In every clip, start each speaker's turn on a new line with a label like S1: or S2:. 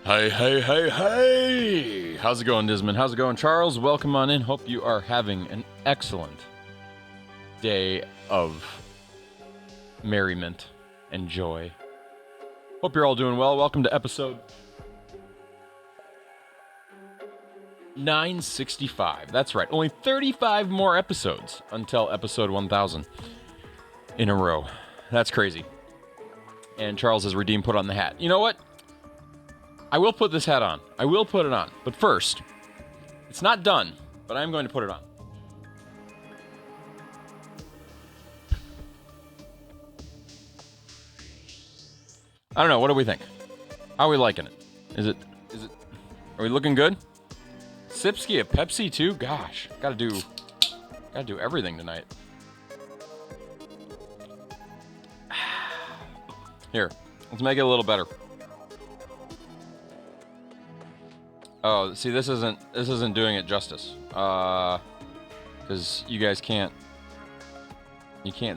S1: Hey, hey, hey, hey! How's it going, Disman? How's it going, Charles? Welcome on in. Hope you are having an excellent day of merriment and joy. Hope you're all doing well. Welcome to episode 965. That's right. Only 35 more episodes until episode 1000 in a row. That's crazy. And Charles has redeemed put on the hat. You know what? I will put this hat on. I will put it on. But first, it's not done, but I'm going to put it on. I don't know. What do we think? How are we liking it? Is it? Are we looking good? Sipsky a Pepsi too? Gosh, gotta do everything tonight. Here, let's make it a little better. Oh, see, this isn't doing it justice. Because you guys can't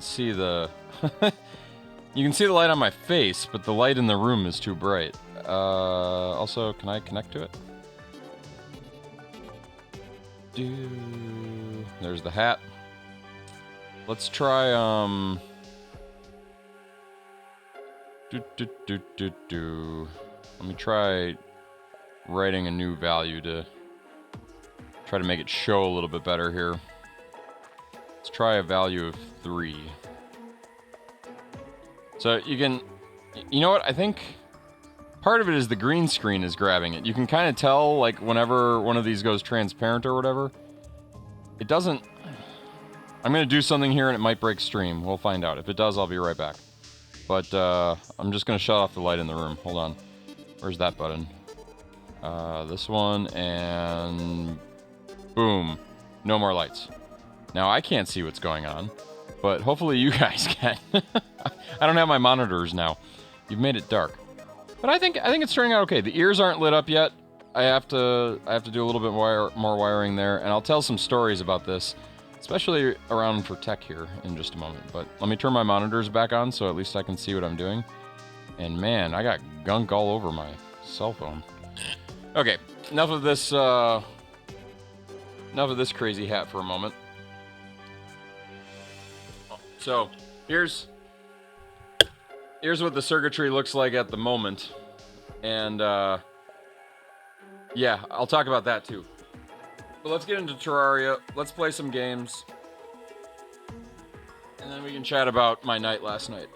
S1: see the. You can see the light on my face, but the light in the room is too bright. Also, can I connect to it? There's the hat. Let's try, Let me try writing a new value to try to make it show a little bit better here. Let's try a value of 3. So you know what, I think part of it is the green screen is grabbing it. You can kind of tell, like, whenever one of these goes transparent or whatever, it doesn't. I'm going to do something here and it might break stream. We'll find out. If it does, I'll be right back. But I'm just going to shut off the light in the room. Hold on. Where's that button? This one, and boom. No more lights. Now, I can't see what's going on, but hopefully you guys can. I don't have my monitors now. You've made it dark. But I think it's turning out okay. The ears aren't lit up yet. I have to do a little bit more wiring there, and I'll tell some stories about this, especially around for tech here in just a moment. But let me turn my monitors back on so at least I can see what I'm doing. And man, I got gunk all over my cell phone. Okay, enough of this crazy hat for a moment. So, here's what the circuitry looks like at the moment. And, yeah, I'll talk about that too. But let's get into Terraria. Let's play some games. And then we can chat about my night last night.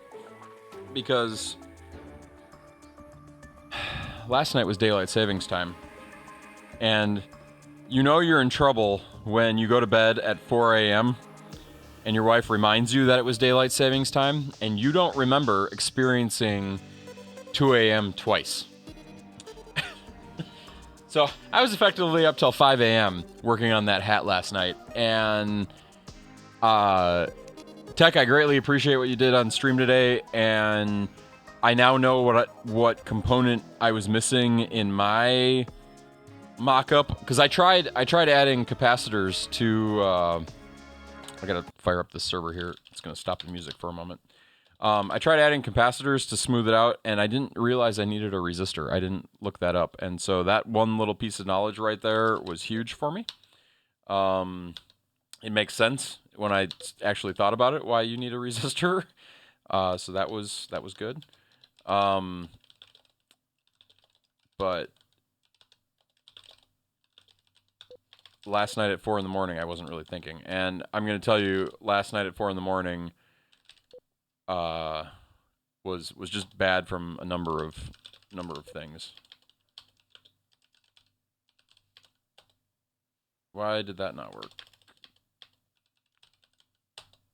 S1: Because last night was daylight savings time. And you know you're in trouble when you go to bed at 4 a.m. and your wife reminds you that it was daylight savings time, and you don't remember experiencing 2 a.m. twice. So I was effectively up till 5 a.m. working on that hat last night, and Tech, I greatly appreciate what you did on stream today, and I now know what component I was missing in my mock-up, because I tried adding capacitors to I gotta fire up this server here. It's gonna stop the music for a moment. I tried adding capacitors to smooth it out, and I didn't realize I needed a resistor. I didn't look that up, and so that one little piece of knowledge right there was huge for me. It makes sense when I actually thought about it, why you need a resistor. So that was good. But last night at 4 in the morning, I wasn't really thinking. And I'm going to tell you, last night at 4 in the morning was just bad from a number of things. Why did that not work?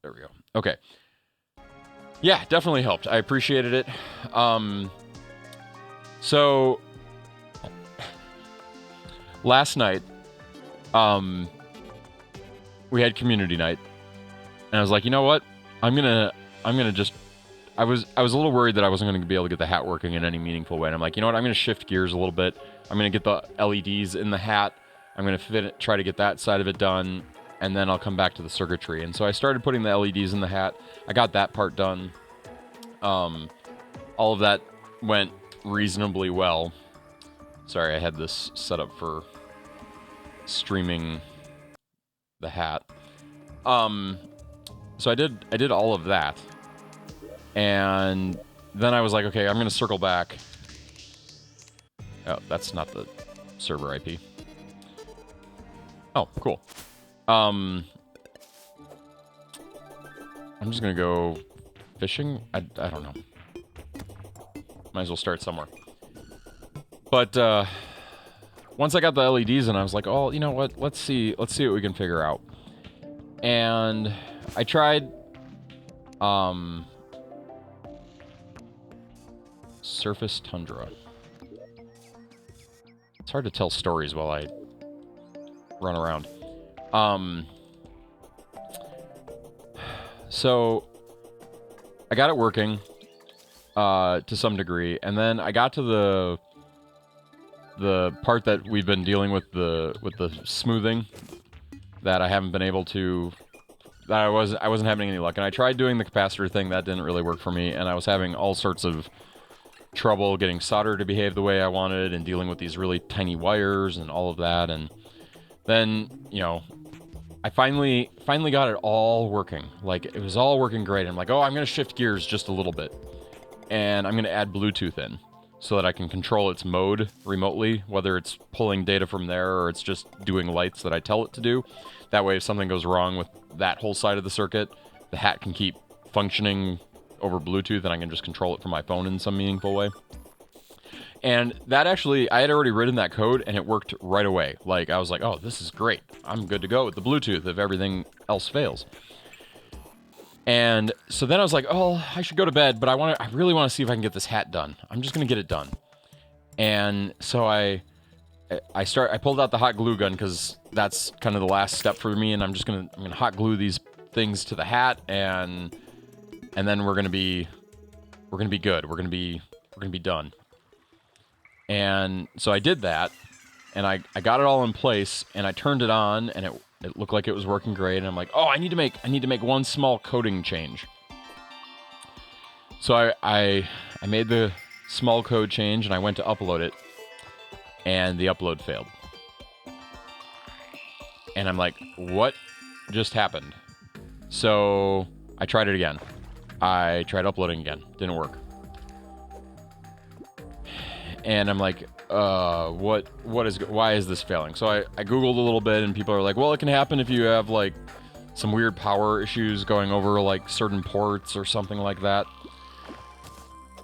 S1: There we go. Okay. Yeah, definitely helped. I appreciated it. So last night, we had community night, and I was like, you know what? I'm gonna just. I was a little worried that I wasn't gonna be able to get the hat working in any meaningful way, and I'm like, you know what? I'm gonna shift gears a little bit. I'm gonna get the LEDs in the hat. I'm gonna try to get that side of it done, and then I'll come back to the circuitry. And so I started putting the LEDs in the hat. I got that part done. All of that went reasonably well. Sorry, I had this set up for streaming the hat. So I did all of that. And then I was like, okay, I'm going to circle back. Oh, that's not the server IP. Oh, cool. I'm just going to go fishing. I don't know. Might as well start somewhere. But once I got the LEDs in, I was like, oh, you know what? Let's see what we can figure out. And I tried surface tundra. It's hard to tell stories while I run around. So I got it working to some degree, and then I got to the part that we've been dealing with the smoothing that I haven't been able to, that I wasn't having any luck. And I tried doing the capacitor thing, that didn't really work for me, and I was having all sorts of trouble getting solder to behave the way I wanted and dealing with these really tiny wires and all of that. And then, you know, I finally got it all working. Like, it was all working great. I'm like, oh, I'm going to shift gears just a little bit. And I'm going to add Bluetooth in so that I can control its mode remotely, whether it's pulling data from there or it's just doing lights that I tell it to do. That way, if something goes wrong with that whole side of the circuit, the hat can keep functioning over Bluetooth and I can just control it from my phone in some meaningful way. And that actually, I had already written that code and it worked right away. Like, I was like, oh, this is great. I'm good to go with the Bluetooth if everything else fails. And so then I was like, oh, I should go to bed, but I really want to see if I can get this hat done. I'm just going to get it done. And so I pulled out the hot glue gun because that's kind of the last step for me, and I'm going to hot glue these things to the hat, and then we're going to be good. We're going to be done. And so I did that, and I got it all in place, and I turned it on, and it looked like it was working great. And I'm like, oh, I need to make one small coding change. So I made the small code change, and I went to upload it, and the upload failed. And I'm like, what just happened? So I tried it again. I tried uploading again. Didn't work. And I'm like, why is this failing? So I Googled a little bit, and people are like, well, it can happen if you have, like, some weird power issues going over, like, certain ports or something like that.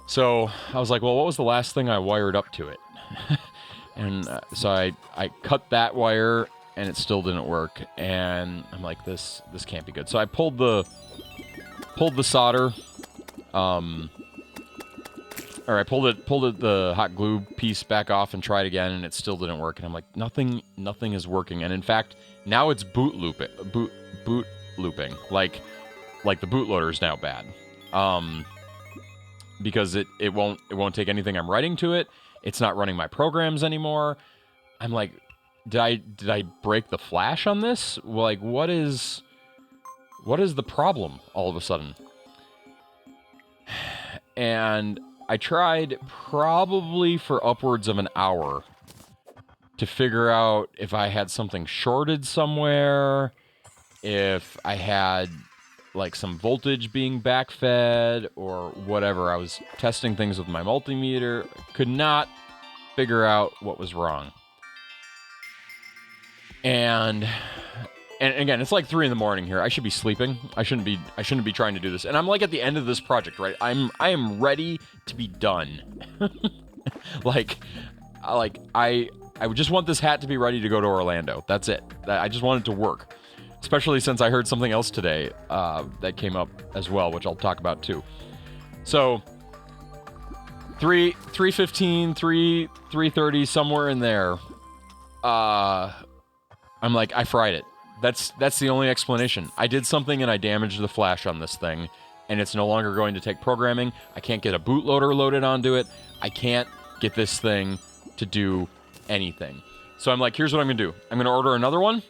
S1: So I was like, well, what was the last thing I wired up to it? And so I cut that wire, and it still didn't work. And I'm like, this can't be good. So I pulled the solder, or I pulled the hot glue piece back off and tried again, and it still didn't work. And I'm like, nothing is working. And in fact, now it's boot looping. Like the bootloader is now bad. Because it won't take anything I'm writing to it. It's not running my programs anymore. I'm like, did I break the flash on this? Like, what is the problem all of a sudden? And I tried probably for upwards of an hour to figure out if I had something shorted somewhere, if I had, like, some voltage being backfed or whatever. I was testing things with my multimeter, could not figure out what was wrong. And again, it's like 3 in the morning here. I should be sleeping. I shouldn't be trying to do this. And I'm like at the end of this project, right? I am ready to be done. I just want this hat to be ready to go to Orlando. That's it. I just want it to work. Especially since I heard something else today that came up as well, which I'll talk about too. So 3:15, 3:30, somewhere in there. I'm like, I fried it. That's the only explanation. I did something and I damaged the flash on this thing, and it's no longer going to take programming. I can't get a bootloader loaded onto it. I can't get this thing to do anything. So I'm like, here's what I'm gonna do. I'm gonna order another one,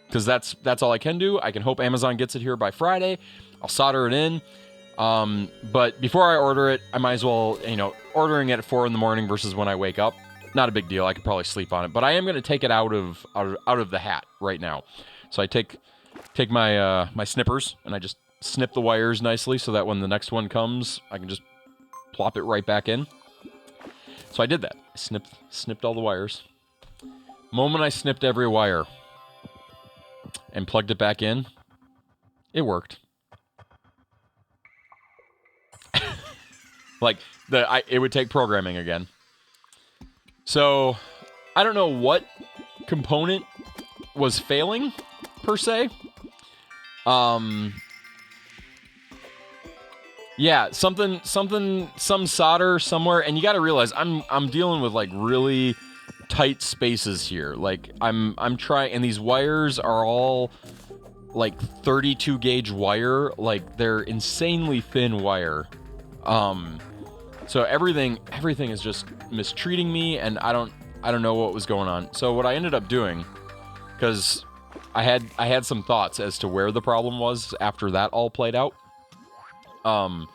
S1: because that's all I can do. I can hope Amazon gets it here by Friday. I'll solder it in. But before I order it, I might as well, ordering it at 4 in the morning versus when I wake up. Not a big deal. I could probably sleep on it, but I am going to take it out of the hat right now. So I take my my snippers and I just snip the wires nicely so that when the next one comes, I can just plop it right back in. So I did that. I snipped all the wires. Moment I snipped every wire and plugged it back in, it worked. Like it would take programming again. So I don't know what component was failing per se. Yeah, some solder somewhere, and you got to realize I'm dealing with like really tight spaces here. Like I'm trying, and these wires are all like 32 gauge wire, like they're insanely thin wire. So everything is just mistreating me, and I don't know what was going on. So what I ended up doing, because I had some thoughts as to where the problem was after that all played out. I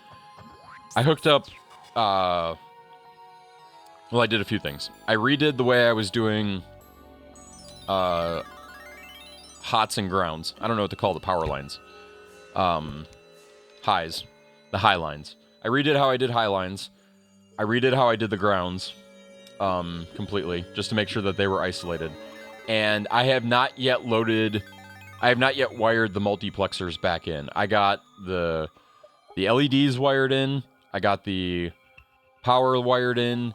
S1: hooked up, well, I did a few things. I redid the way I was doing, hots and grounds. I don't know what to call the power lines. Highs. The high lines. I redid how I did high lines. I redid how I did the grounds, completely, just to make sure that they were isolated. And I have not yet wired the multiplexers back in. I got the LEDs wired in, I got the power wired in,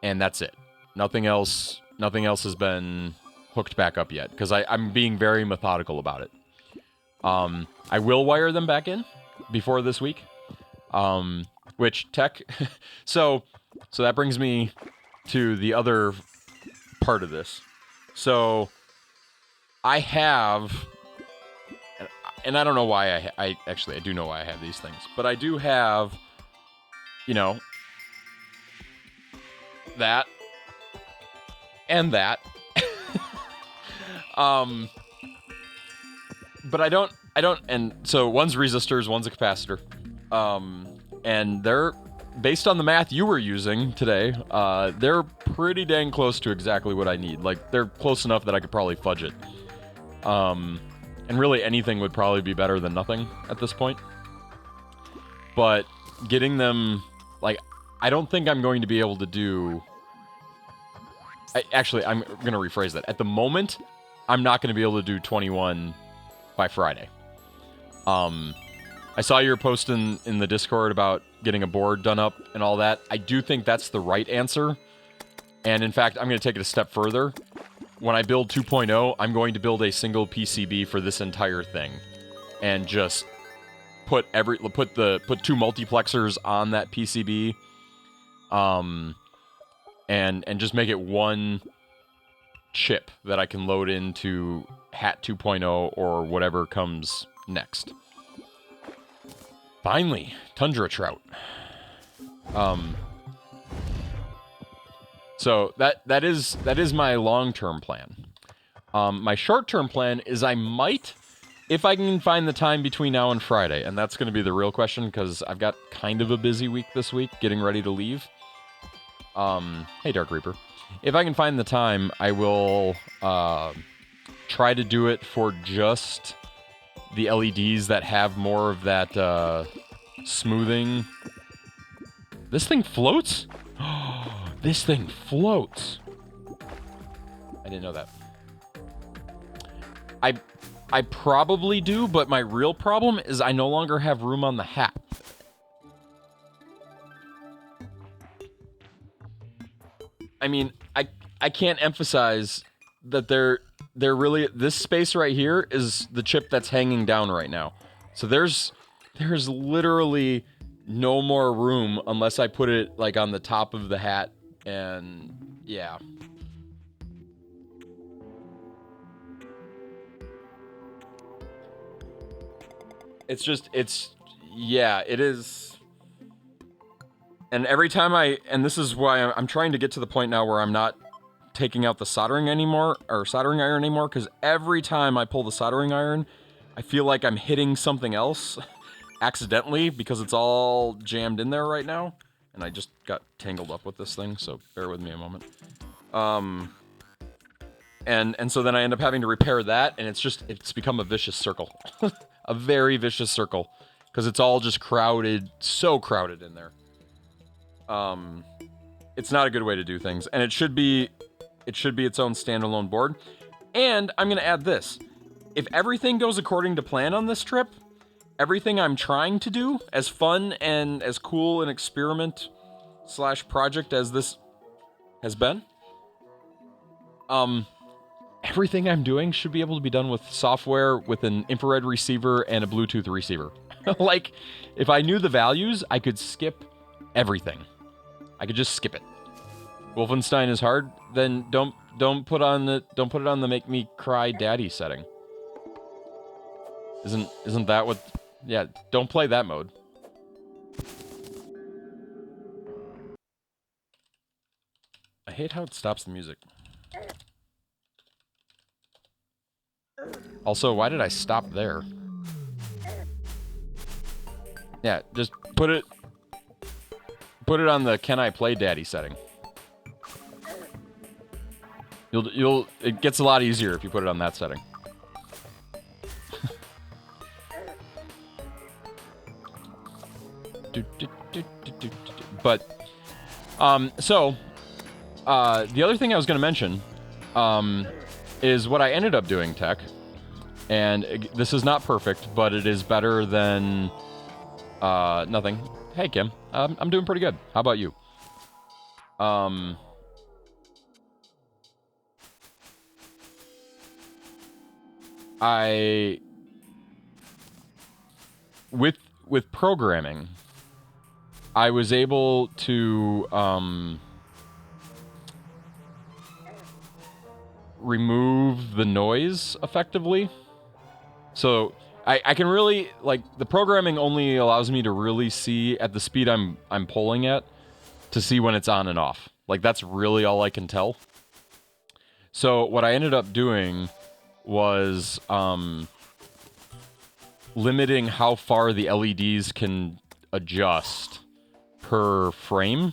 S1: and that's it. Nothing else has been hooked back up yet, because I'm being very methodical about it. I will wire them back in before this week. Which tech... so that brings me to the other part of this. So I have... And I don't know why I do know why I have these things. But I do have, you know, that and that. But I don't, and so one's resistors, one's a capacitor. And they're, based on the math you were using today, they're pretty dang close to exactly what I need. Like, they're close enough that I could probably fudge it. And really anything would probably be better than nothing at this point. But getting them, like, I don't think I'm going to be able to do... Actually, I'm going to rephrase that. At the moment, I'm not going to be able to do 21 by Friday. I saw your post in the Discord about getting a board done up and all that. I do think that's the right answer. And in fact, I'm going to take it a step further. When I build 2.0, I'm going to build a single PCB for this entire thing. And just put two multiplexers on that PCB. And just make it one chip that I can load into Hat 2.0 or whatever comes next. Finally, tundra trout. So that is my long-term plan. My short-term plan is I might, if I can find the time between now and Friday, and that's going to be the real question because I've got kind of a busy week this week, getting ready to leave. Hey, Dark Reaper. If I can find the time, I will try to do it for just the LEDs that have more of that smoothing. This thing floats? This thing floats. I didn't know that. I probably do, but my real problem is I no longer have room on the hat. I mean, I can't emphasize that they're really, this space right here is the chip that's hanging down right now. So there's literally no more room unless I put it like on the top of the hat, and yeah. Yeah, it is. And every time and this is why I'm trying to get to the point now where I'm not taking out the soldering iron anymore, because every time I pull the soldering iron, I feel like I'm hitting something else accidentally because it's all jammed in there right now. and I just got tangled up with this thing, so bear with me a moment. And so then I end up having to repair that, and it's become a vicious circle. A very vicious circle. Because it's all just crowded, so crowded in there. It's not a good way to do things, and it should be its own standalone board. And I'm gonna add this. If everything goes according to plan on this trip, everything I'm trying to do, as fun and as cool an experiment / project as this has been, everything I'm doing should be able to be done with software with an infrared receiver and a Bluetooth receiver. Like, if I knew the values, I could skip everything. I could just skip it. Wolfenstein is hard, then don't put it on the make me cry daddy setting. Isn't that what? Yeah, don't play that mode. I hate how it stops the music. Also, why did I stop there? Yeah, just put it on the can I play daddy setting. It gets a lot easier if you put it on that setting. But so the other thing I was going to mention is what I ended up doing, Tech. And this is not perfect, but it is better than nothing. Hey, Kim. I'm doing pretty good. How about you? With programming, I was able to remove the noise effectively. So I can really, like, the programming only allows me to really see at the speed I'm pulling at to see when it's on and off. Like, that's really all I can tell. So what I ended up doing was limiting how far the LEDs can adjust per frame.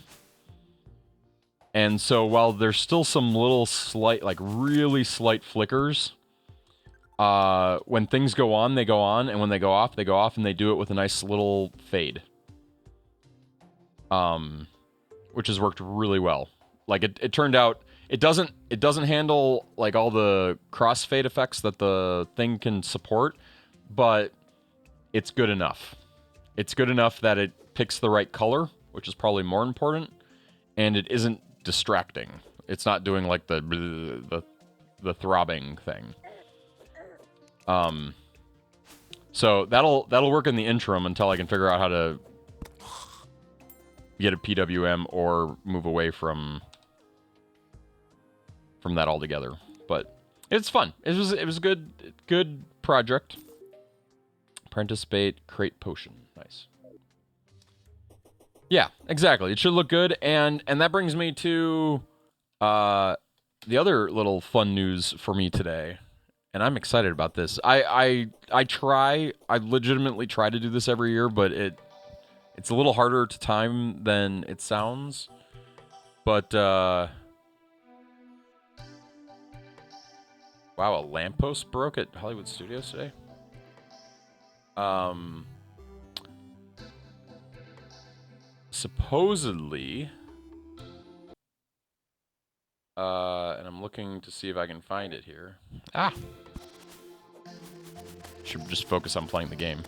S1: And so while there's still some little slight, like really slight flickers, when things go on, they go on, and when they go off, and they do it with a nice little fade. Which has worked really well. Like, it turned out, it doesn't handle, like, all the crossfade effects that the thing can support, but it's good enough. It's good enough that it picks the right color, which is probably more important, and it isn't distracting. It's not doing, like, the throbbing thing. So that'll work in the interim until I can figure out how to get a PWM or move away from that altogether. But it's fun. It was a good project. Participate, create potion. Nice. Yeah, exactly. It should look good, and that brings me to the other little fun news for me today. And I'm excited about this. I legitimately try to do this every year, but it's a little harder to time than it sounds. But wow, a lamppost broke at Hollywood Studios today. Supposedly, and I'm looking to see if I can find it here. Should just focus on playing the game.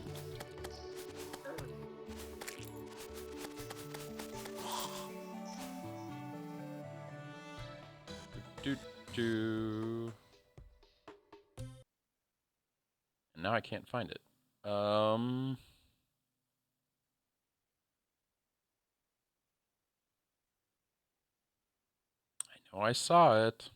S1: And now I can't find it. I know I saw it.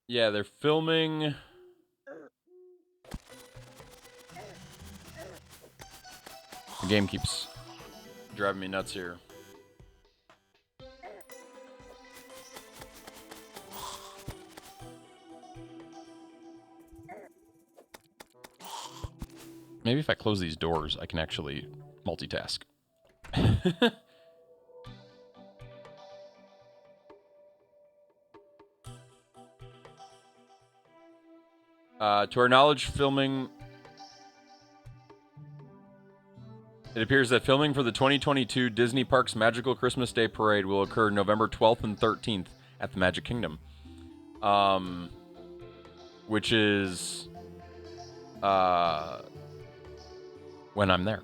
S1: Yeah, they're filming. The game keeps driving me nuts here. Maybe if I close these doors, I can actually multitask. To our knowledge, filming... It appears that filming for the 2022 Disney Parks Magical Christmas Day Parade will occur November 12th and 13th at the Magic Kingdom. Which is... when I'm there.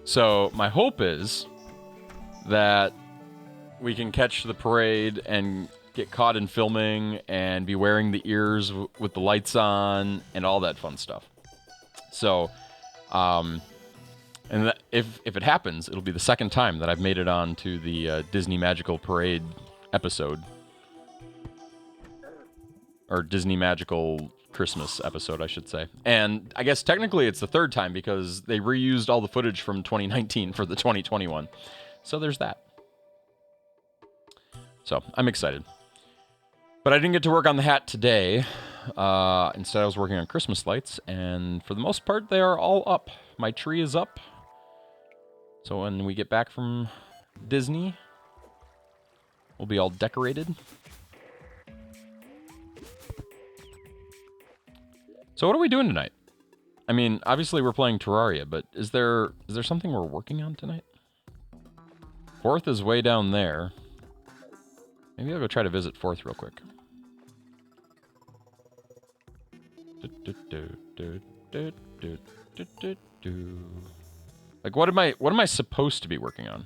S1: So my hope is that we can catch the parade and get caught in filming and be wearing the ears with the lights on and all that fun stuff. So, and if it happens, it'll be the second time that I've made it on to the Disney Magical Parade episode. Or Disney Magical Christmas episode, I should say. And I guess technically it's the third time because they reused all the footage from 2019 for the 2021. So there's that. So I'm excited. But I didn't get to work on the hat today. Instead, I was working on Christmas lights, and for the most part, they are all up. My tree is up. So when we get back from Disney, we'll be all decorated. So what are we doing tonight? I mean, obviously we're playing Terraria, but is there something we're working on tonight? Fourth is way down there. Maybe I'll go try to visit Fourth real quick. Like, what am I supposed to be working on?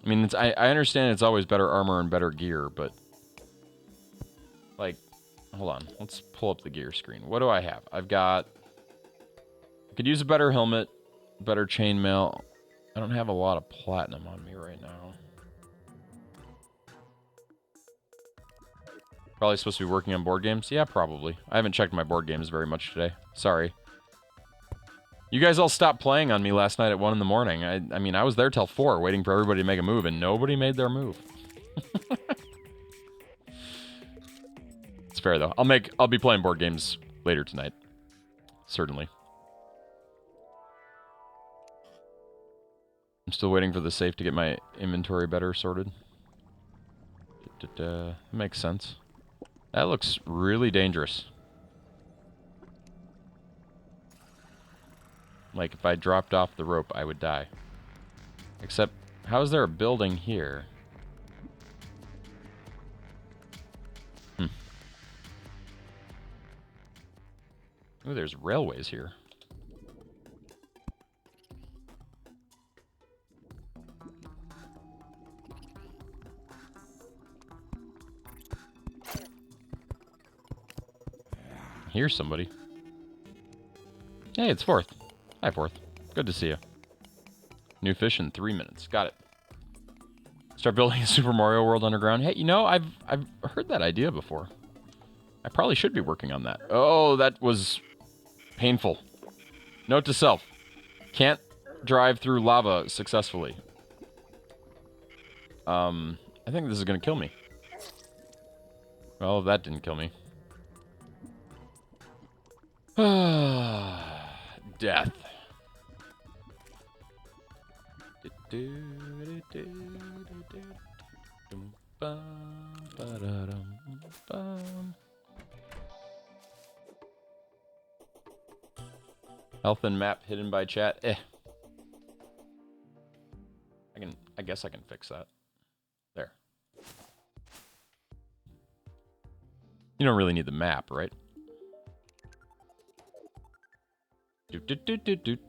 S1: I mean, I understand it's always better armor and better gear, but like, hold on, let's pull up the gear screen. What do I have? I could use a better helmet, better chainmail. I don't have a lot of platinum on me right now. Probably supposed to be working on board games? Yeah, probably. I haven't checked my board games very much today. Sorry. You guys all stopped playing on me last night at 1 in the morning. I mean, I was there till 4, waiting for everybody to make a move, and nobody made their move. It's fair, though. I'll be playing board games later tonight. Certainly. I'm still waiting for the safe to get my inventory better sorted. Makes sense. That looks really dangerous. Like, if I dropped off the rope, I would die. Except, how is there a building here? Ooh, there's railways here. Here's somebody. Hey, it's Fourth. Hi, Fourth. Good to see you. New fish in 3 minutes. Got it. Start building a Super Mario World underground. Hey, you know, I've heard that idea before. I probably should be working on that. Oh, that was painful. Note to self. Can't drive through lava successfully. I think this is going to kill me. Well, that didn't kill me. Death. Health and map hidden by chat. I guess I can fix that. There. You don't really need the map, right? Doot.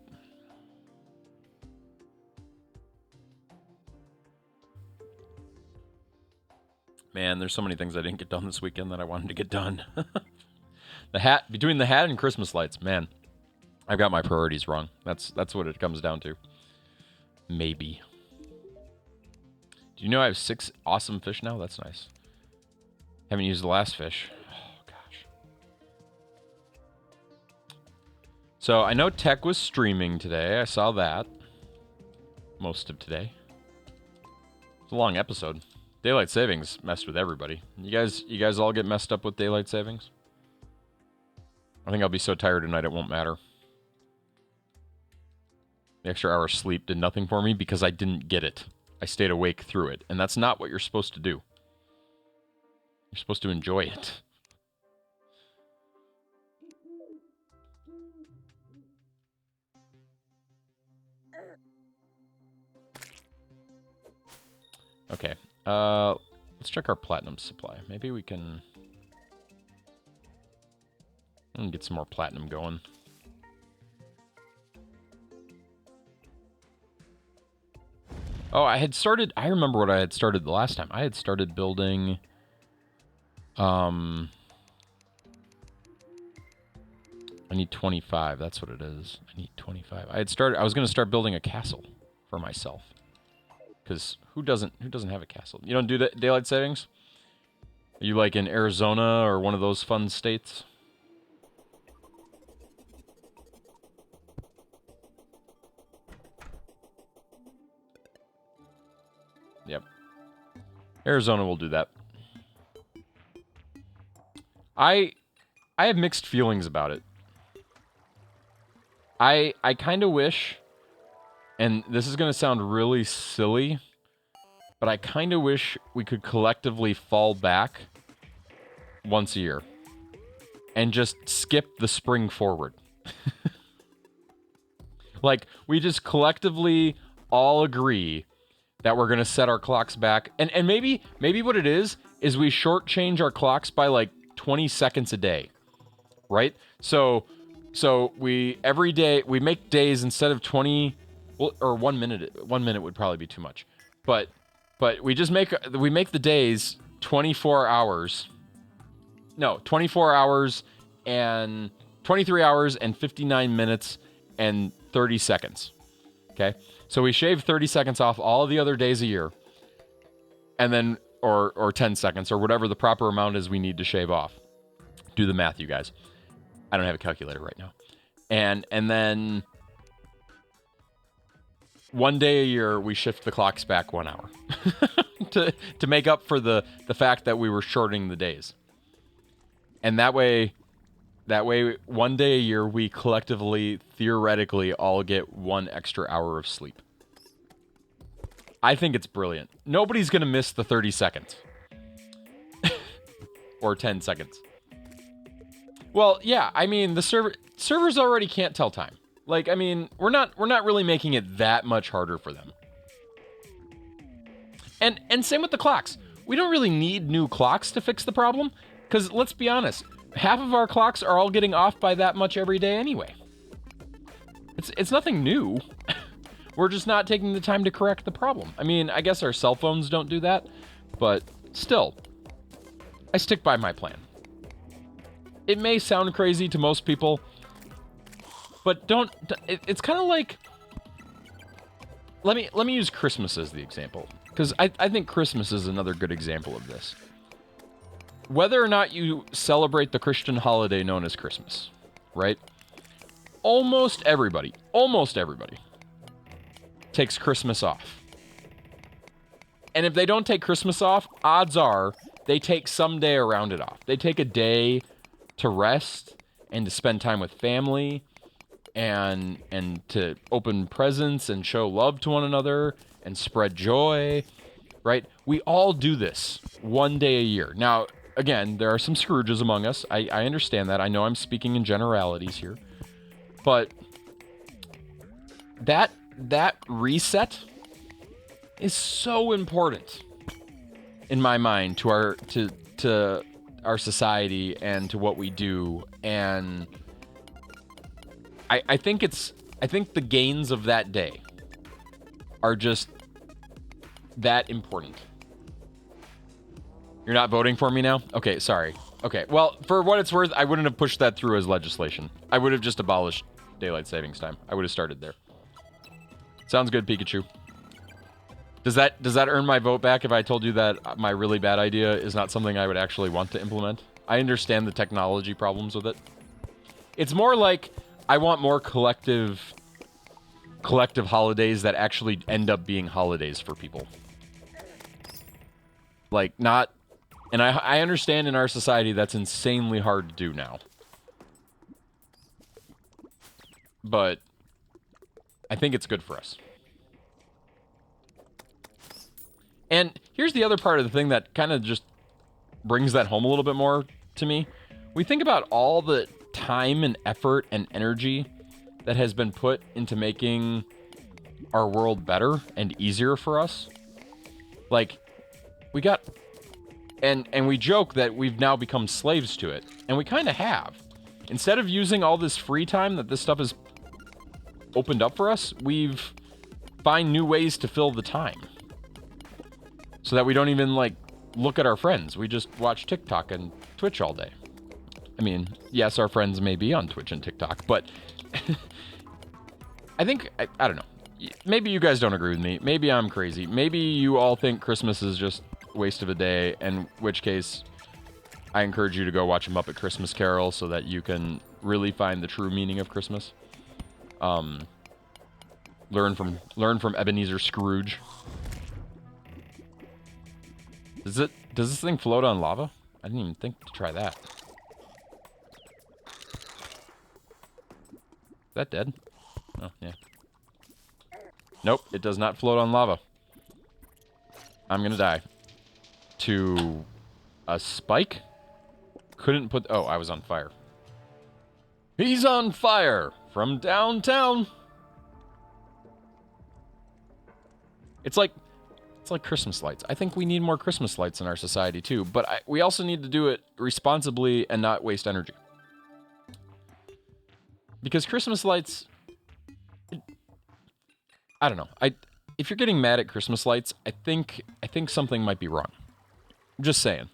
S1: Man, there's so many things I didn't get done this weekend that I wanted to get done. Between the hat and Christmas lights, man, I've got my priorities wrong. That's what it comes down to. Maybe. Do you know I have 6 awesome fish now? That's nice. Haven't used the last fish. Oh, gosh. So I know Tech was streaming today. I saw that. Most of today. It's a long episode. Daylight savings messed with everybody. You guys all get messed up with daylight savings? I think I'll be so tired tonight it won't matter. The extra hour of sleep did nothing for me because I didn't get it. I stayed awake through it, and that's not what you're supposed to do. You're supposed to enjoy it. Okay, let's check our platinum supply. Maybe we can get some more platinum going. Oh, I remember what I had started the last time. I had started building, I need 25. That's what it is. I need 25. I was going to start building a castle for myself. Because who doesn't have a castle? You don't do that daylight savings? Are you like in Arizona or one of those fun states? Yep. Arizona will do that. I have mixed feelings about it. I kind of wish, and this is going to sound really silly, but I kind of wish we could collectively fall back once a year and just skip the spring forward. Like, we just collectively all agree that we're going to set our clocks back. And maybe what it is we shortchange our clocks by like 20 seconds a day, right? So every day, we make days instead of 20, well, or 1 minute. 1 minute would probably be too much. But we just make the days 24 hours. No, 24 hours and 23 hours and 59 minutes and 30 seconds. Okay? So we shave 30 seconds off all of the other days a year. And then, or 10 seconds, or whatever the proper amount is we need to shave off. Do the math, you guys. I don't have a calculator right now. And then 1 day a year, we shift the clocks back 1 hour. to make up for the fact that we were shortening the days. And that way 1 day a year, we collectively, theoretically, all get 1 extra hour of sleep. I think it's brilliant. Nobody's going to miss the 30 seconds. Or 10 seconds. Well, yeah, I mean, the servers already can't tell time. Like, I mean, we're not really making it that much harder for them. And same with the clocks. We don't really need new clocks to fix the problem, because let's be honest, half of our clocks are all getting off by that much every day anyway. It's nothing new. We're just not taking the time to correct the problem. I mean, I guess our cell phones don't do that, but still, I stick by my plan. It may sound crazy to most people, but it's kind of like, let me use Christmas as the example, because I think Christmas is another good example of this. Whether or not you celebrate the Christian holiday known as Christmas, right? Almost everybody takes Christmas off. And if they don't take Christmas off, odds are they take some day around it off. They take a day to rest and to spend time with family and to open presents and show love to one another and spread joy, right? We all do this 1 day a year. Now, again, there are some Scrooges among us. I understand that. I know I'm speaking in generalities here. But that reset is so important in my mind to our society and to what we do. And I think the gains of that day are just that important. You're not voting for me now? Okay, sorry. Okay, well, for what it's worth, I wouldn't have pushed that through as legislation. I would have just abolished daylight savings time. I would have started there. Sounds good, Pikachu. Does that earn my vote back if I told you that my really bad idea is not something I would actually want to implement? I understand the technology problems with it. It's more like I want more collective holidays that actually end up being holidays for people. Like, not... And I understand in our society that's insanely hard to do now. But I think it's good for us. And here's the other part of the thing that kind of just brings that home a little bit more to me. We think about all the time and effort and energy that has been put into making our world better and easier for us. Like, we got... And we joke that we've now become slaves to it. And we kind of have. Instead of using all this free time that this stuff has opened up for us, we've find new ways to fill the time. So that we don't even, like, look at our friends. We just watch TikTok and Twitch all day. I mean, yes, our friends may be on Twitch and TikTok, but... I think... I don't know. Maybe you guys don't agree with me. Maybe I'm crazy. Maybe you all think Christmas is just a waste of a day, in which case I encourage you to go watch a Muppet Christmas Carol so that you can really find the true meaning of Christmas. Learn from Ebenezer Scrooge. Does this thing float on lava? I didn't even think to try that. Is that dead? Oh, yeah. Nope, it does not float on lava. I'm gonna die. To a spike? Couldn't put... Oh, I was on fire. He's on fire! From downtown! It's like Christmas lights. I think we need more Christmas lights in our society, too. But we also need to do it responsibly and not waste energy. Because Christmas lights... I don't know. If you're getting mad at Christmas lights, I think something might be wrong. I'm just saying.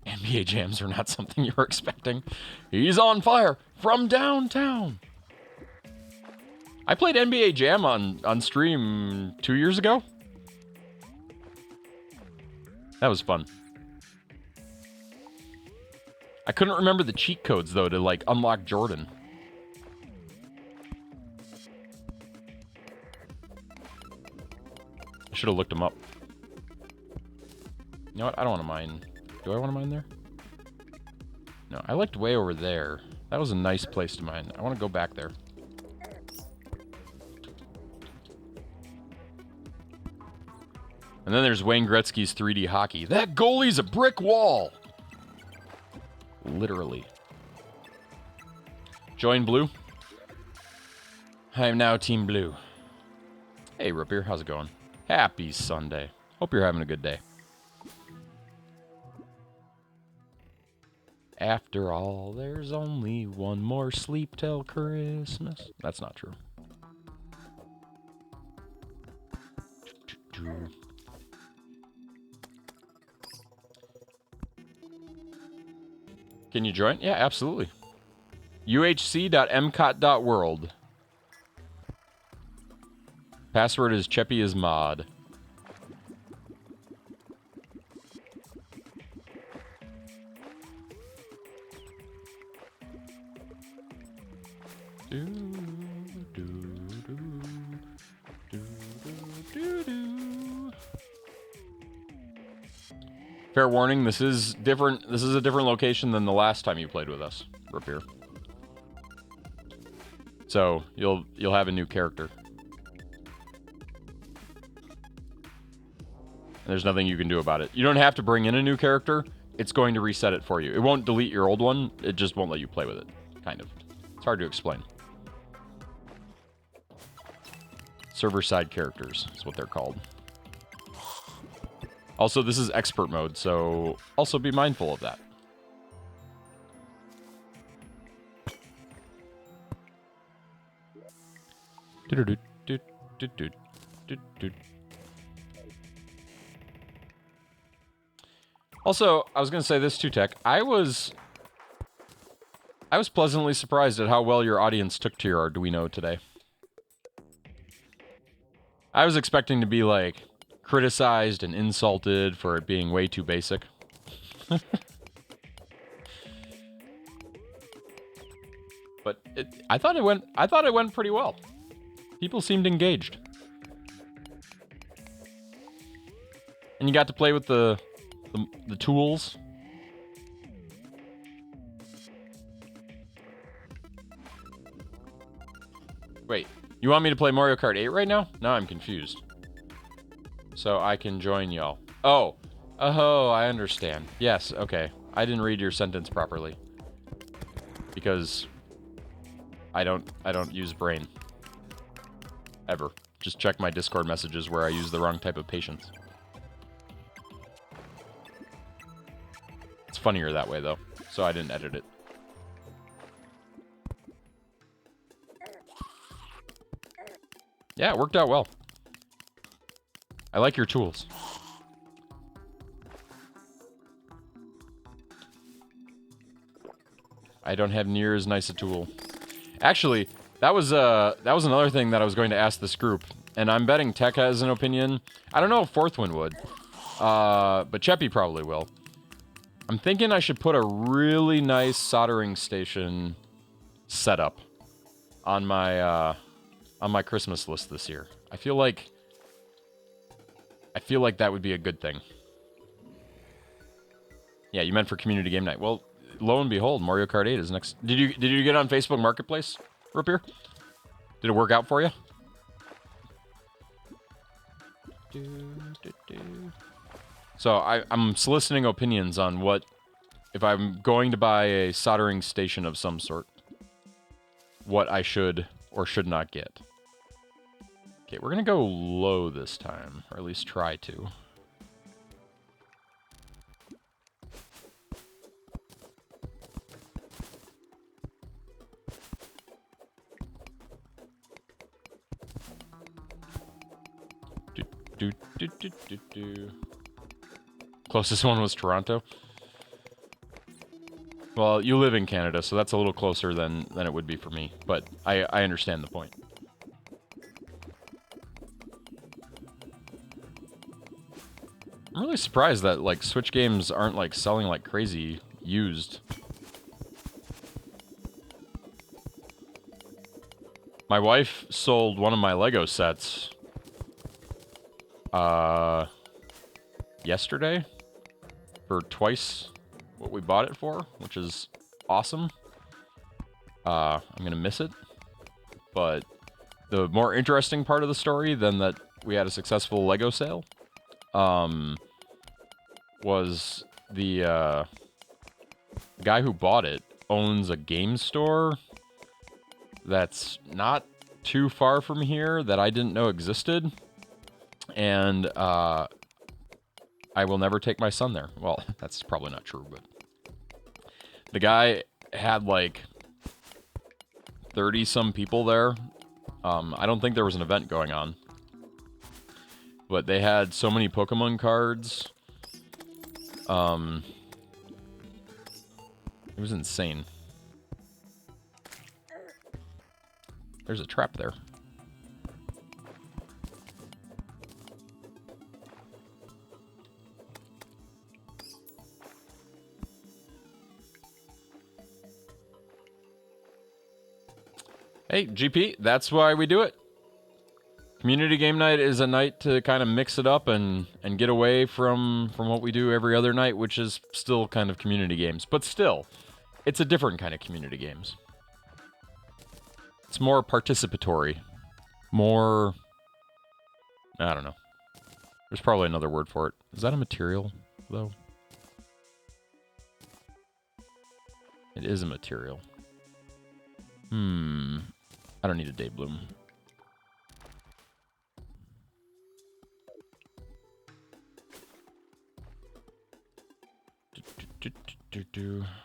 S1: NBA jams are not something you were expecting. He's on fire from downtown. I played NBA Jam on stream 2 years ago. That was fun. I couldn't remember the cheat codes, though, to, like, unlock Jordan. I should have looked them up. You know what? I don't want to mine. Do I want to mine there? No, I liked way over there. That was a nice place to mine. I want to go back there. And then there's Wayne Gretzky's 3D hockey. That goalie's a brick wall! Literally. Join Blue. I am now Team Blue. Hey, Ripper, how's it going? Happy Sunday. Hope you're having a good day. After all, there's only one more sleep till Christmas. That's not true. Can you join? Yeah, absolutely. uhc.mcot.world. Password is Cheppy is mod. Fair warning, this is different. This is a different location than the last time you played with us, Rapier. So you'll have a new character. And there's nothing you can do about it. You don't have to bring in a new character. It's going to reset it for you. It won't delete your old one. It just won't let you play with it. Kind of. It's hard to explain. Server-side characters is what they're called. Also, this is expert mode, so also be mindful of that. Also, I was going to say this too, Tech. I was pleasantly surprised at how well your audience took to your Arduino today. I was expecting to be, like, criticized and insulted for it being way too basic. But I thought it went pretty well. People seemed engaged. And you got to play with the tools. Wait, you want me to play Mario Kart 8 right now? Now I'm confused. So I can join y'all. Oh, I understand. Yes, okay. I didn't read your sentence properly. Because I don't use brain. Ever. Just check my Discord messages where I use the wrong type of patience. It's funnier that way, though. So I didn't edit it. Yeah, it worked out well. I like your tools. I don't have near as nice a tool. Actually, that was another thing that I was going to ask this group, and I'm betting Tech has an opinion. I don't know if Fourthwind would, but Cheppy probably will. I'm thinking I should put a really nice soldering station setup on my Christmas list this year. I feel like that would be a good thing. Yeah, you meant for community game night. Well, lo and behold, Mario Kart 8 is next. Did you get on Facebook Marketplace, Rupier? Did it work out for you? So I'm soliciting opinions on what, if I'm going to buy a soldering station of some sort, what I should or should not get. Okay, we're gonna go low this time, or at least try to. Closest one was Toronto. Well, you live in Canada, so that's a little closer than it would be for me, but I understand the point. I'm really surprised that, like, Switch games aren't, like, selling like crazy used. My wife sold one of my Lego sets yesterday for twice what we bought it for, which is awesome. I'm gonna miss it, but the more interesting part of the story than that we had a successful Lego sale was the guy who bought it owns a game store that's not too far from here that I didn't know existed, and I will never take my son there. Well, that's probably not true, but the guy had like 30-some people there. I don't think there was an event going on, but they had so many Pokemon cards. It was insane. There's a trap there. Hey, GP, that's why we do it. Community game night is a night to kind of mix it up and get away from what we do every other night, which is still kind of community games. But still, it's a different kind of community games. It's more participatory. More... I don't know. There's probably another word for it. Is that a material, though? It is a material. I don't need a day bloom.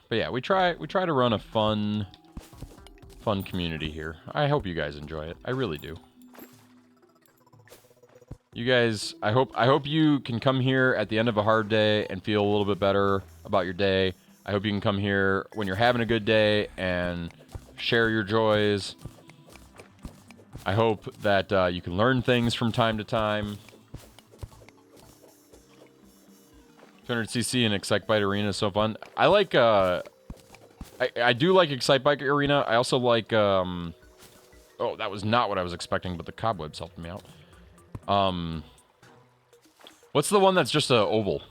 S1: But yeah, we try to run a fun community here. I hope you guys enjoy it. I really do. You guys, I hope you can come here at the end of a hard day and feel a little bit better about your day. I hope you can come here when you're having a good day and share your joys. I hope that you can learn things from time to time. 200cc and Excitebike Arena is so fun. I I do like Excite Bike Arena. I also like, oh, that was not what I was expecting, but the cobwebs helped me out. What's the one that's just a oval?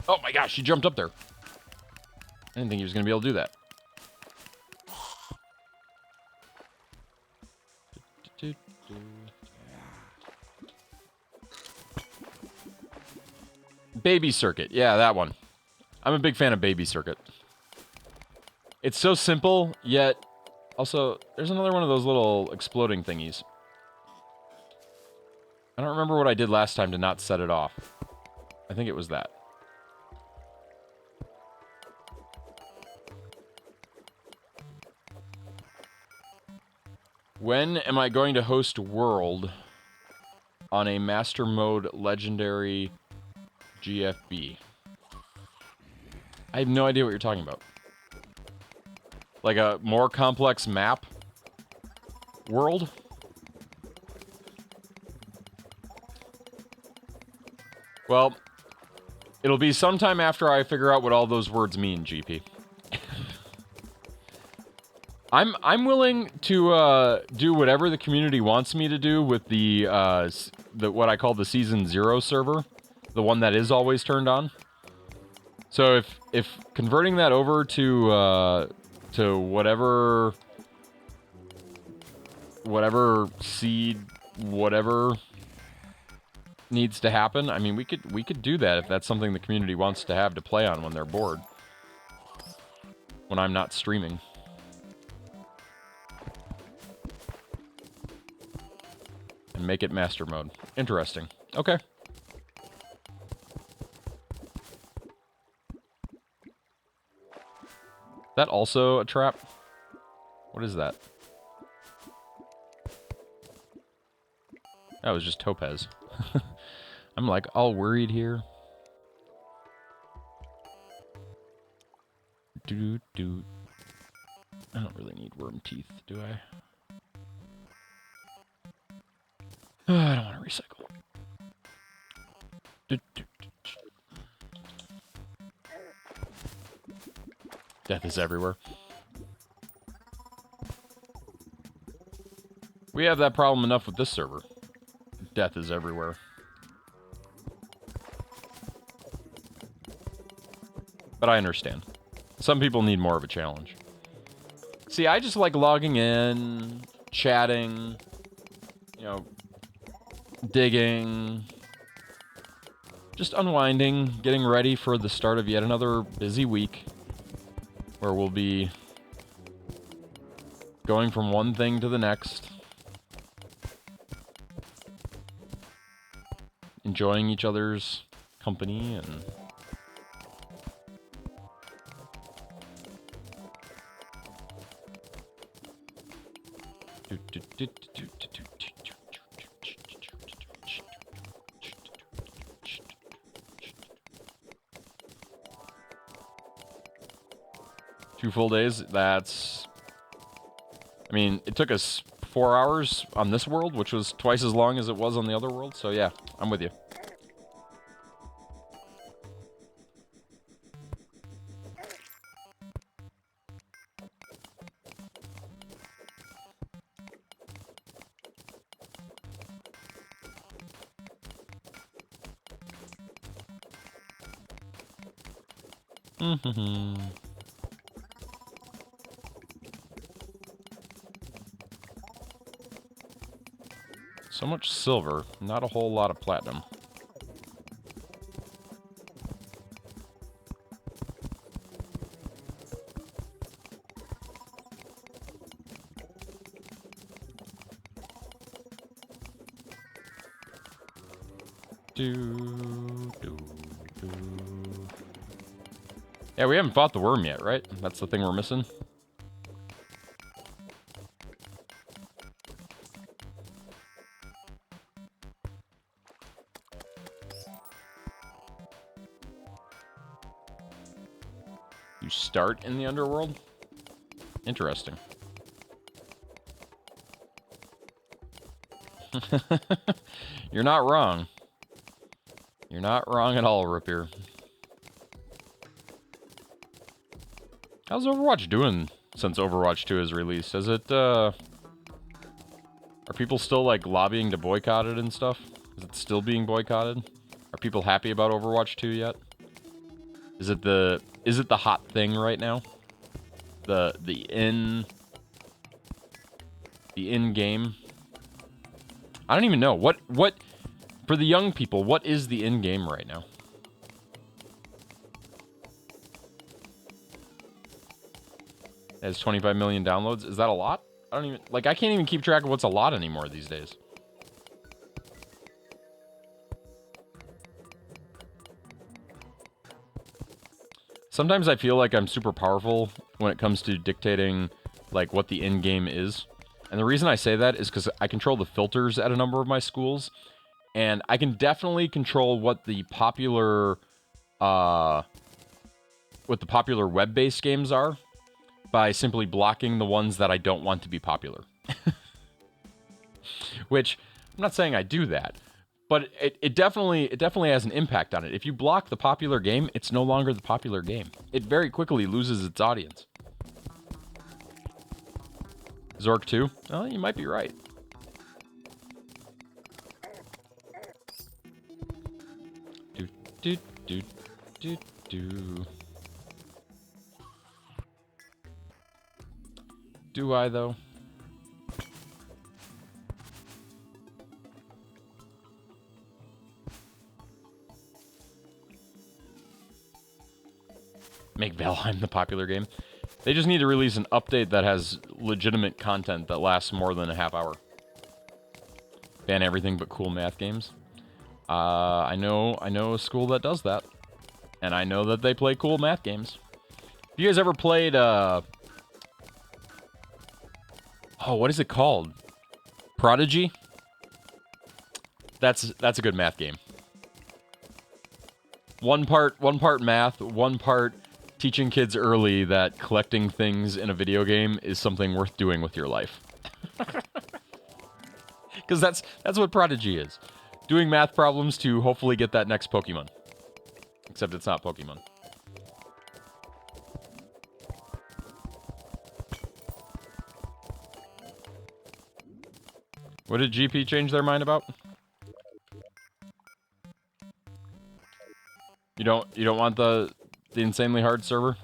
S1: Oh my gosh, he jumped up there. I didn't think he was going to be able to do that. Baby Circuit. Yeah, that one. I'm a big fan of Baby Circuit. It's so simple, yet also, there's another one of those little exploding thingies. I don't remember what I did last time to not set it off. I think it was that. When am I going to host World on a Master Mode Legendary GFB? I have no idea what you're talking about. Like a more complex map world? Well, it'll be sometime after I figure out what all those words mean, GP. I'm willing to do whatever the community wants me to do with the what I call the Season 0 server, the one that is always turned on. So if converting that over to whatever seed whatever needs to happen, I mean we could do that if that's something the community wants to have to play on when they're bored. When I'm not streaming. And make it master mode. Interesting. Okay. That also a trap? What is that? That was just topaz. I'm like all worried here. Do. I don't really need worm teeth, do I? I don't want to recycle. Death is everywhere. We have that problem enough with this server. Death is everywhere. But I understand. Some people need more of a challenge. See, I just like logging in, chatting, you know, digging, just unwinding, getting ready for the start of yet another busy week where we'll be going from one thing to the next, enjoying each other's company and Two full days, that's... I mean, it took us 4 hours on this world, which was twice as long as it was on the other world, so yeah, I'm with you. So much silver, not a whole lot of platinum. Yeah, we haven't fought the worm yet, right? That's the thing we're missing. You start in the underworld? Interesting. You're not wrong. You're not wrong at all, Rapier. How's Overwatch doing since Overwatch 2 is released? Is it, are people still, like, lobbying to boycott it and stuff? Is it still being boycotted? Are people happy about Overwatch 2 yet? Is it the hot thing right now? The in-game? I don't even know. What, for the young people, what is the in-game right now? It has 25 million downloads. Is that a lot? I don't even, like, I can't even keep track of what's a lot anymore these days. Sometimes I feel like I'm super powerful when it comes to dictating, like, what the end game is. And the reason I say that is because I control the filters at a number of my schools. And I can definitely control what the popular web-based games are by simply blocking the ones that I don't want to be popular. Which, I'm not saying I do that. But it definitely has an impact on it. If you block the popular game, it's no longer the popular game. It very quickly loses its audience. Zork 2? Oh, you might be right. Do I, though? Make Valheim the popular game. They just need to release an update that has legitimate content that lasts more than a half hour. Ban everything but cool math games. I know a school that does that. And I know that they play cool math games. Have you guys ever played, oh, what is it called? Prodigy? That's a good math game. One part math, one part teaching kids early that collecting things in a video game is something worth doing with your life. Because that's what Prodigy is. Doing math problems to hopefully get that next Pokemon. Except it's not Pokemon. What did GP change their mind about? You don't want the insanely hard server?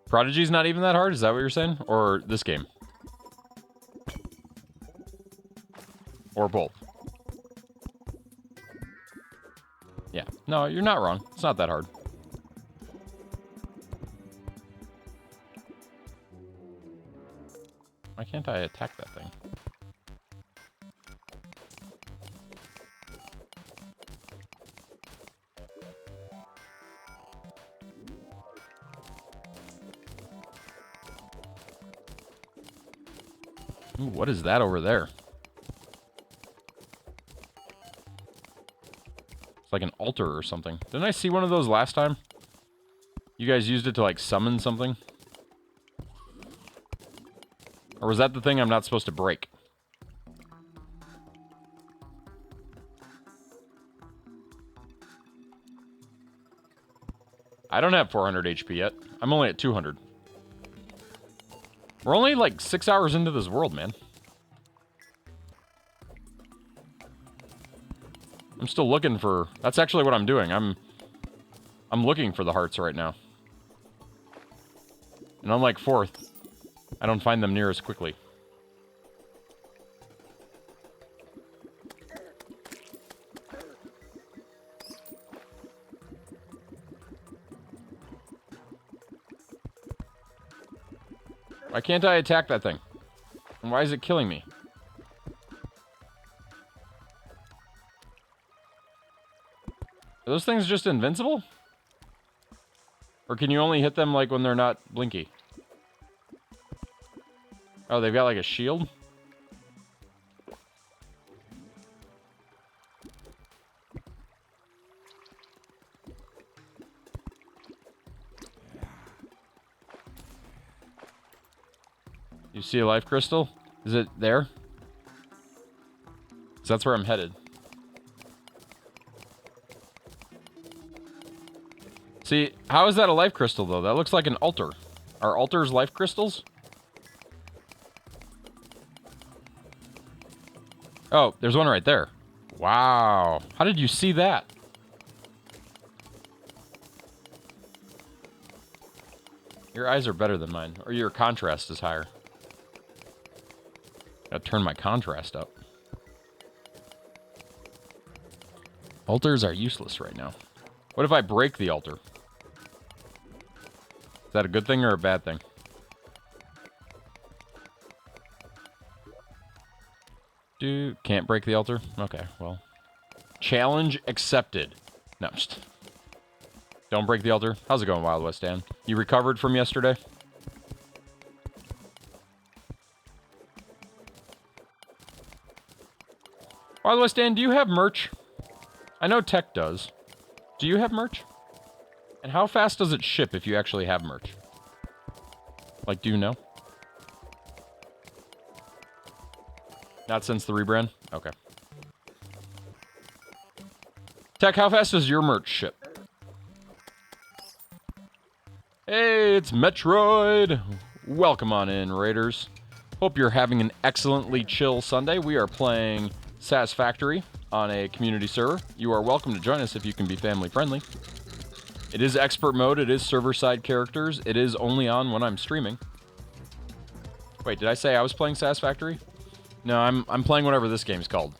S1: Prodigy's not even that hard? Is that what you're saying? Or this game? Or both? Yeah. No, you're not wrong. It's not that hard. Why can't I attack that thing? Ooh, what is that over there? It's like an altar or something. Didn't I see one of those last time? You guys used it to, like, summon something? Or was that the thing I'm not supposed to break? I don't have 400 HP yet. I'm only at 200. We're only like 6 hours into this world, man. I'm still looking for... That's actually what I'm doing. I'm looking for the hearts right now. And unlike 4th, I don't find them near as quickly. Why can't I attack that thing? And why is it killing me? Are those things just invincible? Or can you only hit them, like, when they're not blinky? Oh, they've got, like, a shield? see a life crystal? Is it there? 'Cause that's where I'm headed. See, how is that a life crystal, though? That looks like an altar. Are altars life crystals? Oh, there's one right there. Wow. How did you see that? Your eyes are better than mine, or your contrast is higher. Gotta turn my contrast up. Altars are useless right now. What if I break the altar? Is that a good thing or a bad thing? Can't break the altar? Okay, well. Challenge accepted. No, just... Don't break the altar. How's it going, Wild West Dan? You recovered from yesterday? Wild West Dan, do you have merch? I know Tech does. Do you have merch? And how fast does it ship if you actually have merch? Like, do you know? Not since the rebrand? Okay. Tech, how fast does your merch ship? Hey, it's Metroid! Welcome on in, Raiders. Hope you're having an excellently chill Sunday. We are playing Satisfactory on a community server. You are welcome to join us if you can be family friendly. It is expert mode, it is server-side characters, it is only on when I'm streaming. Wait, did I say I was playing Satisfactory? No, I'm playing whatever this game's called.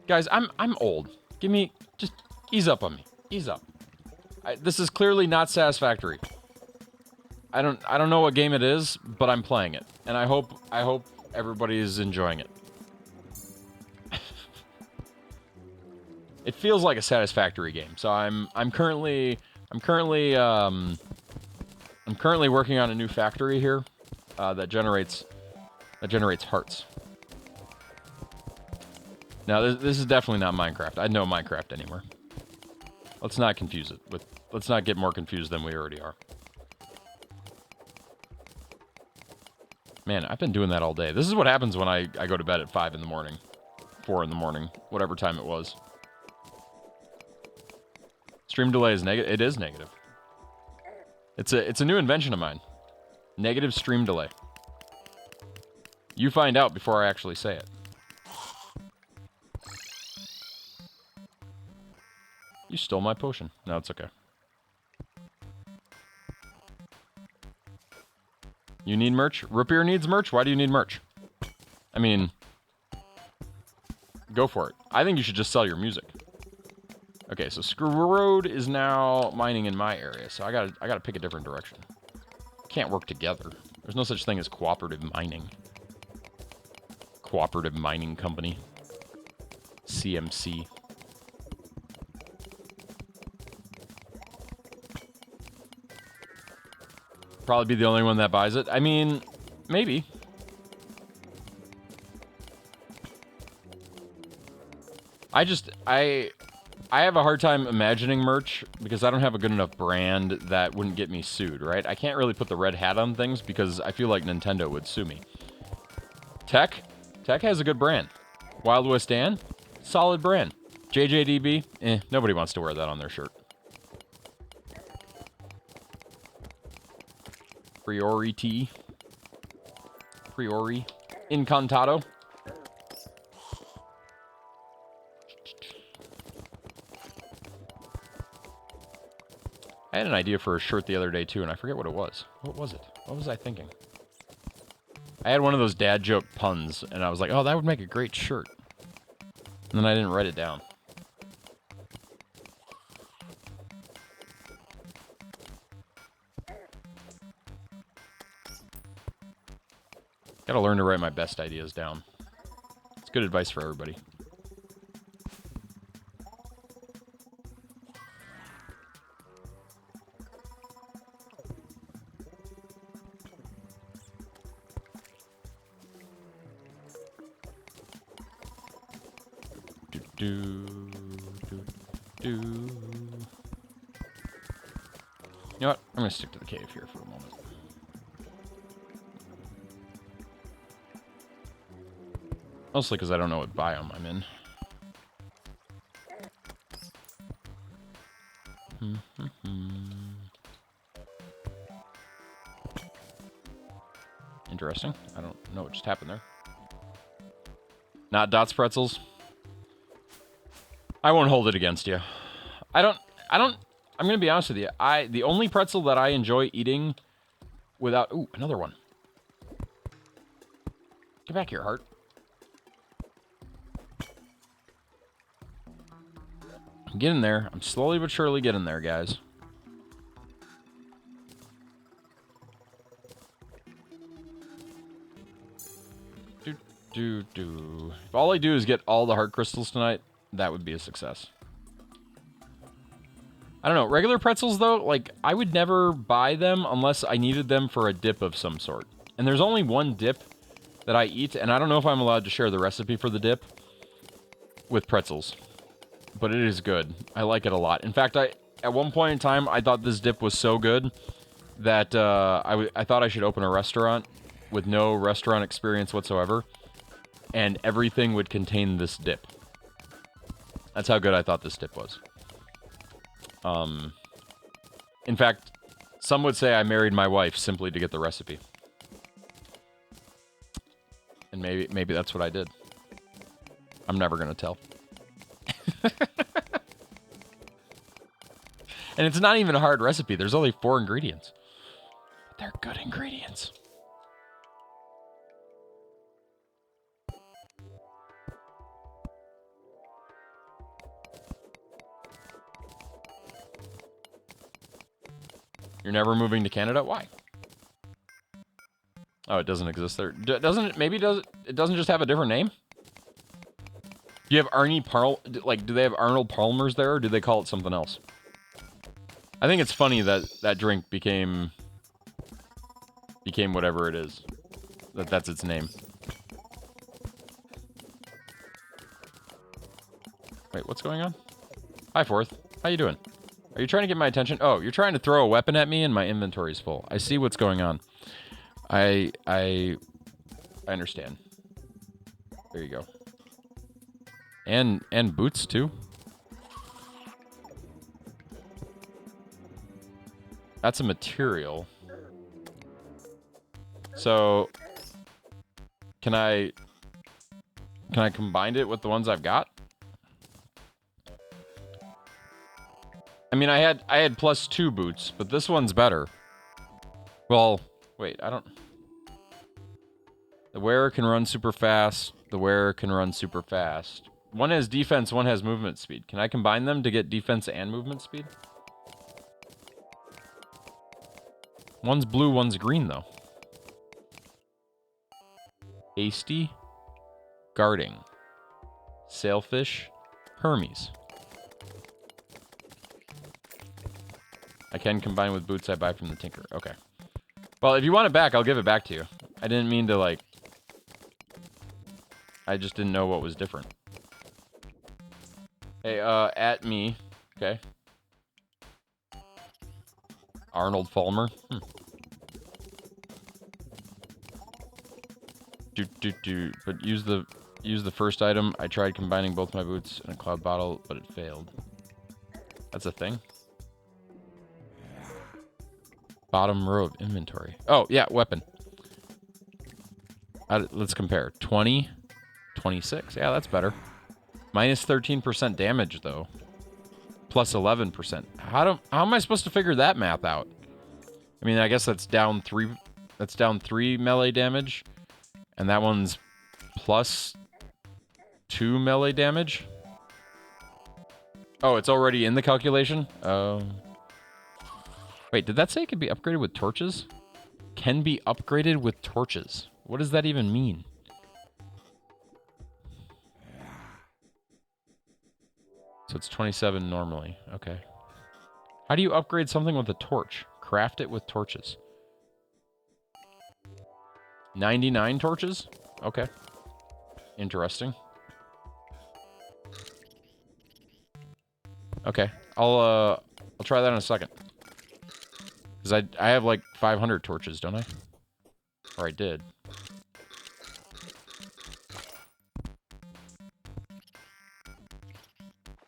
S1: Guys, I'm old. Just ease up on me. Ease up. This is clearly not Satisfactory. I don't know what game it is, but I'm playing it, and I hope everybody is enjoying it. It feels like a Satisfactory game, so I'm currently working on a new factory here that generates hearts. Now, this is definitely not Minecraft. I know Minecraft anymore. Let's not confuse it with... Let's not get more confused than we already are. Man, I've been doing that all day. This is what happens when I go to bed at 5 in the morning. 4 in the morning. Whatever time it was. Stream delay is negative. It is negative. It's a new invention of mine. Negative stream delay. You find out before I actually say it. You stole my potion. No, it's okay. You need merch? Root needs merch? Why do you need merch? I mean, go for it. I think you should just sell your music. Okay, so Screw Road is now mining in my area, so I gotta pick a different direction. Can't work together. There's no such thing as cooperative mining. Cooperative Mining Company. CMC. Probably be the only one that buys it. I mean, maybe. I have a hard time imagining merch because I don't have a good enough brand that wouldn't get me sued, right? I can't really put the red hat on things because I feel like Nintendo would sue me. Tech has a good brand. Wild West Dan, solid brand. JJDB, nobody wants to wear that on their shirt. Priority. Incantato. I had an idea for a shirt the other day, too, and I forget what it was. What was it? What was I thinking? I had one of those dad joke puns, and I was like, oh, that would make a great shirt. And then I didn't write it down. Gotta learn to write my best ideas down. It's good advice for everybody. You know what? I'm gonna stick to the cave here for a moment. Mostly because I don't know what biome I'm in. Interesting. I don't know what just happened there. Not Dots pretzels. I won't hold it against you. I'm gonna be honest with you. The only pretzel that I enjoy eating without... Ooh, another one. Get back here, Heart. I'm getting there. I'm slowly but surely getting there, guys. If all I do is get all the heart crystals tonight, that would be a success. I don't know. Regular pretzels, though, like, I would never buy them unless I needed them for a dip of some sort. And there's only one dip that I eat, and I don't know if I'm allowed to share the recipe for the dip with pretzels. But it is good. I like it a lot. In fact, at one point in time, I thought this dip was so good that I thought I should open a restaurant with no restaurant experience whatsoever, and everything would contain this dip. That's how good I thought this dip was. In fact, some would say I married my wife simply to get the recipe. And maybe that's what I did. I'm never gonna tell. And it's not even a hard recipe. There's only 4 ingredients. But they're good ingredients. You're never moving to Canada? Why? Oh, it doesn't exist there. Doesn't it? Maybe it doesn't just have a different name? Do you have do they have Arnold Palmer's there, or do they call it something else? I think it's funny that that drink became whatever it is. That's its name. Wait, what's going on? Hi, Fourth. How you doing? Are you trying to get my attention? Oh, you're trying to throw a weapon at me and my inventory's full. I see what's going on. I understand. There you go. And boots too. That's a material. So can I combine it with the ones I've got? I mean, I had +2 boots, but this one's better. Well, wait, I don't... The wearer can run super fast. The wearer can run super fast. One has defense, one has movement speed. Can I combine them to get defense and movement speed? One's blue, one's green, though. Hasty. Guarding. Sailfish. Hermes. I can combine with boots I buy from the tinker. Okay. Well, if you want it back, I'll give it back to you. I didn't mean to, like... I just didn't know what was different. Hey, at me. Okay. Arnold Palmer. But use the first item. I tried combining both my boots in a cloud bottle, but it failed. That's a thing? Bottom row of inventory. Oh, yeah, weapon. Let's compare. 20, 26. Yeah, that's better. Minus 13% damage, though. Plus 11%. How am I supposed to figure that math out? I mean, I guess that's down 3. That's down 3 melee damage. And that one's plus 2 melee damage. Oh, it's already in the calculation? Oh. Wait, did that say it could be upgraded with torches? Can be upgraded with torches. What does that even mean? So it's 27 normally. Okay. How do you upgrade something with a torch? Craft it with torches. 99 torches? Okay. Interesting. Okay. I'll try that in a second. Because I have like 500 torches, don't I? Or I did.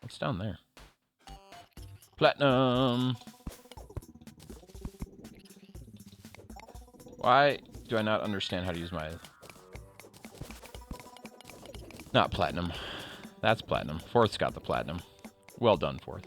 S1: What's down there? Platinum! Why do I not understand how to use my... Not platinum. That's platinum. Fourth's got the platinum. Well done, Fourth.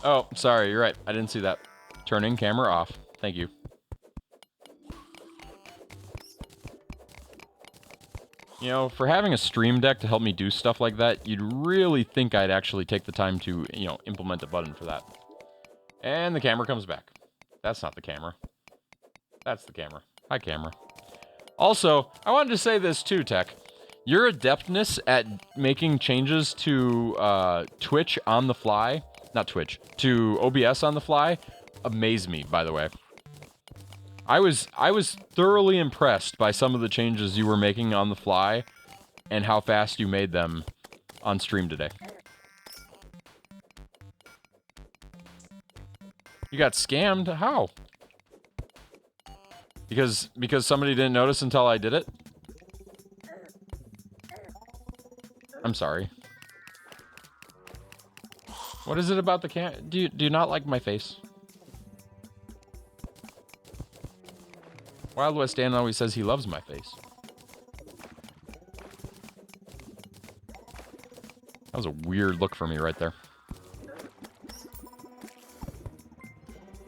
S1: Oh, sorry, you're right. I didn't see that. Turning camera off. Thank you. You know, for having a stream deck to help me do stuff like that, you'd really think I'd actually take the time to, you know, implement a button for that. And the camera comes back. That's not the camera. That's the camera. Hi, camera. Also, I wanted to say this too, Tech. Your adeptness at making changes to Twitch on the fly, not Twitch, to OBS on the fly, amazed me, by the way. I was thoroughly impressed by some of the changes you were making on the fly and how fast you made them on stream today. You got scammed? How? Because somebody didn't notice until I did it? I'm sorry. What is it about the do you not like my face? Wild West Dan always says he loves my face. That was a weird look for me right there.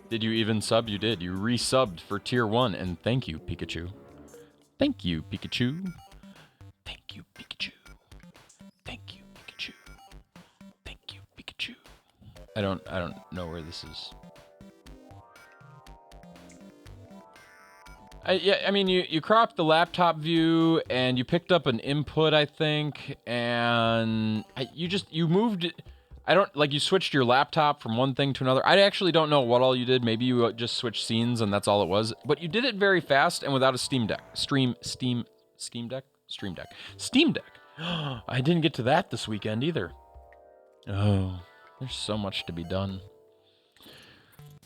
S1: Did you even sub? You did. You resubbed for tier 1, and thank you, Pikachu. Thank you, Pikachu. Thank you, Pikachu. Thank you, Pikachu. Thank you, Pikachu. I don't know where this is. I mean, you cropped the laptop view, and you picked up an input, I think, and you moved... you switched your laptop from one thing to another. I actually don't know what all you did. Maybe you just switched scenes and that's all it was. But you did it very fast and without a Steam Deck. Steam Deck? I didn't get to that this weekend either. Oh, there's so much to be done.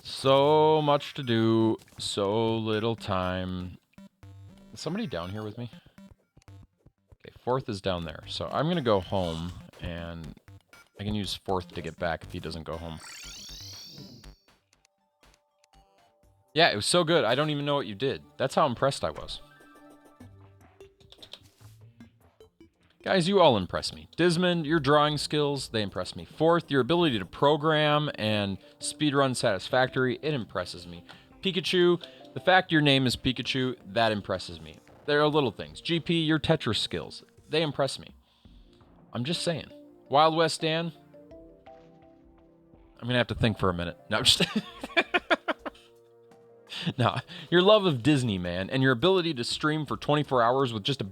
S1: So much to do. So little time. Is somebody down here with me? Okay, Fourth is down there. So I'm going to go home and... I can use Fourth to get back if he doesn't go home. Yeah, it was so good. I don't even know what you did. That's how impressed I was. Guys, you all impress me. Dismond, your drawing skills, they impress me. Fourth, your ability to program and speedrun Satisfactory, it impresses me. Pikachu, the fact your name is Pikachu, that impresses me. There are little things. GP, your Tetris skills, they impress me. I'm just saying. Wild West Dan? I'm going to have to think for a minute. No, just... No, your love of Disney, man, and your ability to stream for 24 hours with just a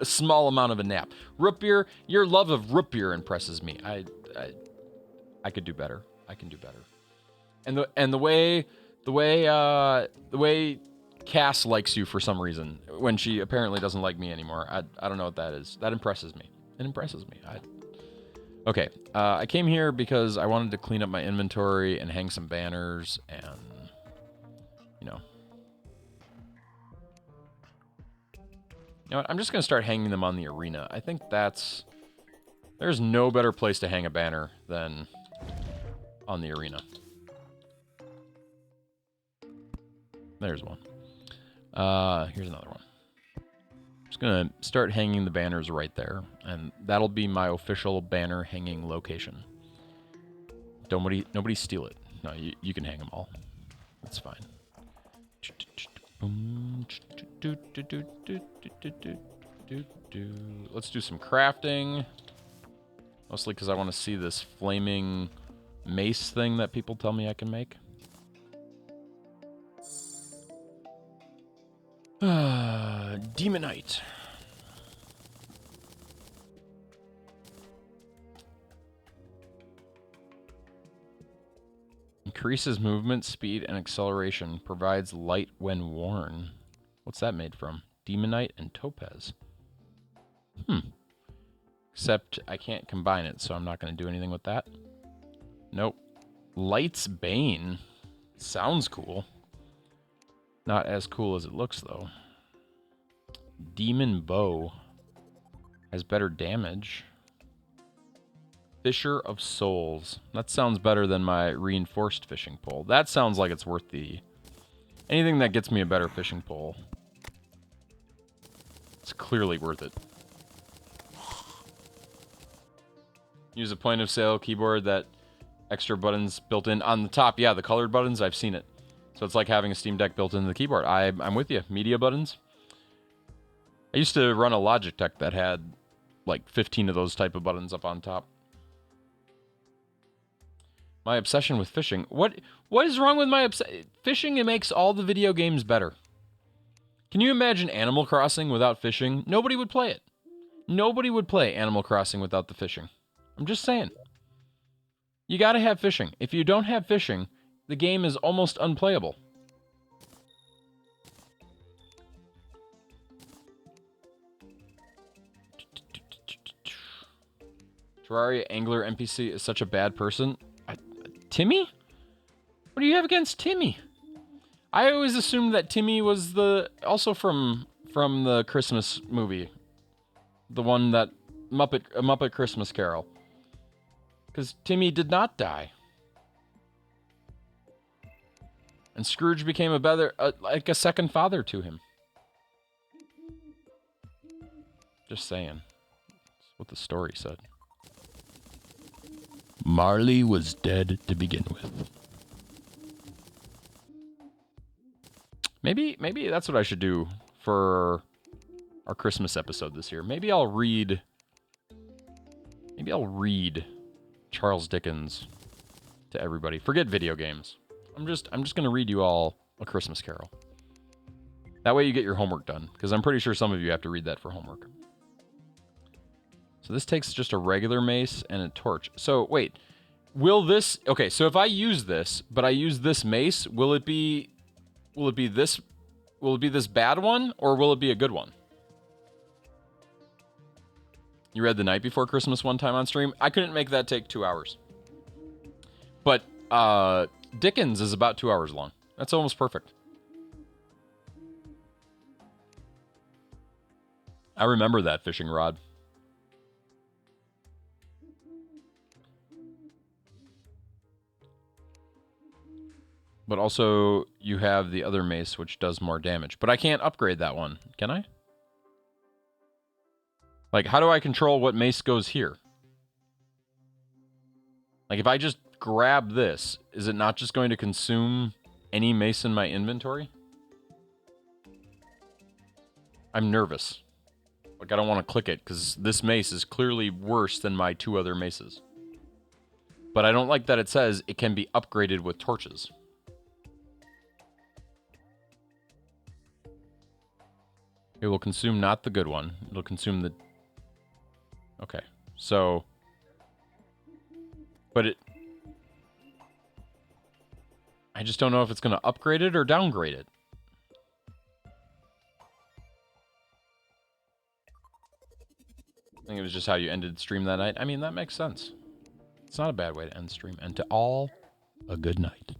S1: small amount of a nap. Root beer, your love of root beer impresses me. I could do better. I can do better. And the way Cass likes you for some reason when she apparently doesn't like me anymore. I don't know what that is. That impresses me. It impresses me. Okay, I came here because I wanted to clean up my inventory and hang some banners and, you know. You know what, I'm just going to start hanging them on the arena. I think there's no better place to hang a banner than on the arena. There's one. Here's another one. Just gonna start hanging the banners right there, and that'll be my official banner hanging location. Nobody steal it. No, you can hang them all. That's fine. Let's do some crafting. Mostly because I want to see this flaming mace thing that people tell me I can make. Demonite. Decreases movement, speed, and acceleration. Provides light when worn. What's that made from? Demonite and topaz. Except I can't combine it, so I'm not going to do anything with that. Nope. Light's Bane. Sounds cool. Not as cool as it looks, though. Demon Bow. Has better damage. Fisher of Souls. That sounds better than my reinforced fishing pole. That sounds like it's worth the... Anything that gets me a better fishing pole. It's clearly worth it. Use a point of sale keyboard that extra buttons built in on the top. Yeah, the colored buttons, I've seen it. So it's like having a Steam Deck built into the keyboard. I'm with you. Media buttons. I used to run a Logitech that had like 15 of those type of buttons up on top. My obsession with fishing. What is wrong with my obsession? Fishing, it makes all the video games better. Can you imagine Animal Crossing without fishing? Nobody would play it. Nobody would play Animal Crossing without the fishing. I'm just saying. You gotta have fishing. If you don't have fishing, the game is almost unplayable. Terraria Angler NPC is such a bad person. Timmy? What do you have against Timmy? I always assumed that Timmy was also from the Christmas movie. The one that A Muppet Christmas Carol. Because Timmy did not die. And Scrooge became like a second father to him. Just saying. That's what the story said. Marley was dead to begin with. Maybe that's what I should do for our Christmas episode this year. Maybe I'll read Charles Dickens to everybody. Forget video games. I'm just going to read you all A Christmas Carol. That way you get your homework done, because I'm pretty sure some of you have to read that for homework. So this takes just a regular mace and a torch. So wait, will this... Okay, so if I use this, but I use this mace, will it be this bad one, or will it be a good one? You read The Night Before Christmas one time on stream? I couldn't make that take 2 hours. But Dickens is about 2 hours long. That's almost perfect. I remember that fishing rod. But also, you have the other mace, which does more damage. But I can't upgrade that one, can I? Like, how do I control what mace goes here? Like, if I just grab this, is it not just going to consume any mace in my inventory? I'm nervous. Like, I don't want to click it, because this mace is clearly worse than my 2 other maces. But I don't like that it says it can be upgraded with torches. It will consume not the good one. It'll consume the... Okay, so... But it... I just don't know if it's going to upgrade it or downgrade it. I think it was just how you ended stream that night. I mean, that makes sense. It's not a bad way to end stream. And to all, a good night.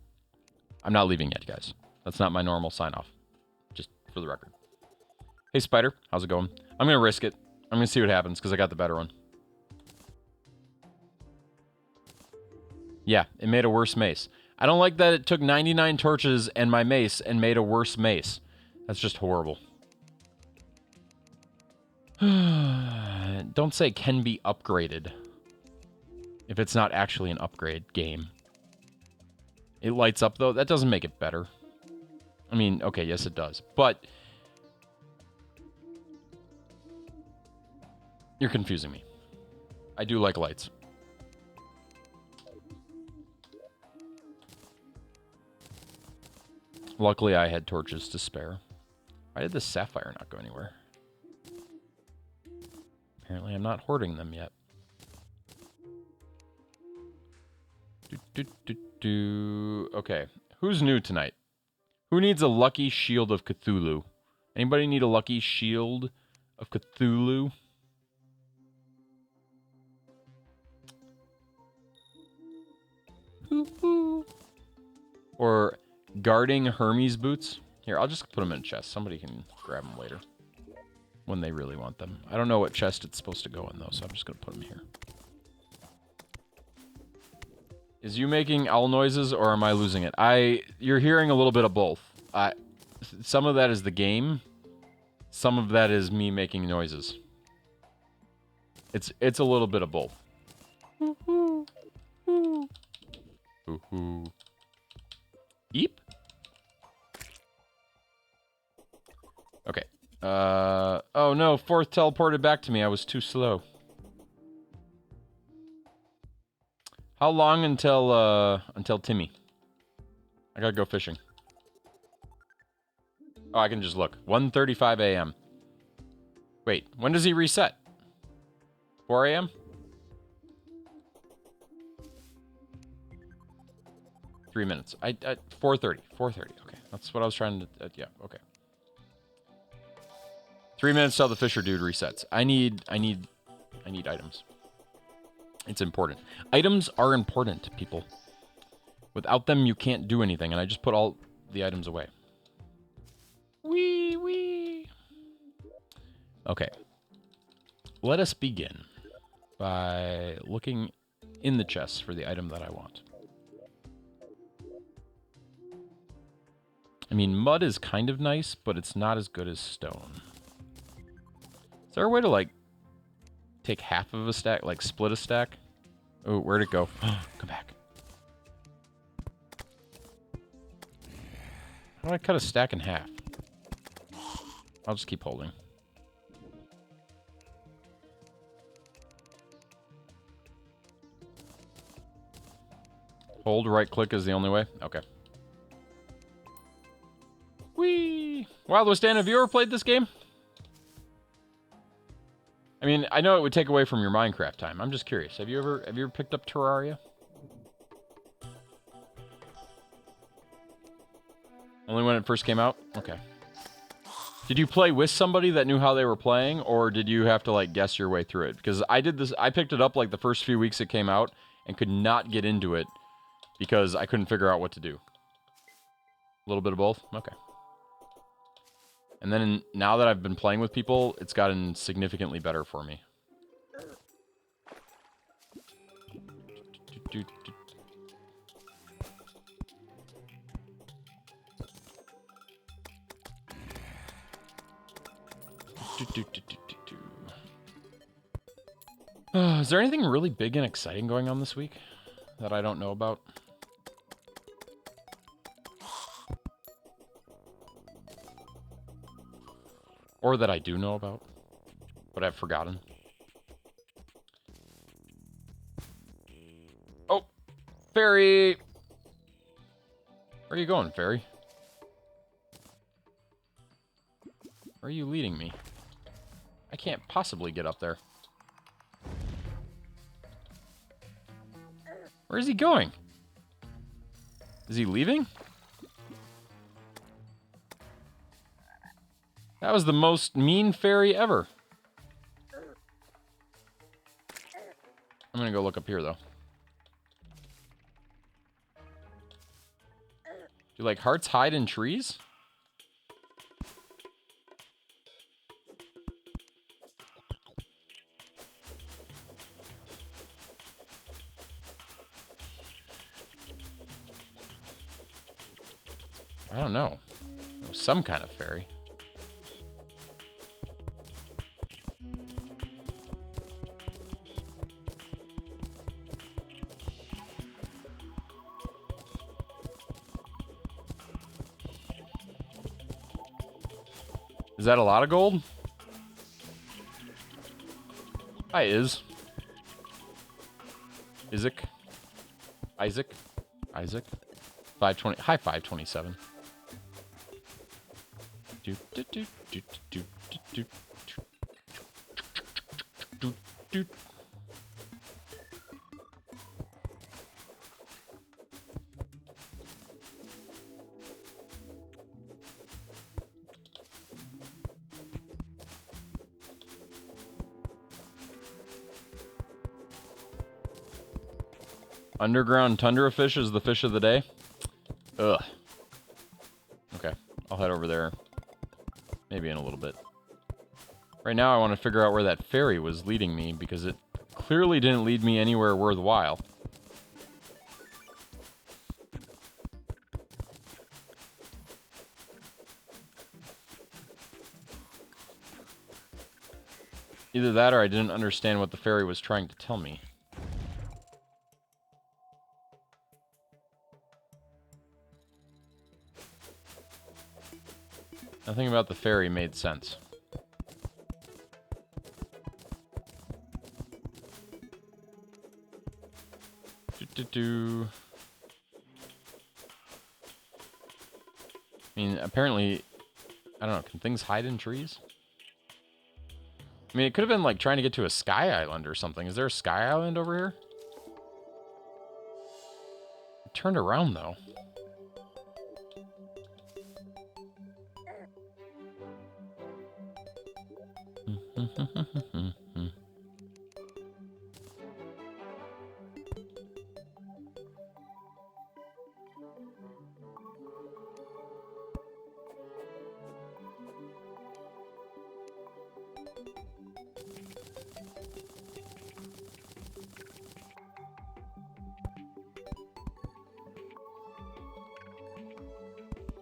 S1: I'm not leaving yet, guys. That's not my normal sign-off. Just for the record. Hey, Spider. How's it going? I'm going to risk it. I'm going to see what happens, because I got the better one. Yeah, it made a worse mace. I don't like that it took 99 torches and my mace and made a worse mace. That's just horrible. Don't say can be upgraded if it's not actually an upgrade game. It lights up, though. That doesn't make it better. I mean, okay, yes, it does. But you're confusing me. I do like lights. Luckily, I had torches to spare. Why did the sapphire not go anywhere? Apparently, I'm not hoarding them yet. Okay. Who's new tonight? Who needs a lucky shield of Cthulhu? Anybody need a lucky shield of Cthulhu? Or guarding Hermes boots? Here, I'll just put them in a chest. Somebody can grab them later when they really want them. I don't know what chest it's supposed to go in, though, so I'm just going to put them here. Is you making owl noises, or am I losing it? You're hearing a little bit of both. Some of that is the game. Some of that is me making noises. It's a little bit of both. Eep. Okay. Oh no, fourth teleported back to me. I was too slow. How long until Timmy? I gotta go fishing. Oh, I can just look. 1:35 a.m. Wait, when does he reset? 4 a.m.? 3 minutes. 4:30. 4:30. Okay, that's what I was trying to. Yeah. Okay. 3 minutes till the Fisher dude resets. I need items. It's important. Items are important, people. Without them, you can't do anything. And I just put all the items away. Wee. Okay. Let us begin by looking in the chest for the item that I want. I mean, mud is kind of nice, but it's not as good as stone. Is there a way to, like, take half of a stack, like split a stack? Oh, where'd it go? Come back. How do I cut a stack in half? I'll just keep holding. Hold, right click is the only way? Okay. Whee! Wild West Dan, have you ever played this game? I mean, I know it would take away from your Minecraft time. I'm just curious. Have you ever picked up Terraria? Only when it first came out? Okay. Did you play with somebody that knew how they were playing, or did you have to, like, guess your way through it? Because I did this. I picked it up, like, the first few weeks it came out and could not get into it because I couldn't figure out what to do. A little bit of both? Okay. And then now that I've been playing with people, it's gotten significantly better for me. Is there anything really big and exciting going on this week that I don't know about? Or that I do know about, but I've forgotten. Oh, Fairy! Where are you going, Fairy? Where are you leading me? I can't possibly get up there. Where is he going? Is he leaving? That was the most mean fairy ever. I'm gonna go look up here, though. Do, like, hearts hide in trees? I don't know. Some kind of fairy. Is that a lot of gold? Hi, Isaac. Isaac. 520. Hi, 527. Underground tundra fish is the fish of the day? Ugh. Okay, I'll head over there. Maybe in a little bit. Right now I want to figure out where that ferry was leading me, because it clearly didn't lead me anywhere worthwhile. Either that or I didn't understand what the ferry was trying to tell me. Nothing about the ferry made sense. I mean, apparently, I don't know, can things hide in trees? I mean, it could have been like trying to get to a sky island or something. Is there a sky island over here? It turned around, though.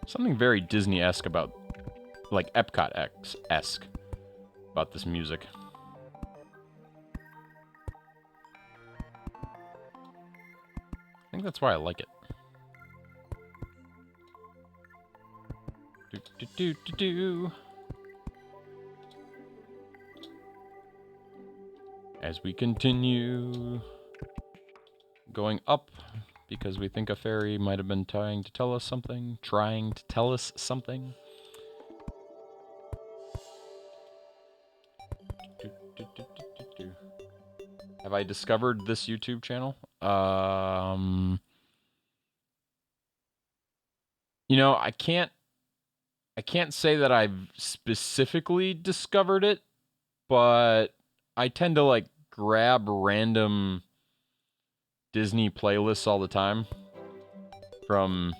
S1: Something very Disney-esque about, like Epcot-esque about this music. I think that's why I like it. Do. As we continue going up, because we think a fairy might have been trying to tell us something. Have I discovered this YouTube channel? You know, I can't say that I've specifically discovered it, but I tend to like grab random Disney playlists all the time from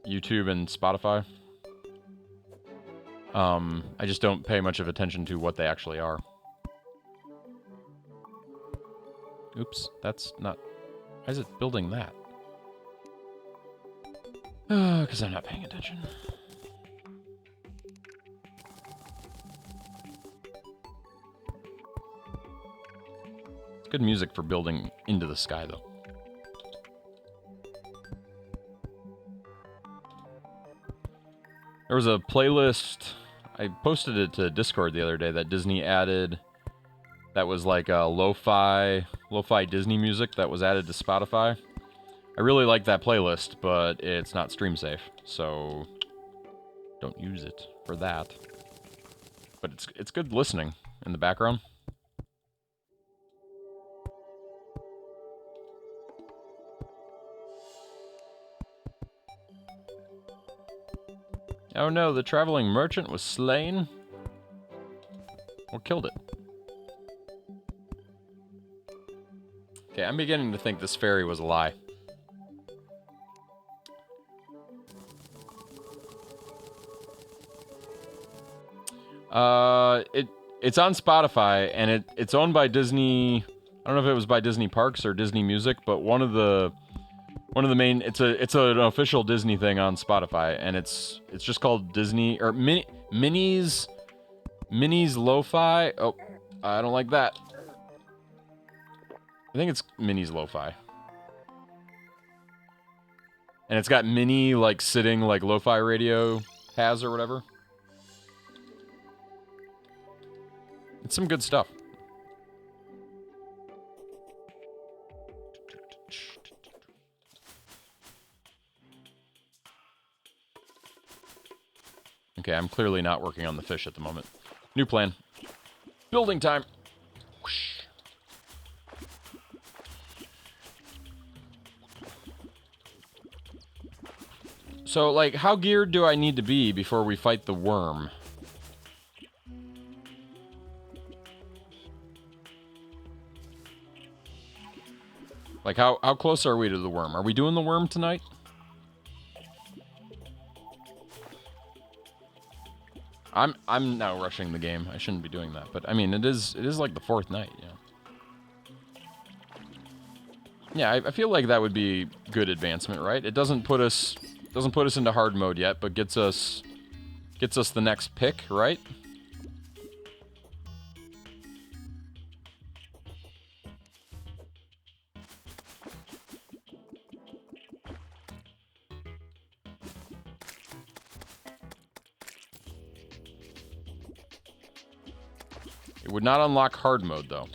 S1: YouTube and Spotify. I just don't pay much of attention to what they actually are. Oops, that's not... Why is it building that? Because I'm not paying attention. It's good music for building into the sky, though. There was a playlist, I posted it to Discord the other day, that Disney added, that was like a lo-fi Disney music that was added to Spotify. I really like that playlist, but it's not stream safe, so don't use it for that. But it's good listening in the background. Oh no, the traveling merchant was slain? Or killed it? Okay, I'm beginning to think this fairy was a lie. It's on Spotify, and it's owned by Disney. I don't know if it was by Disney Parks or Disney Music, but one of the main, it's an official Disney thing on Spotify, and it's just called Disney or Minnie's Lo-Fi. Oh, I don't like that. I think it's Minnie's Lo-Fi. And it's got Minnie like sitting like Lo-Fi radio has or whatever. It's some good stuff. Okay, I'm clearly not working on the fish at the moment. New plan. Building time. Whoosh. So, like, how geared do I need to be before we fight the worm? Like, how close are we to the worm? Are we doing the worm tonight? I'm now rushing the game. I shouldn't be doing that, but I mean, it is like the 4th night, yeah. Yeah, I feel like that would be good advancement, right? It doesn't put us into hard mode yet, but gets us the next pick, right? It would not unlock hard mode though.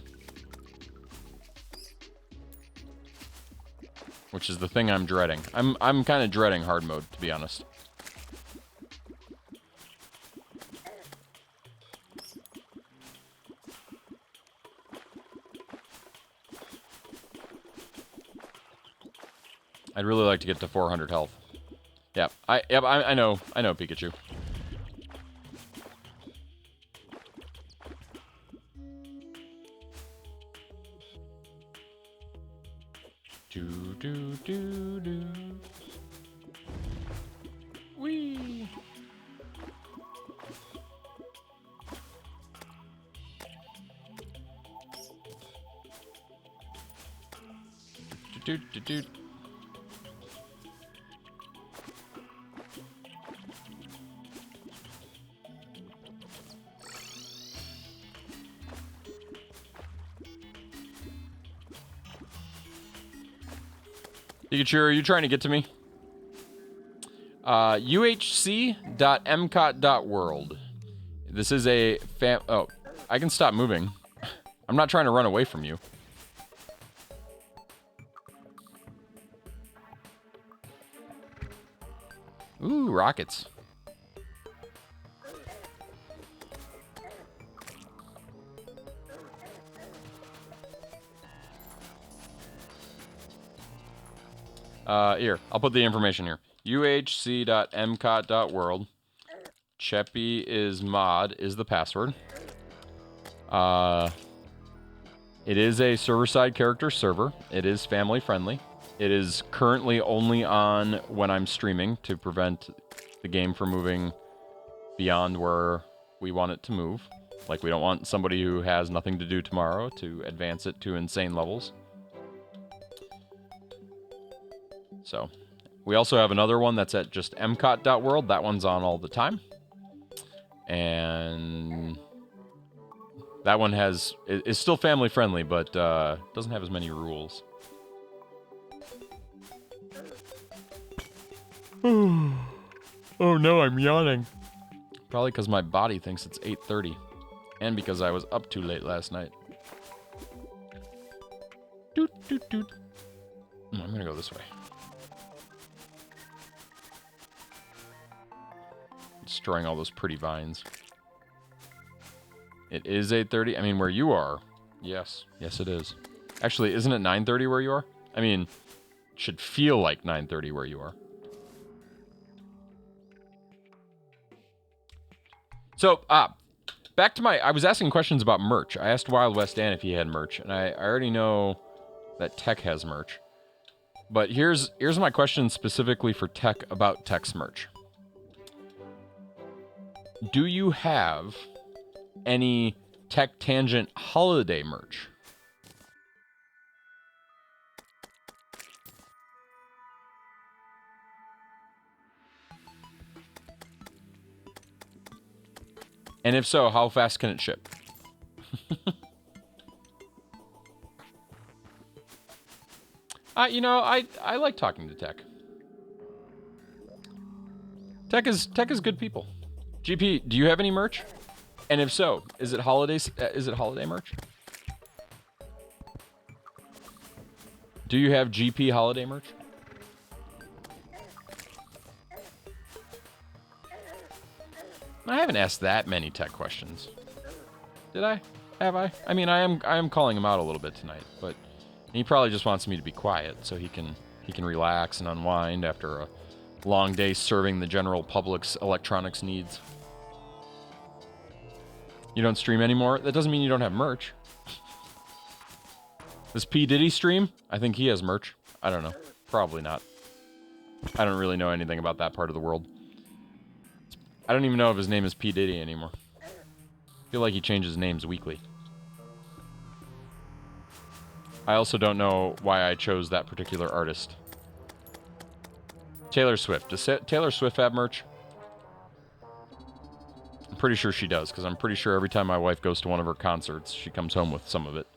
S1: Which is the thing I'm dreading. I'm kind of dreading hard mode, to be honest. I'd really like to get to 400 health. Yep, I know Pikachu. Do. Whee! Do. Pikachu, are you trying to get to me? uhc.mcot.world. This is a oh, I can stop moving. I'm not trying to run away from you. Ooh, rockets. Here, I'll put the information here. uhc.mcot.world. Cheppy is mod is the password. It is a server-side character server. It is family friendly. It is currently only on when I'm streaming to prevent the game from moving beyond where we want it to move. Like, we don't want somebody who has nothing to do tomorrow to advance it to insane levels. So, we also have another one that's at just mcot.world. That one's on all the time. And that one is still family friendly, but doesn't have as many rules. Oh no, I'm yawning. Probably because my body thinks it's 8:30. And because I was up too late last night. Doot. I'm gonna go this way. Destroying all those pretty vines. It is 8:30. I mean, where you are. Yes. Yes, it is. Actually, isn't it 9:30 where you are? I mean, it should feel like 9:30 where you are. So, back to I was asking questions about merch. I asked Wild West Dan if he had merch, and I already know that Tech has merch. But here's my question specifically for Tech about Tech's merch. Do you have any Tech Tangent holiday merch? And if so, how fast can it ship? You know, I like talking to Tech. Tech is good people. GP, do you have any merch? And if so, is it holiday merch? Do you have GP holiday merch? I haven't asked that many Tech questions. Did I? Have I? I mean, I am calling him out a little bit tonight, but he probably just wants me to be quiet so he can relax and unwind after a long day serving the general public's electronics needs. You don't stream anymore? That doesn't mean you don't have merch. This P. Diddy stream? I think he has merch. I don't know. Probably not. I don't really know anything about that part of the world. I don't even know if his name is P. Diddy anymore. I feel like he changes names weekly. I also don't know why I chose that particular artist. Taylor Swift. Does Taylor Swift have merch? I'm pretty sure she does, because I'm pretty sure every time my wife goes to one of her concerts, she comes home with some of it.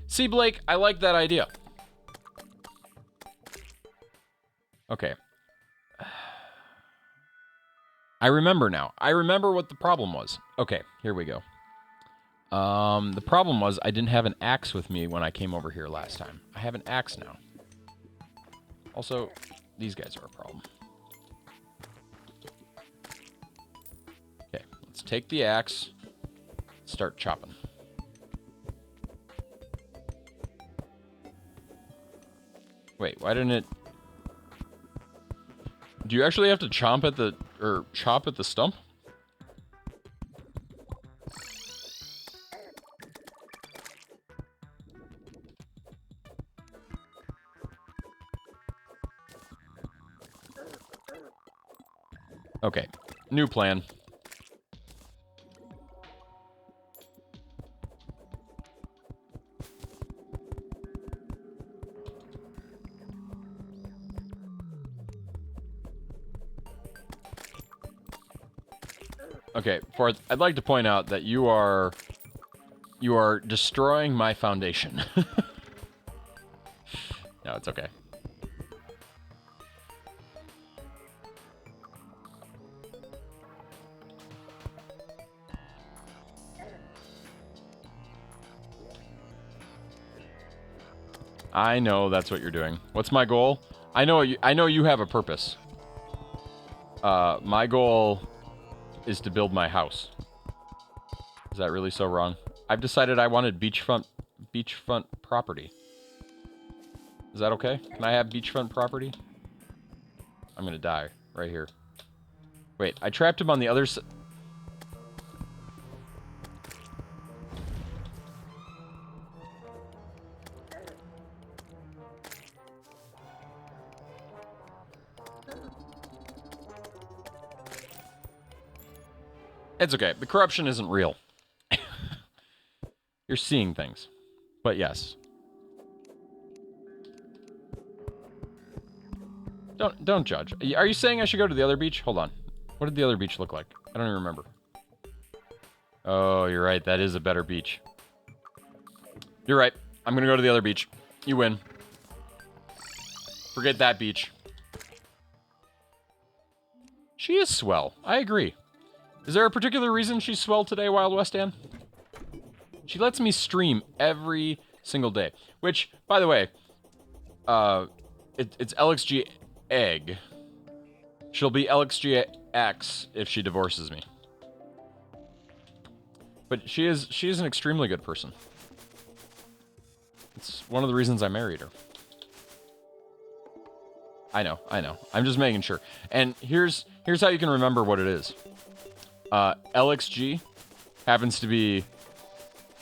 S1: See, Blake, I like that idea. Okay. I remember now. I remember what the problem was. Okay, here we go. The problem was I didn't have an axe with me when I came over here last time. I have an axe now. Also, these guys are a problem. Okay, let's take the axe, start chopping. Wait, why didn't it... Do you actually have to chop at the stump? Okay, new plan. Okay, I'd like to point out that you are destroying my foundation. No, it's okay. I know that's what you're doing. What's my goal? I know you have a purpose. My goal is to build my house. Is that really so wrong? I've decided I wanted beachfront property. Is that okay? Can I have beachfront property? I'm gonna die right here. Wait, I trapped him on the other side. It's okay. The corruption isn't real. You're seeing things. But yes. Don't judge. Are you saying I should go to the other beach? Hold on. What did the other beach look like? I don't even remember. Oh, you're right. That is a better beach. You're right. I'm gonna go to the other beach. You win. Forget that beach. She is swell. I agree. Is there a particular reason she's swell today, Wild West Dan? She lets me stream every single day. Which, by the way, it's LXG Egg. She'll be LXG X if she divorces me. But she is an extremely good person. It's one of the reasons I married her. I know. I'm just making sure. And here's how you can remember what it is. LXG happens to be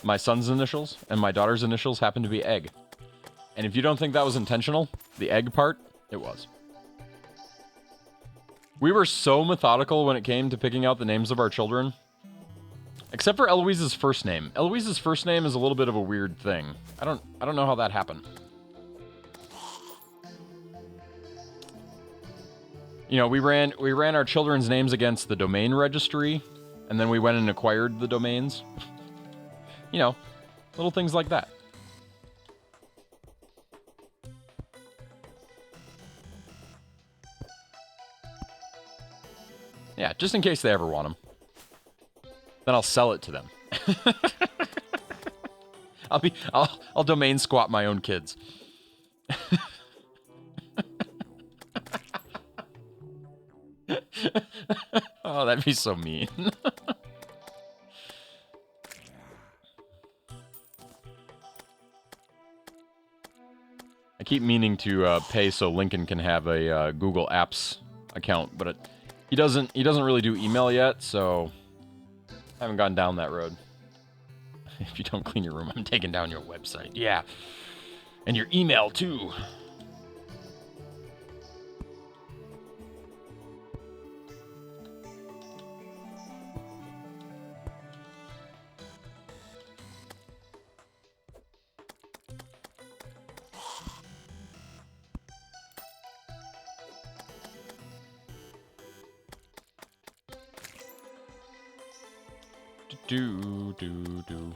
S1: my son's initials, and my daughter's initials happen to be egg. And if you don't think that was intentional, the egg part, it was. We were so methodical when it came to picking out the names of our children. Except for Eloise's first name. Eloise's first name is a little bit of a weird thing. I don't know how that happened. You know, we ran our children's names against the domain registry, and then we went and acquired the domains. You know, little things like that. Yeah, just in case they ever want them. Then I'll sell it to them. I'll domain squat my own kids. Oh, that'd be so mean. I keep meaning to pay so Lincoln can have a Google Apps account, but he doesn't really do email yet, so I haven't gone down that road. If you don't clean your room, I'm taking down your website. Yeah. And your email, too. Do.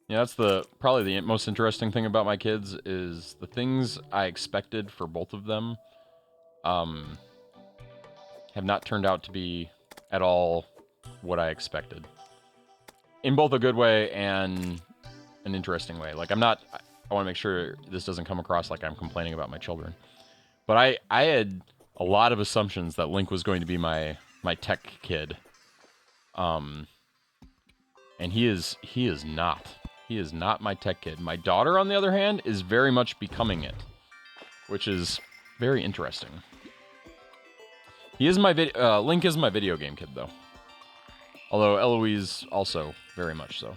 S1: Yeah, that's probably the most interesting thing about my kids is the things I expected for both of them have not turned out to be at all what I expected. In both a good way and an interesting way. Like, I want to make sure this doesn't come across like I'm complaining about my children. But I had a lot of assumptions that Link was going to be my tech kid. And he is not. He is not my tech kid. My daughter, on the other hand, is very much becoming it, which is very interesting. He is my Link is my video game kid, though. Although Eloise also very much so.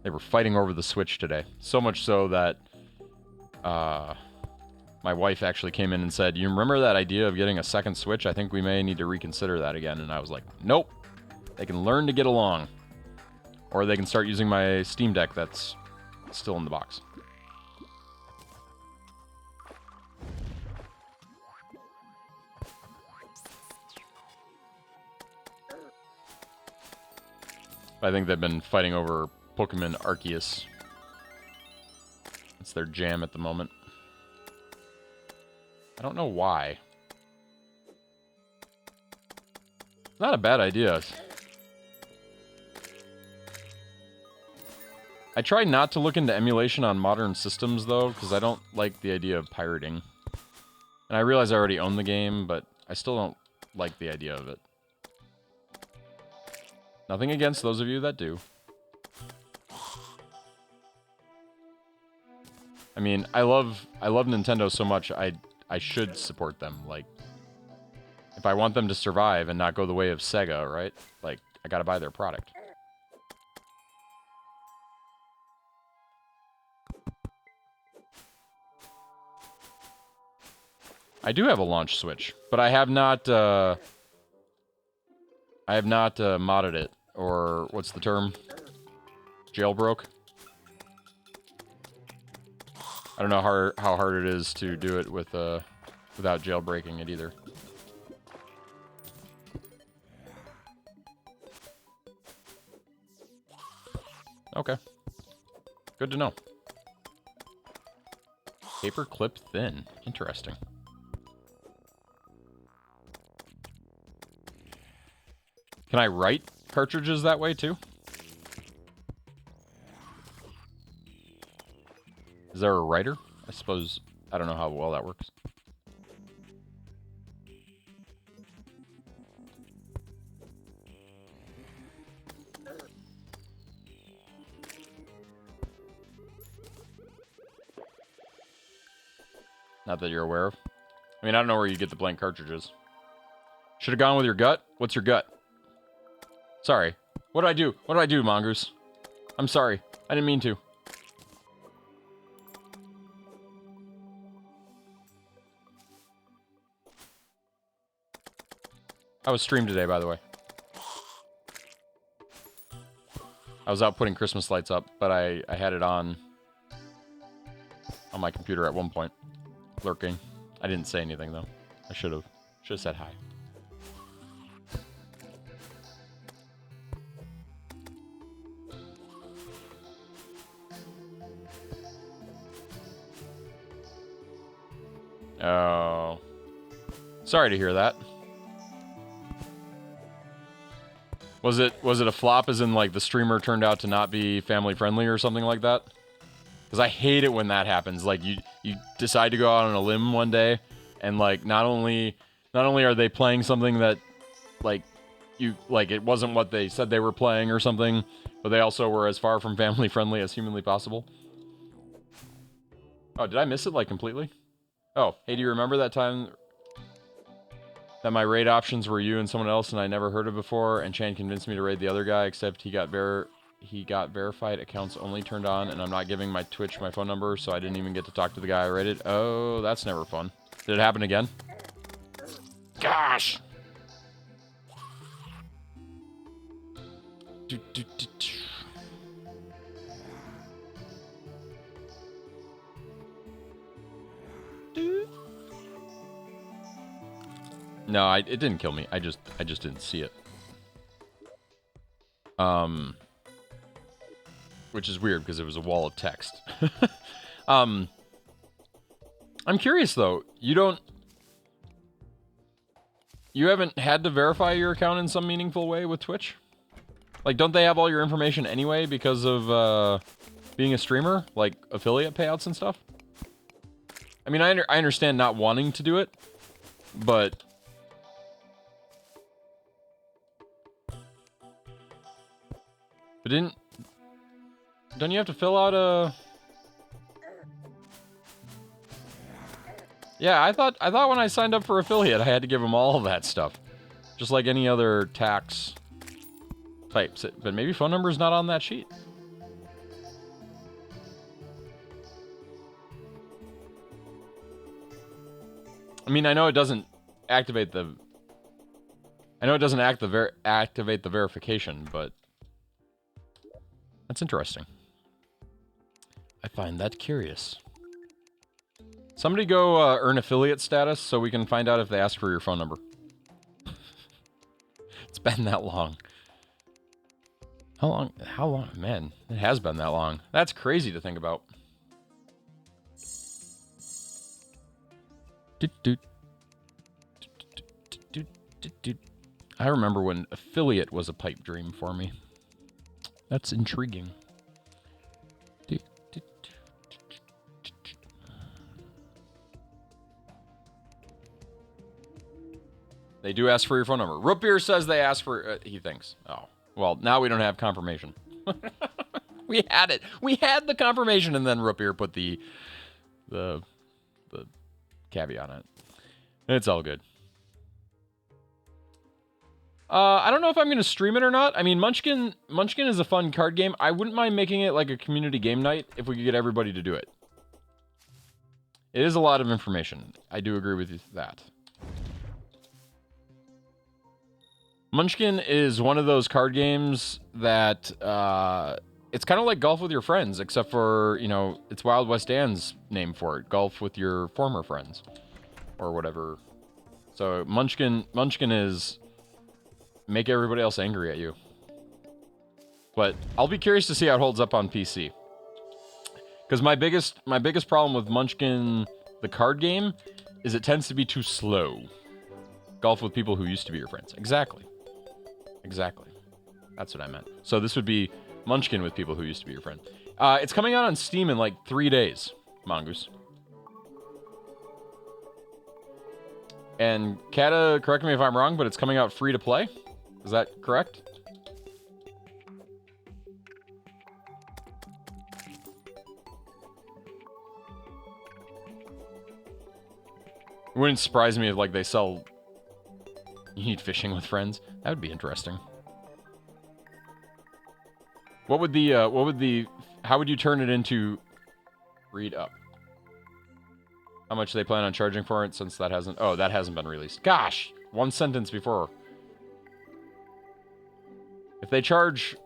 S1: They were fighting over the Switch today. So much so that my wife actually came in and said, "You remember that idea of getting a second Switch? I think we may need to reconsider that again." And I was like, nope. They can learn to get along. Or they can start using my Steam Deck that's still in the box. I think they've been fighting over Pokemon Arceus. It's their jam at the moment. I don't know why. Not a bad idea. I try not to look into emulation on modern systems, though, because I don't like the idea of pirating. And I realize I already own the game, but I still don't like the idea of it. Nothing against those of you that do. I mean, I love Nintendo so much, I should support them. Like, if I want them to survive and not go the way of Sega, right? Like, I gotta buy their product. I do have a launch Switch, but I have not modded it, or what's the term? Jailbroke? I don't know how hard it is to do it with without jailbreaking it either. Okay. Good to know. Paperclip thin. Interesting. Can I write cartridges that way too? Is there a writer? I suppose. I don't know how well that works. Not that you're aware of. I mean, I don't know where you get the blank cartridges. Should have gone with your gut? What's your gut? Sorry. What did I do? What did I do, Mongoose? I'm sorry. I didn't mean to. I was streamed today, by the way. I was out putting Christmas lights up, but I had it on my computer at one point. Lurking. I didn't say anything, though. I should have. Should have said hi. Oh. Sorry to hear that. Was it a flop as in, like, the streamer turned out to not be family friendly or something like that? Because I hate it when that happens. Like, you decide to go out on a limb one day, and, like, not only are they playing something that, like, it wasn't what they said they were playing or something, but they also were as far from family friendly as humanly possible. Oh, did I miss it, like, completely? Oh, hey, do you remember that time that my raid options were you and someone else and I never heard of before, and Chan convinced me to raid the other guy, except he got verified accounts only turned on, and I'm not giving my Twitch my phone number, so I didn't even get to talk to the guy I raided? Oh, that's never fun. Did it happen again? Gosh! No, it didn't kill me. I just didn't see it. Which is weird because it was a wall of text. I'm curious though. You haven't had to verify your account in some meaningful way with Twitch? Like, don't they have all your information anyway because of being a streamer, like affiliate payouts and stuff? I mean, I understand not wanting to do it, but don't you have to fill out a... Yeah, I thought when I signed up for affiliate, I had to give them all of that stuff. Just like any other tax types. But maybe phone number's not on that sheet. I mean, I know it doesn't activate the... I know it doesn't activate the verification, but... That's interesting. I find that curious. Somebody go earn affiliate status so we can find out if they ask for your phone number. It's been that long. How long? How long? Man, it has been that long. That's crazy to think about. I remember when affiliate was a pipe dream for me. That's intriguing. They do ask for your phone number. Root Beer says they ask for... he thinks. Oh. Well, now we don't have confirmation. We had it. We had the confirmation, and then Root Beer put the caveat on it. It's all good. I don't know if I'm going to stream it or not. I mean, Munchkin is a fun card game. I wouldn't mind making it like a community game night if we could get everybody to do it. It is a lot of information. I do agree with you that. Munchkin is one of those card games that it's kind of like golf with your friends, except for, you know, it's Wild West Dan's name for it. Golf with your former friends or whatever. So Munchkin is make everybody else angry at you. But I'll be curious to see how it holds up on PC. Because my biggest problem with Munchkin, the card game, is it tends to be too slow. Golf with people who used to be your friends. Exactly. Exactly. That's what I meant. So this would be Munchkin with people who used to be your friend. It's coming out on Steam in like 3 days, Mongoose. And Kata, correct me if I'm wrong, but it's coming out free to play? Is that correct? It wouldn't surprise me if, like, they sell... You need fishing with friends? That would be interesting. What would the... How would you turn it into... Read up. How much they plan on charging for it since that hasn't... Oh, that hasn't been released. Gosh! One sentence before. If they charge...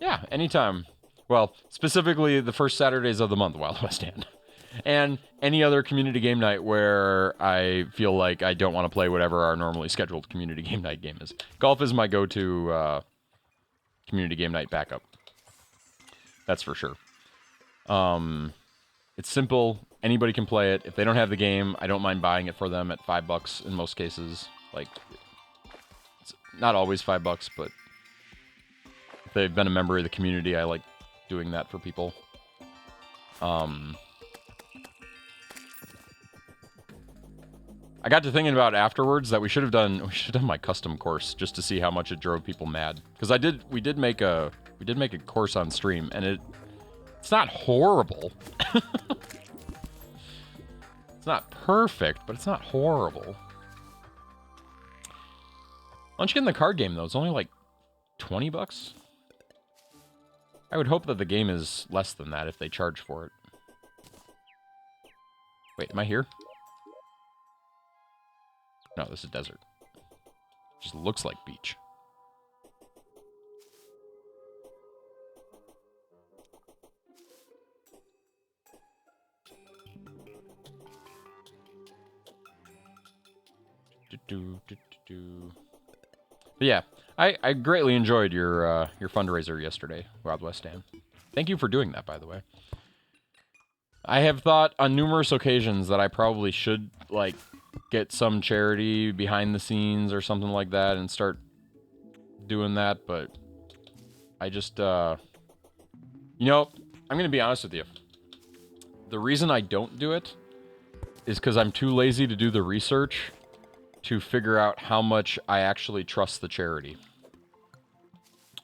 S1: Yeah, anytime. Well, specifically the first Saturdays of the month, Wild West End. And any other community game night where I feel like I don't want to play whatever our normally scheduled community game night game is. Golf is my go-to community game night backup. That's for sure. It's simple. Anybody can play it. If they don't have the game, I don't mind buying it for them at $5 in most cases. Like, it's not always $5, but if they've been a member of the community, I like doing that for people. I got to thinking about afterwards that we should have done my custom course just to see how much it drove people mad. Because we did make a course on stream, and It's not horrible. It's not perfect, but it's not horrible. Why don't you get in the card game, though? It's only like 20 bucks. I would hope that the game is less than that if they charge for it. Wait, am I here? No, this is desert. Just looks like beach. But yeah, I greatly enjoyed your fundraiser yesterday, Wild West Dan. Thank you for doing that, by the way. I have thought on numerous occasions that I probably should, like, get some charity behind the scenes or something like that and start doing that, but I just, you know, I'm going to be honest with you. The reason I don't do it is because I'm too lazy to do the research to figure out how much I actually trust the charity.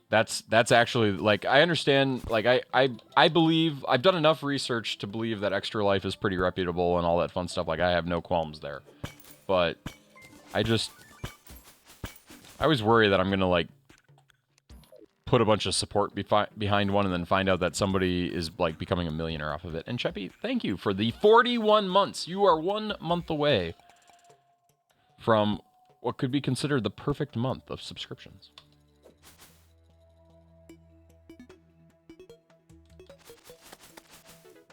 S1: That's actually, like, I understand, like, I believe, I've done enough research to believe that Extra Life is pretty reputable and all that fun stuff. Like, I have no qualms there. But I always worry that I'm gonna, like, put a bunch of support behind one and then find out that somebody is, like, becoming a millionaire off of it. And Cheppy, thank you for the 41 months. You are 1 month away from what could be considered the perfect month of subscriptions.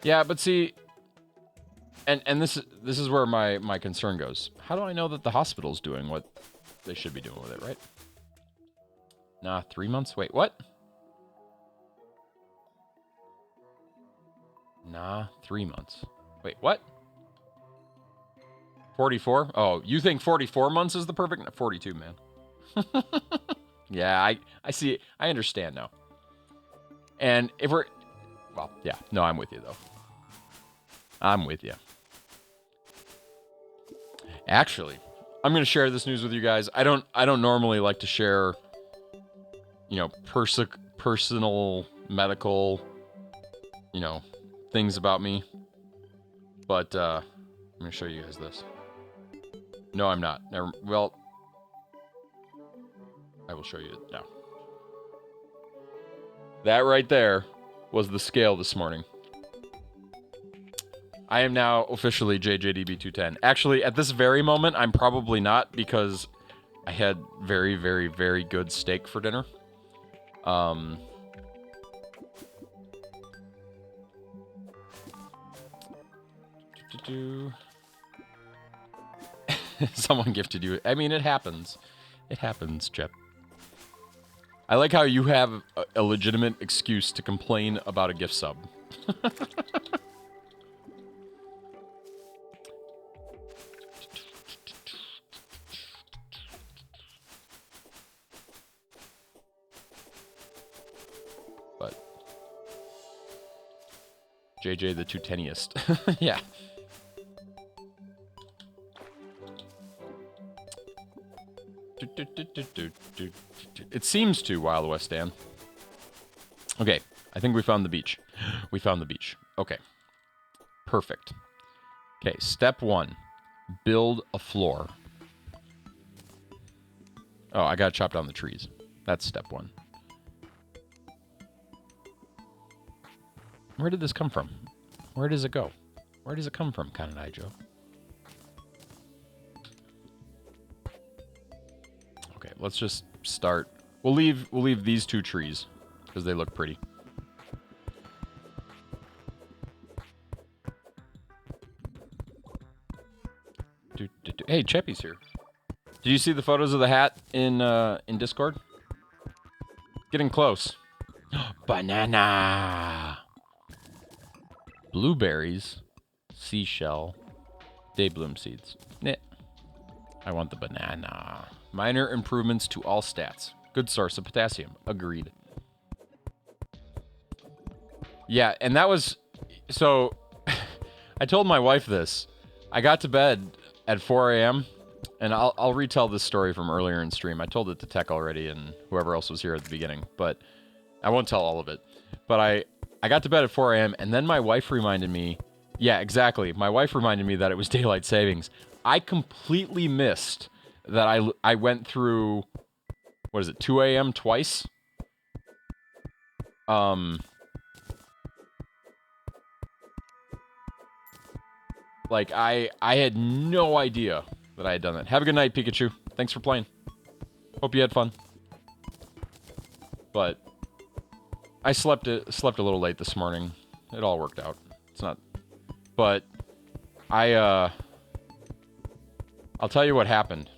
S1: Yeah, but see, and this is where my concern goes. How do I know that the hospital's doing what they should be doing with it, right? Nah, 3 months? Wait, what? Nah, 3 months. Wait, what? 44? Oh, you think 44 months is the perfect? 42, man. Yeah, I see it. I understand now. And if we're... Well, yeah. No, I'm with you, though. I'm with you. Actually, I'm going to share this news with you guys. I don't normally like to share, you know, personal, medical, you know, things about me. But I'm going to show you guys this. No, I'm not. Well, I will show you it now. That right there was the scale this morning. I am now officially JJDB210. Actually, at this very moment, I'm probably not because I had very, very, very good steak for dinner. Someone gifted you. I mean, it happens. It happens, Chip. I like how you have a legitimate excuse to complain about a gift sub. But JJ the 210iest. Yeah. It seems to, Wild West Dan. Okay, I think we found the beach. We found the beach. Okay. Perfect. Okay, step 1. Build a floor. Oh, I gotta chop down the trees. That's step 1. Where did this come from? Where does it go? Where does it come from, Kananai Joe? Okay, let's just start. We'll leave these 2 trees because they look pretty. Hey, Cheppy's here. Did you see the photos of the hat in Discord? Getting close. Banana. Blueberries, seashell, daybloom seeds. Nah. I want the banana. Minor improvements to all stats. Good source of potassium. Agreed. Yeah, and that was... So, I told my wife this. I got to bed at 4 a.m., and I'll retell this story from earlier in stream. I told it to Tech already and whoever else was here at the beginning, but I won't tell all of it. But I got to bed at 4 a.m. and then my wife reminded me. Yeah, exactly. My wife reminded me that it was daylight savings. I completely missed that I went through, what is it, 2 a.m. twice? Like, I had no idea that I had done that. Have a good night, Pikachu. Thanks for playing. Hope you had fun. But I slept a little late this morning. It all worked out. It's not... But I'll tell you what happened.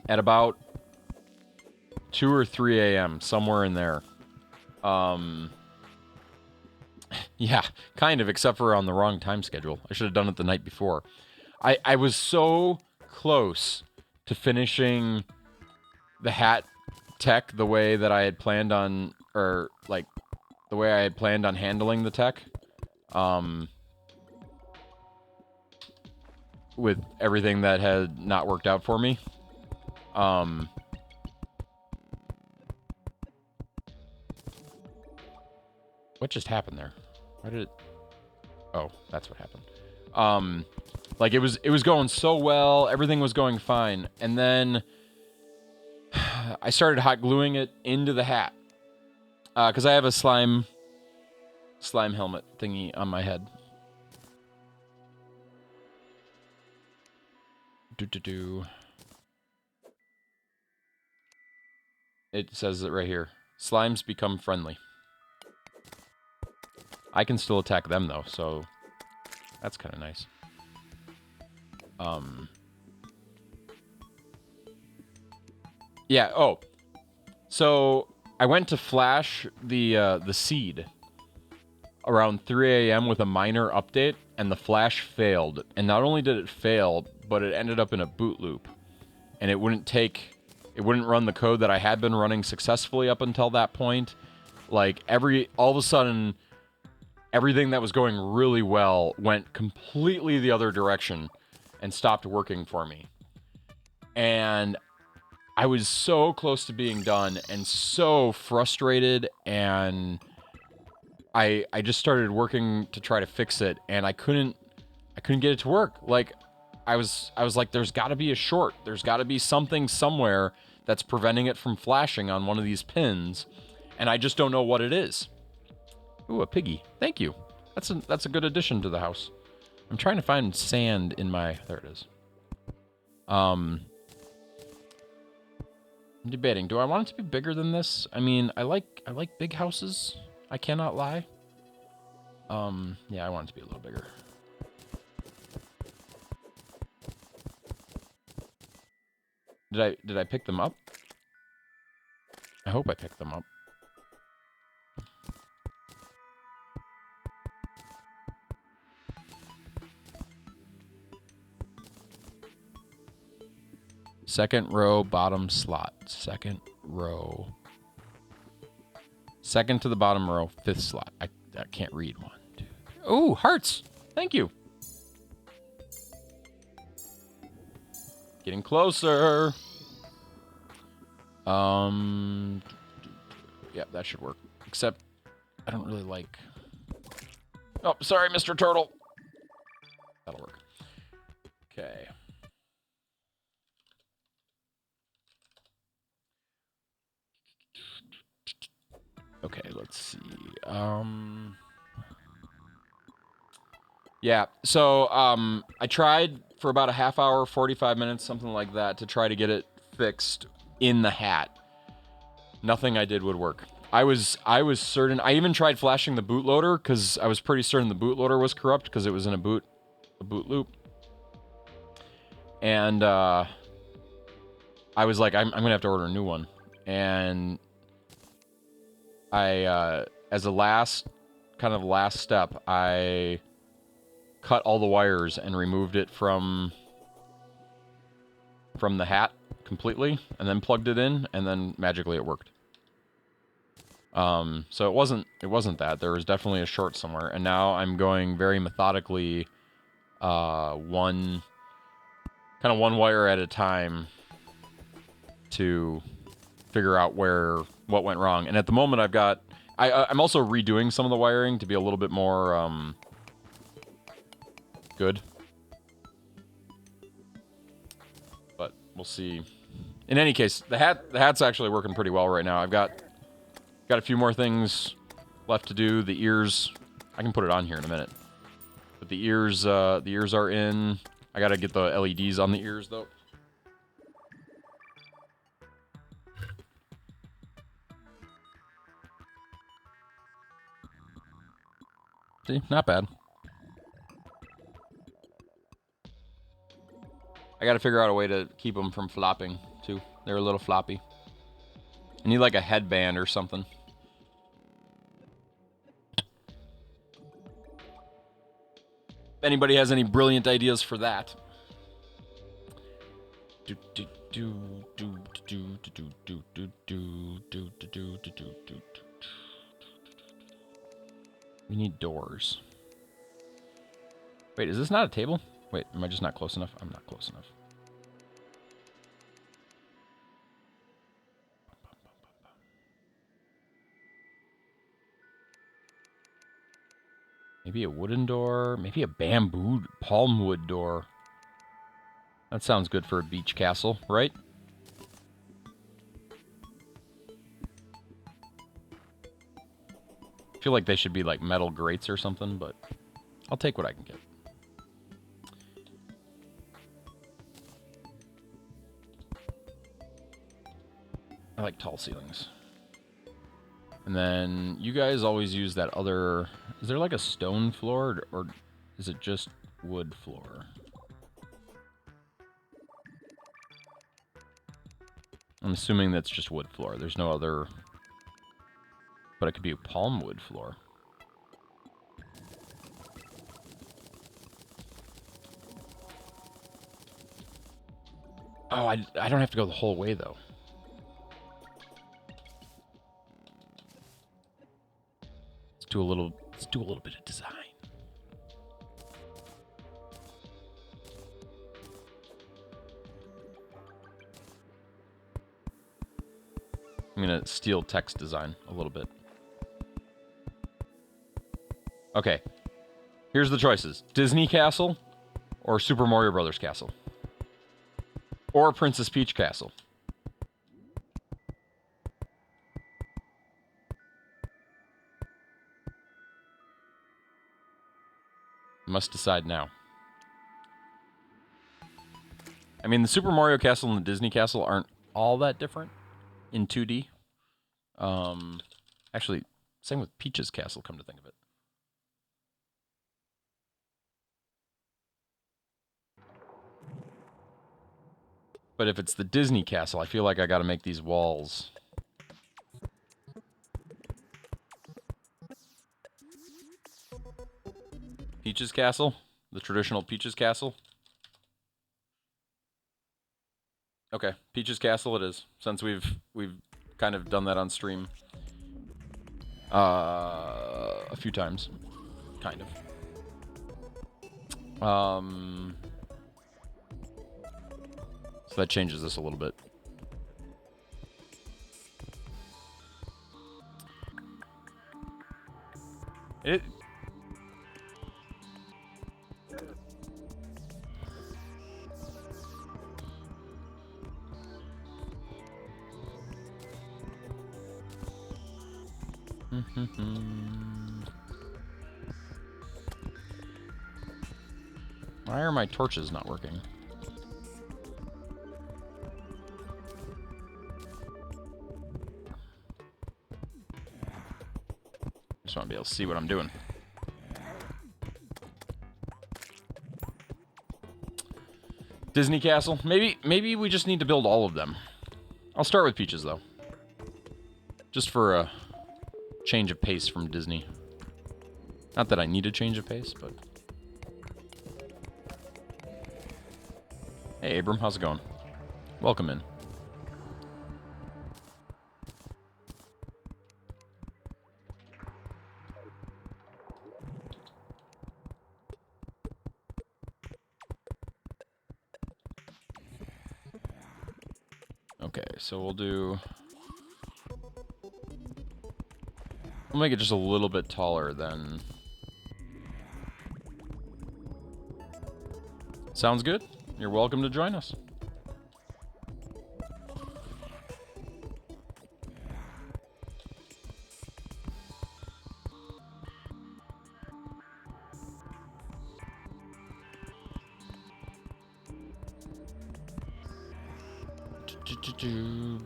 S1: At about 2 or 3 a.m., somewhere in there. Yeah, kind of, except for on the wrong time schedule. I should have done it the night before. I was so close to finishing the hat tech the way that I had planned on, or, like, the way I had planned on handling the tech. With everything that had not worked out for me. What just happened there? Why did it... Oh, that's what happened. Like, it was going so well, everything was going fine, and then I started hot gluing it into the hat. Because I have a slime helmet thingy on my head. It says it right here. Slimes become friendly. I can still attack them, though, so that's kind of nice. Yeah, oh. So, I went to flash the seed around 3 a.m. with a minor update, and the flash failed. And not only did it fail, but it ended up in a boot loop. And it wouldn't run the code that I had been running successfully up until that point. Like, all of a sudden, everything that was going really well went completely the other direction and stopped working for me. And I was so close to being done and so frustrated, and I just started working to try to fix it, and I couldn't get it to work. Like, I was like, there's got to be a short. There's got to be something somewhere that's preventing it from flashing on one of these pins, and I just don't know what it is. Ooh, a piggy. Thank you. That's a good addition to the house. I'm trying to find sand in my... There it is. I'm debating. Do I want it to be bigger than this? I mean, I like big houses. I cannot lie. Yeah, I want it to be a little bigger. Did I pick them up? I hope I picked them up. Second row, bottom slot. Second row. Second to the bottom row, fifth slot. I can't read. 1, 2, 3. Ooh, hearts! Thank you. Getting closer. Yeah, that should work. Except, I don't really like... Oh, sorry, Mr. Turtle. That'll work. Okay. Okay, let's see. Yeah, so, I tried for about a half hour, 45 minutes, something like that, to try to get it fixed in the hat. Nothing I did would work. I was certain... I even tried flashing the bootloader, because I was pretty certain the bootloader was corrupt, because it was in a boot loop. And, I was like, I'm gonna have to order a new one. And I, as a last step, I cut all the wires and removed it from the hat completely, and then plugged it in, and then magically it worked. So it wasn't that. There was definitely a short somewhere, and now I'm going very methodically, one wire at a time to figure out what went wrong. And at the moment I'm also redoing some of the wiring to be a little bit more good. But we'll see. In any case, the hat's actually working pretty well right now. I've got a few more things left to do. The ears, I can put it on here in a minute. But the ears are in. I gotta get the LEDs on the ears though. See, not bad. I gotta figure out a way to keep them from flopping too. They're a little floppy. I need like a headband or something. If anybody has any brilliant ideas for that. We need doors. Wait, is this not a table? Wait, am I just not close enough? I'm not close enough. Maybe a wooden door. Maybe a bamboo palm wood door. That sounds good for a beach castle, right? I feel like they should be like metal grates or something, but I'll take what I can get. I like tall ceilings. And then you guys always use that other... Is there like a stone floor, or is it just wood floor? I'm assuming that's just wood floor. There's no other... But it could be a palm wood floor. Oh, I don't have to go the whole way, though. Let's do a little bit of design. I'm gonna steal text design a little bit. Okay. Here's the choices. Disney Castle or Super Mario Brothers Castle. Or Princess Peach Castle. Must decide now. I mean, the Super Mario Castle and the Disney Castle aren't all that different in 2D. Actually, same with Peach's Castle, come to think of it. But if it's the Disney Castle, I feel like I gotta make these walls. Peach's Castle? The traditional Peach's Castle? Okay, Peach's Castle it is, since we've kind of done that on stream a few times, kind of. So that changes this a little bit. It... Why are my torches not working? Just want to be able to see what I'm doing. Disney Castle? Maybe we just need to build all of them. I'll start with Peaches, though. Just for a change of pace from Disney. Not that I need a change of pace, but... Hey, Abram, how's it going? Welcome in. Okay, so we'll do... We'll make it just a little bit taller then. Sounds good. You're welcome to join us.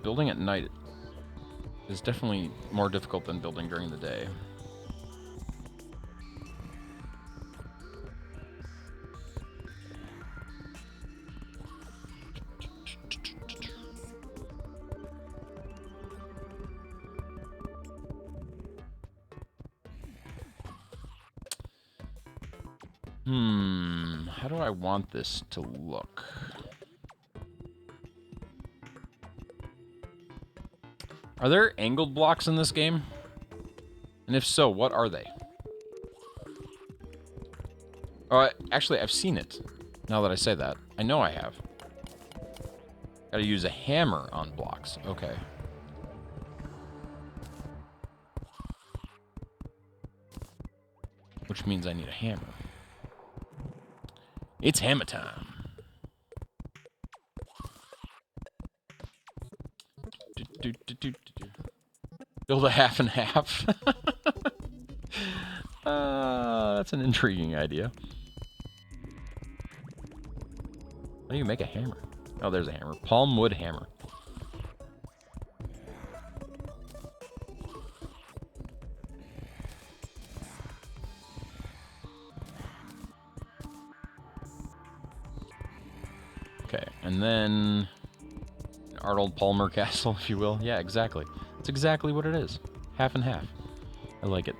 S1: Building at night is definitely more difficult than building during the day. How do I want this to look? Are there angled blocks in this game? And if so, what are they? Oh, actually, I've seen it. Now that I say that. I know I have. Gotta use a hammer on blocks. Okay. Which means I need a hammer. It's hammer time. Build a half and half. That's an intriguing idea. How do you make a hammer? Oh, there's a hammer. Palm wood hammer. Okay, and then Arnold Palmer Castle, if you will. Yeah, exactly. That's exactly what it is. Half and half. I like it.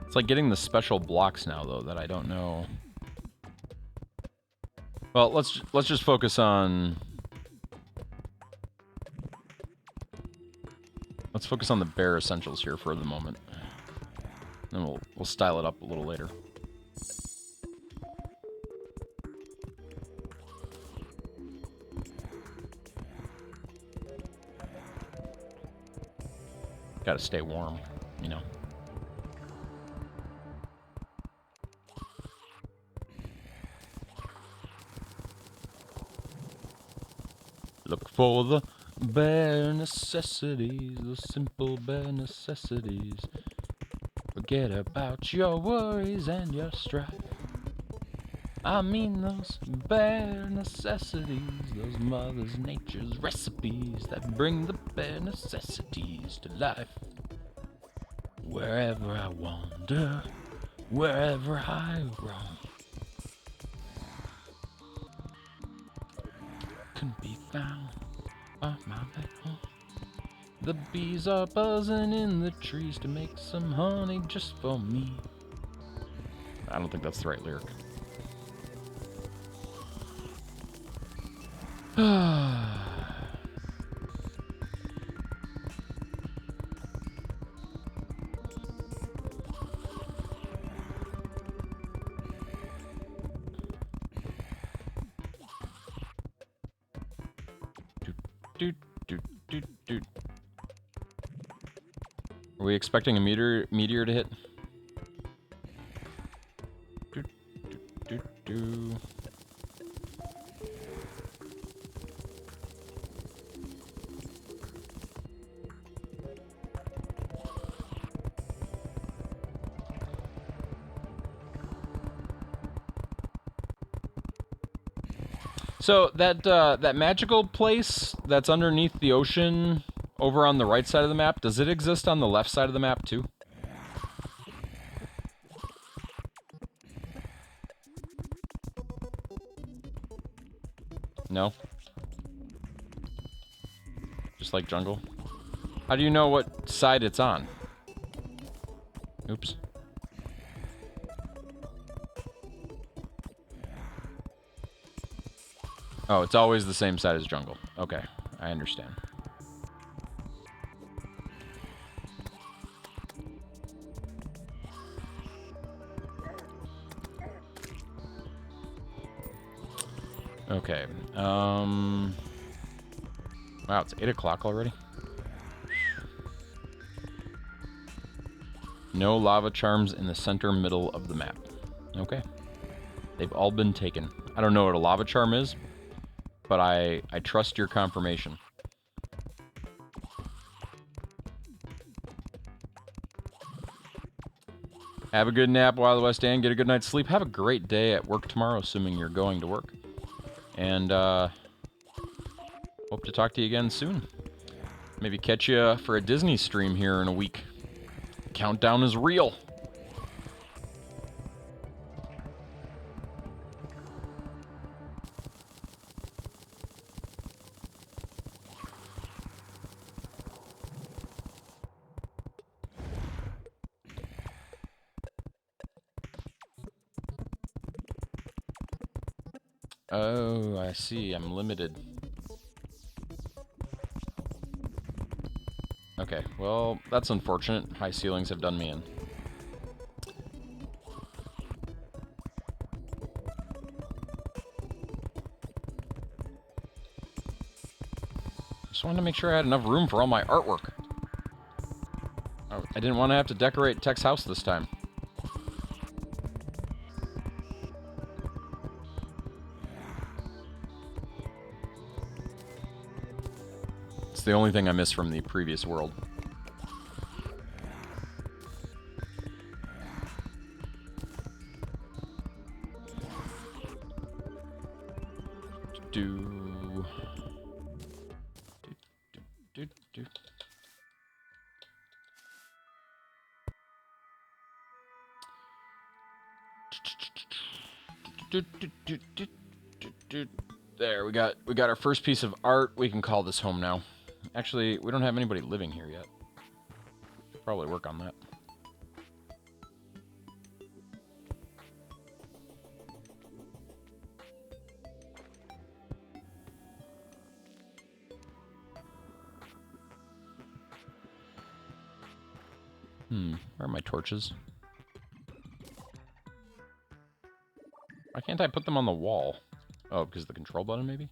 S1: It's like getting the special blocks now, though, that I don't know. Well, let's just focus on... Let's focus on the bare essentials here for the moment. Then we'll style it up a little later. Gotta stay warm, you know. Look for the bare necessities, the simple bare necessities. Forget about your worries and your strife. I mean those bare necessities, those Mother Nature's recipes that bring the bare necessities to life. Wherever I wander, wherever I roam, can be found on my back home. The bees are buzzing in the trees to make some honey just for me. I don't think that's the right lyric. Are we expecting a meteor to hit? So that magical place that's underneath the ocean over on the right side of the map, does it exist on the left side of the map too? No? Just like jungle? How do you know what side it's on? Oops. Oh, it's always the same side as jungle. Okay, I understand. Okay. Wow, it's 8 o'clock already? No lava charms in the center middle of the map. Okay. They've all been taken. I don't know what a lava charm is, but I trust your confirmation. Have a good nap while the West End. Get a good night's sleep. Have a great day at work tomorrow, assuming you're going to work. And hope to talk to you again soon. Maybe catch you for a Disney stream here in a week. Countdown is real. Oh, I see. I'm limited. Okay, well, that's unfortunate. High ceilings have done me in. Just wanted to make sure I had enough room for all my artwork. Oh, I didn't want to have to decorate Tech's house this time. It's the only thing I miss from the previous world. There, we got our first piece of art. We can call this home now. Actually, we don't have anybody living here yet. Should probably work on that. Where are my torches? Why can't I put them on the wall? Oh, because of the control button, maybe?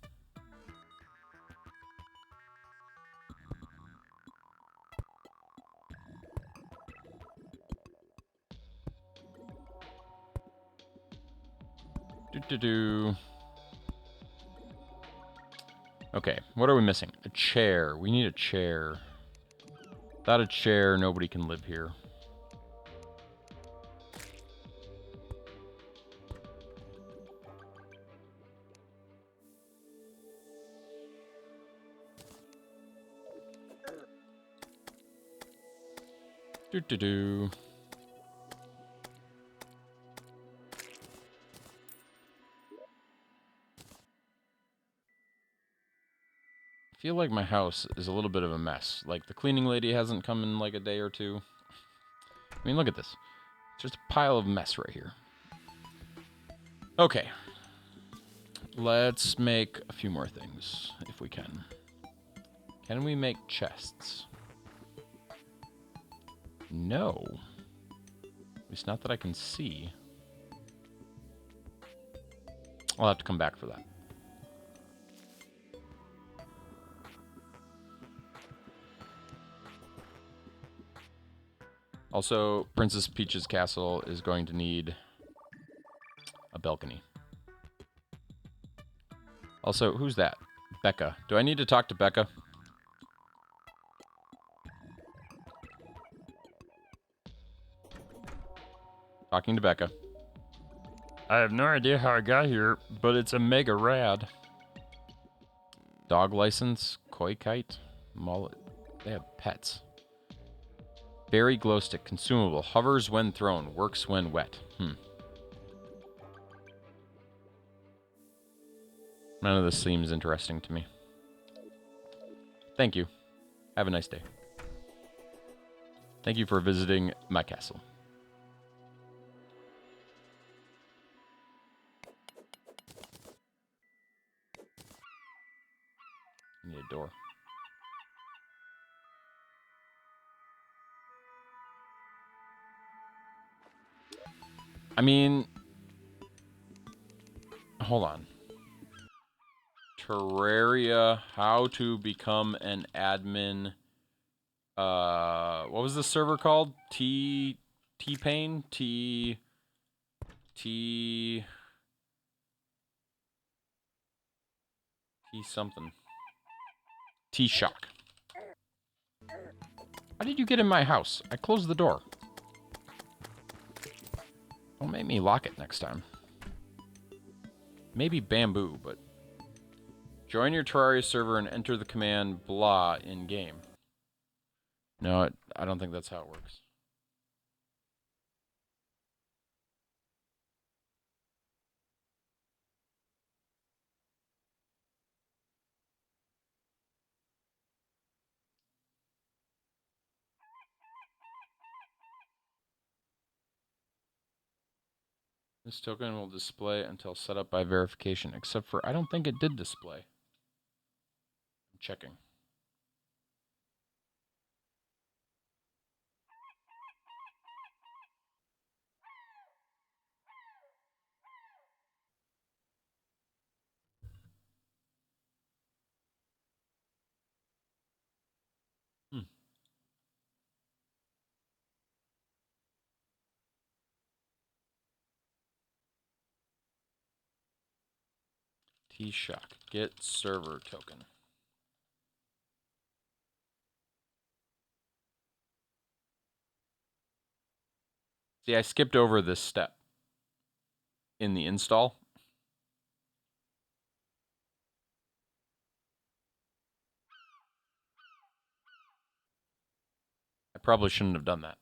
S1: Okay, what are we missing? A chair. We need a chair. Without a chair, nobody can live here. I feel like my house is a little bit of a mess. Like, the cleaning lady hasn't come in like a day or two. I mean, look at this. It's just a pile of mess right here. Okay. Let's make a few more things, if we can. Can we make chests? No. At least not that I can see. I'll have to come back for that. Also, Princess Peach's castle is going to need a balcony. Also, who's that? Becca. Do I need to talk to Becca? Talking to Becca. I have no idea how I got here, but it's a mega rad. Dog license, koi kite, mullet. They have pets. Berry glow stick, consumable, hovers when thrown, works when wet. None of this seems interesting to me. Thank you. Have a nice day. Thank you for visiting my castle. I need a door. I mean, hold on. Terraria, how to become an admin. What was the server called? T-Pain? T something. T-Shock. How did you get in my house? I closed the door. Don't make me lock it next time. Maybe bamboo, but... Join your Terraria server and enter the command blah in-game. No, I don't think that's how it works. This token will display until set up by verification, except for I don't think it did display. I'm checking. T-Shock, get server token. See, I skipped over this step in the install. I probably shouldn't have done that.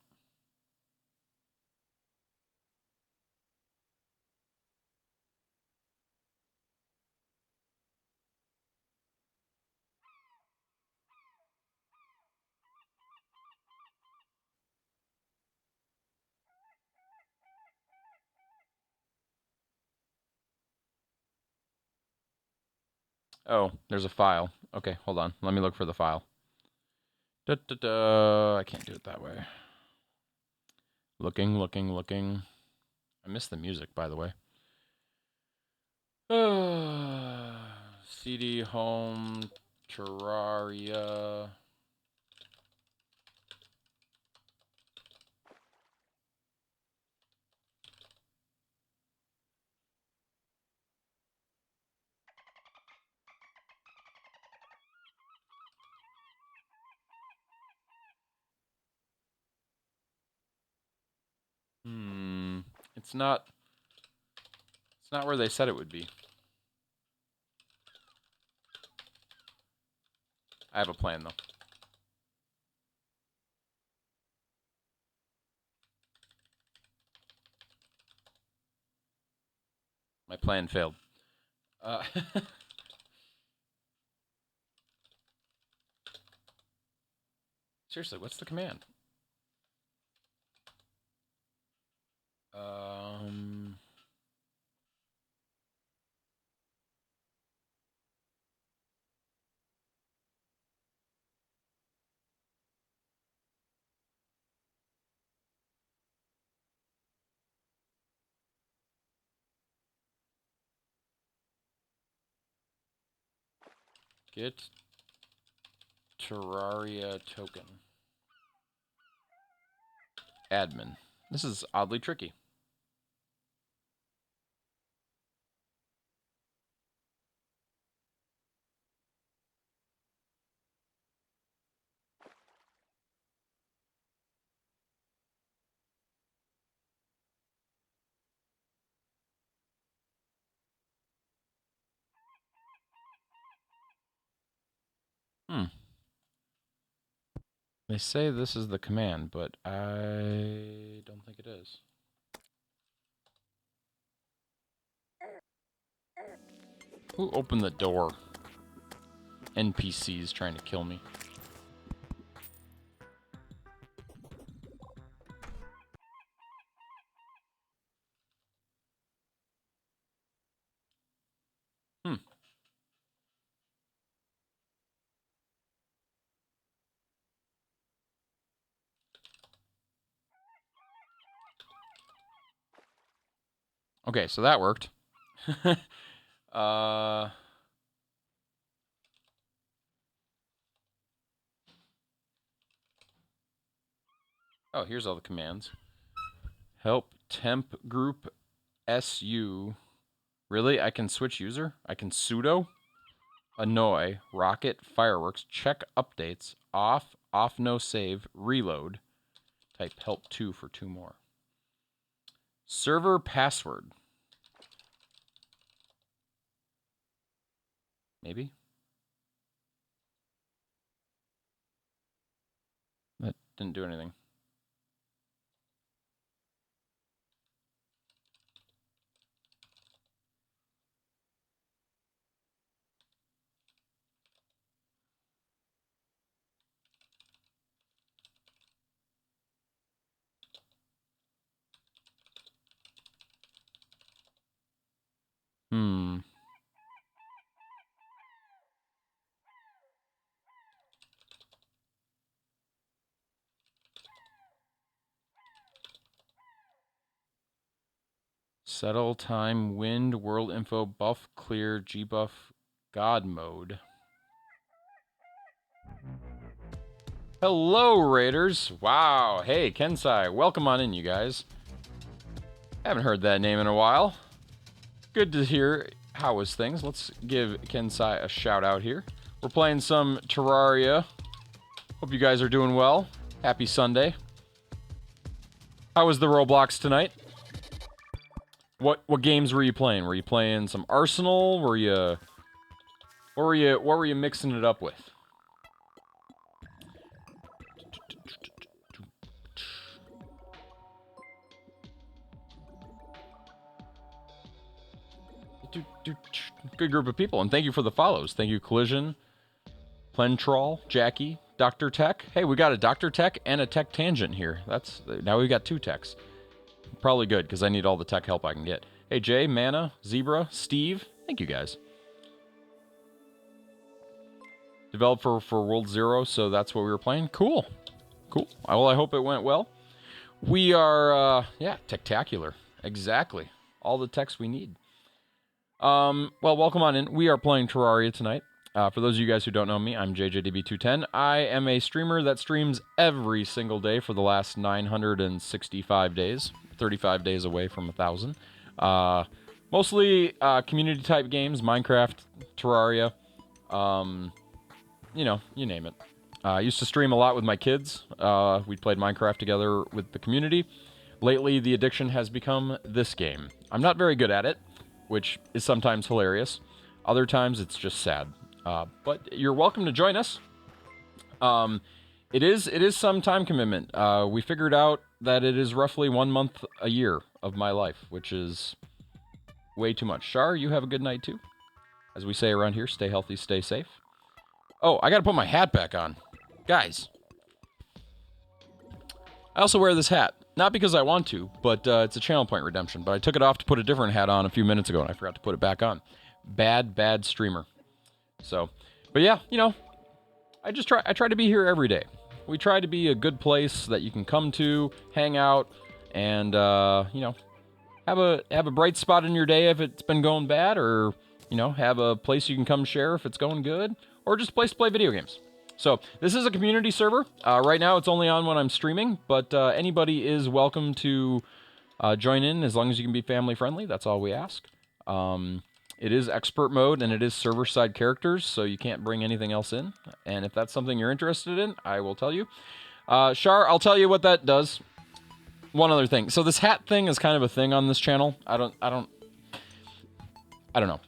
S1: Oh, there's a file. Okay, hold on. Let me look for the file. I can't do it that way. Looking. I missed the music, by the way. CD home Terraria. It's not where they said it would be. I have a plan, though. My plan failed. Seriously, what's the command? Get Terraria token. Admin. This is oddly tricky. They say this is the command, but I don't think it is. Who opened the door? NPCs trying to kill me. Okay, so that worked. Oh, here's all the commands. Help temp group SU. Really? I can switch user? I can sudo? Annoy, rocket, fireworks, check updates, off no save, reload. Type help 2 for 2 more. Server password. Maybe? That didn't do anything. Settle time, wind, world info, buff, clear, G-buff, God mode. Hello, Raiders. Wow. Hey, Kensai. Welcome on in, you guys. Haven't heard that name in a while. Good to hear. How is things? Let's give Kensai a shout out here. We're playing some Terraria. Hope you guys are doing well. Happy Sunday. How was the Roblox tonight? What games were you playing? Were you playing some Arsenal? What were you mixing it up with? Good group of people, and thank you for the follows. Thank you, Collision, Plentrol, Jackie, Dr. Tech. Hey, we got a Dr. Tech and a Tech Tangent here. Now we got 2 techs. Probably good, because I need all the tech help I can get. Hey, Jay, Mana, Zebra, Steve. Thank you, guys. Developed for World Zero, so that's what we were playing. Cool. Well, I hope it went well. We are, techtacular. Exactly. All the techs we need. Well, welcome on in. We are playing Terraria tonight. For those of you guys who don't know me, I'm JJDB210. I am a streamer that streams every single day for the last 965 days. 35 days away from 1,000. Mostly community-type games, Minecraft, Terraria, you name it. I used to stream a lot with my kids. We played Minecraft together with the community. Lately, the addiction has become this game. I'm not very good at it, which is sometimes hilarious. Other times, it's just sad. But you're welcome to join us. It is some time commitment. We figured out that it is roughly 1 month a year of my life, which is way too much. Shar, you have a good night too. As we say around here, stay healthy, stay safe. Oh, I gotta put my hat back on. Guys. I also wear this hat. Not because I want to, but it's a channel point redemption. But I took it off to put a different hat on a few minutes ago, and I forgot to put it back on. Bad streamer. So, but yeah, I try to be here every day. We try to be a good place that you can come to, hang out, and have a bright spot in your day if it's been going bad, or have a place you can come share if it's going good, or just a place to play video games. So this is a community server. Right now it's only on when I'm streaming, but anybody is welcome to join in as long as you can be family friendly. That's all we ask. It is expert mode, and it is server-side characters, so you can't bring anything else in. And if that's something you're interested in, I will tell you. Shar, I'll tell you what that does. One other thing. So this hat thing is kind of a thing on this channel. I don't know.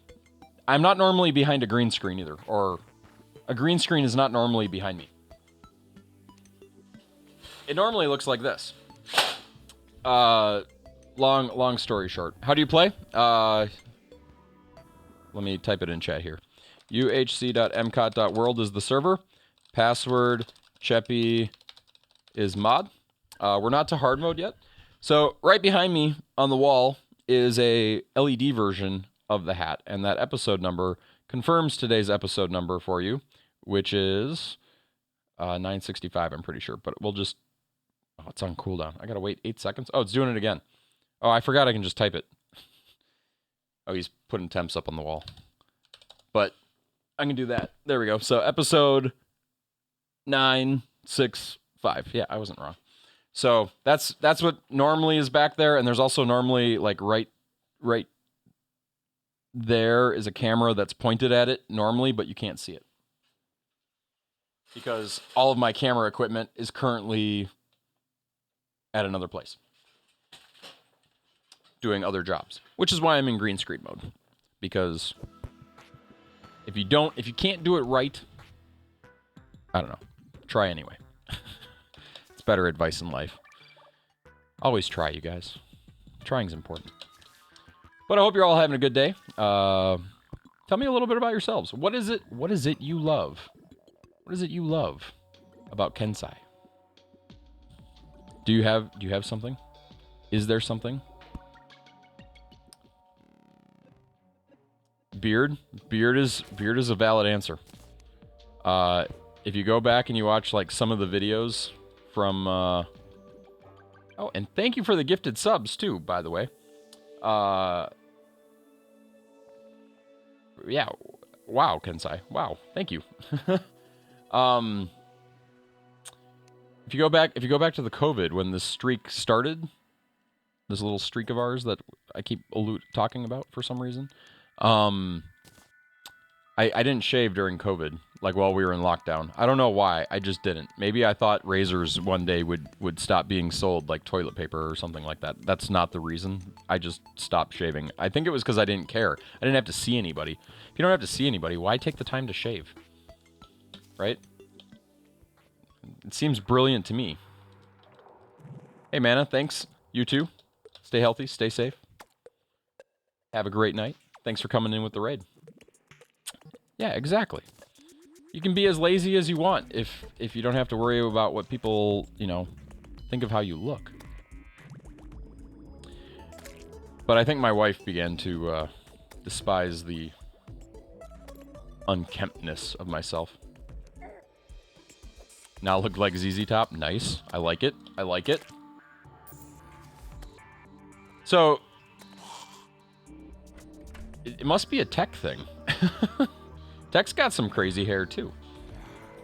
S1: I'm not normally behind a green screen either, or a green screen is not normally behind me. It normally looks like this. Long story short. How do you play? Let me type it in chat here. uhc.mcot.world is the server. Password Cheppy is mod. We're not to hard mode yet. So right behind me on the wall is a LED version of the hat, and that episode number confirms today's episode number for you, which is 965, I'm pretty sure. But we'll just... Oh, it's on cooldown. I gotta wait 8 seconds. Oh, it's doing it again. Oh, I forgot I can just type it. Oh, he's putting temps up on the wall. But I can do that. There we go. So episode 965. Yeah, I wasn't wrong. So that's what normally is back there, and there's also normally like right there is a camera that's pointed at it normally, but you can't see it. Because all of my camera equipment is currently at another place doing other jobs, which is why I'm in green screen mode. Because if you can't do it right, I don't know, try anyway. It's better advice in life. Always try, you guys. Trying's important. But I hope you're all having a good day. Tell me a little bit about yourselves. What is it you love? What is it you love about Kensai? Do you have something? Is there something? Beard is a valid answer. If you go back and you watch like some of the videos from oh, and thank you for the gifted subs too, by the way. Yeah, wow, Kensai. Wow, thank you. If you go back to the COVID when this streak started, this little streak of ours that I keep talking about for some reason, I didn't shave during COVID, like while we were in lockdown. I don't know why, I just didn't. Maybe I thought razors one day would stop being sold like toilet paper or something like that. That's not the reason. I just stopped shaving. I think it was because I didn't care. I didn't have to see anybody. If you don't have to see anybody, why take the time to shave? Right? It seems brilliant to me. Hey, Mana, thanks. You too. Stay healthy, stay safe. Have a great night. Thanks for coming in with the raid. Yeah, exactly. You can be as lazy as you want if you don't have to worry about what people, you know, think of how you look. But I think my wife began to despise the unkemptness of myself. Now look like ZZ Top. Nice. I like it. I like it. So, it must be a tech thing. Tech's got some crazy hair too.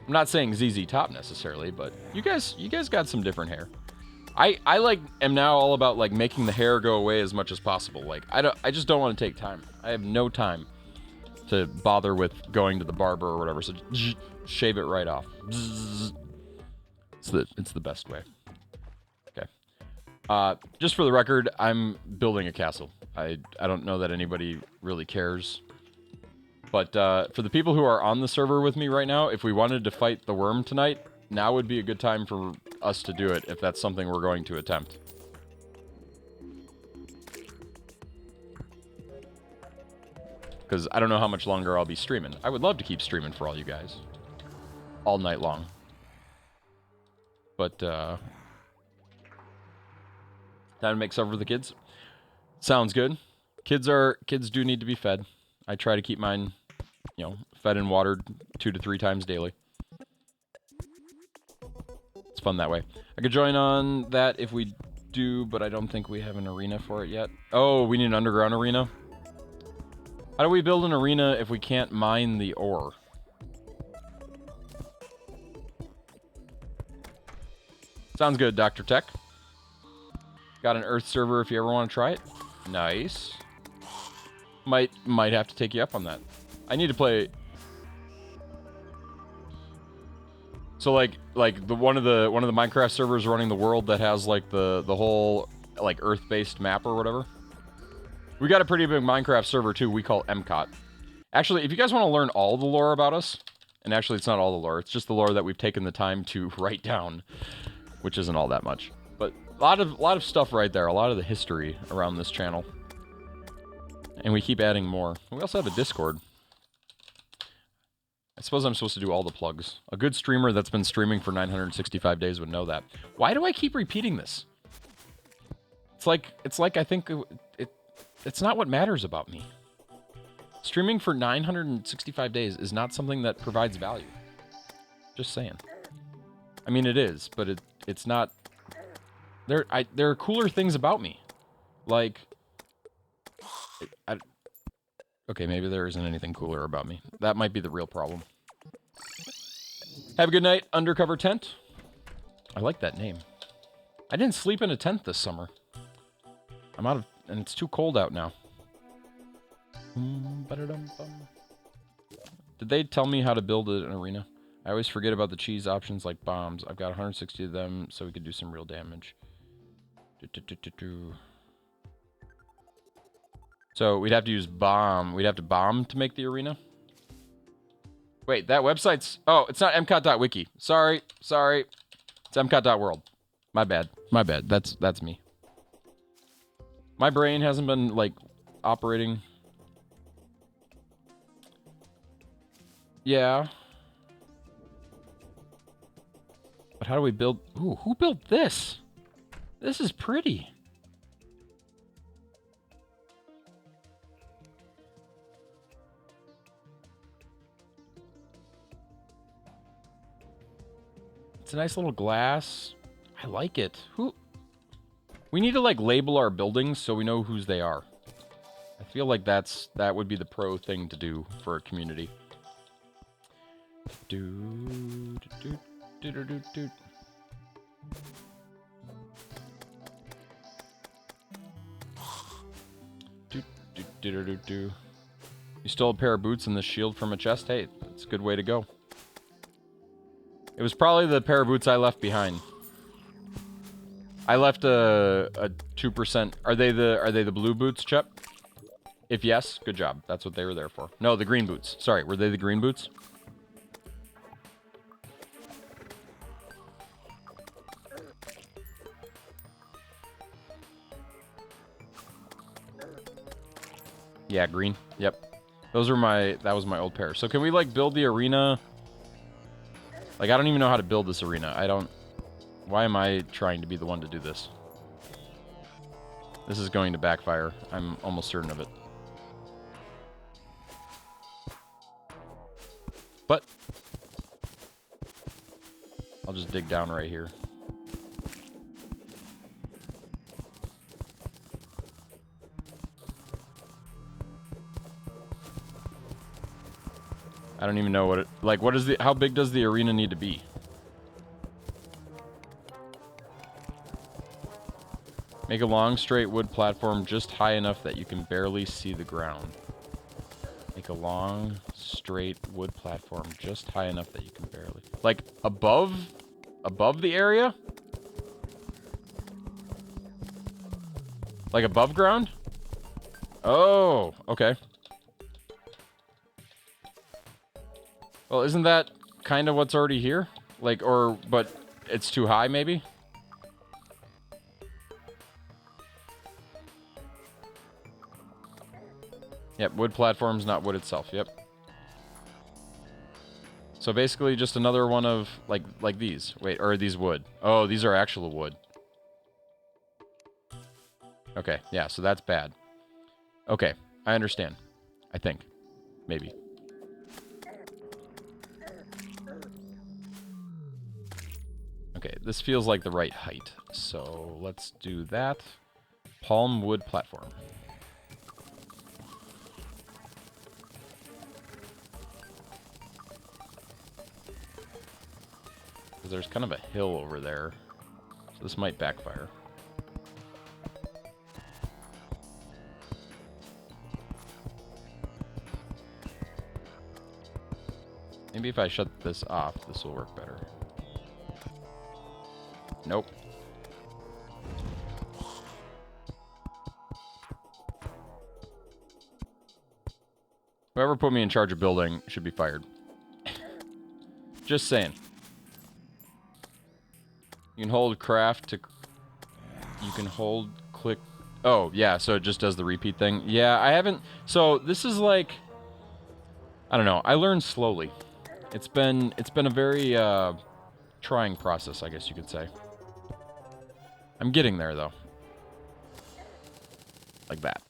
S1: I'm not saying ZZ Top necessarily, but you guys got some different hair. I like am now all about like making the hair go away as much as possible. Like I just don't want to take time. I have no time to bother with going to the barber or whatever. So shave it right off. It's the best way. Okay. Just for the record, I'm building a castle. I don't know that anybody really cares. But for the people who are on the server with me right now, if we wanted to fight the worm tonight, now would be a good time for us to do it, if that's something we're going to attempt. Because I don't know how much longer I'll be streaming. I would love to keep streaming for all you guys. All night long. But, time to make supper for the kids. Sounds good. Kids do need to be fed. I try to keep mine, you know, fed and watered 2 to 3 times daily. It's fun that way. I could join on that if we do, but I don't think we have an arena for it yet. Oh, we need an underground arena? How do we build an arena if we can't mine the ore? Sounds good, Dr. Tech. Got an Earth server if you ever want to try it. Nice. Might have to take you up on that. I need to play. So like the one of the Minecraft servers running the world that has like the whole like Earth-based map or whatever. We got a pretty big Minecraft server too. We call MCOT. Actually, if you guys want to learn all the lore about us, and actually it's not all the lore. It's just the lore that we've taken the time to write down, which isn't all that much. But a lot of stuff right there. A lot of the history around this channel. And we keep adding more. We also have a Discord. I suppose I'm supposed to do all the plugs. A good streamer that's been streaming for 965 days would know that. Why do I keep repeating this? It's like I think it's not what matters about me. Streaming for 965 days is not something that provides value. Just saying. I mean, it is, but it's not. There are cooler things about me. Like, okay, maybe there isn't anything cooler about me. That might be the real problem. Have a good night, Undercover Tent. I like that name. I didn't sleep in a tent this summer. I'm out of... And it's too cold out now. Did they tell me how to build an arena? I always forget about the cheese options like bombs. I've got 160 of them, so we could do some real damage. So we'd have to use bomb. We'd have to bomb to make the arena. Wait, that website's... Oh, it's not mcot.wiki. Sorry. It's mcot.world. My bad. That's me. My brain hasn't been, like, operating. Yeah. But how do we build... Ooh, who built this? This is pretty. It's a nice little glass. I like it. Who... We need to, like, label our buildings so we know whose they are. I feel like that would be the pro thing to do for a community. You stole a pair of boots and the shield from a chest? Hey, that's a good way to go. It was probably the pair of boots I left behind. I left a 2%. Are they the blue boots, Chep? If yes, good job. That's what they were there for. No, the green boots. Sorry, were they the green boots? Yeah, green. Yep. Those were that was my old pair. So can we, like, build the arena? Like, I don't even know how to build this arena. Why am I trying to be the one to do this? This is going to backfire. I'm almost certain of it. But I'll just dig down right here. I don't even know what it... Like, how big does the arena need to be? Make a long, straight wood platform just high enough that you can barely see the ground. Make a long, straight wood platform just high enough that you can barely... Like, above the area? Like, above ground? Oh, okay. Well, isn't that kind of what's already here? Like, but it's too high, maybe? Yep, wood platforms, not wood itself. Yep. So basically just another one of, like these. Wait, or are these wood? Oh, these are actual wood. Okay, yeah, so that's bad. Okay, I understand. I think. Maybe. Okay, this feels like the right height. So let's do that. Palm wood platform. There's kind of a hill over there, so this might backfire. Maybe if I shut this off, this will work better. Nope. Whoever put me in charge of building should be fired. Just saying. You can hold craft to... You can hold click... Oh, yeah, so it just does the repeat thing. Yeah, I haven't... So, this is like... I don't know. I learned slowly. It's been a very, trying process, I guess you could say. I'm getting there, though. Like that.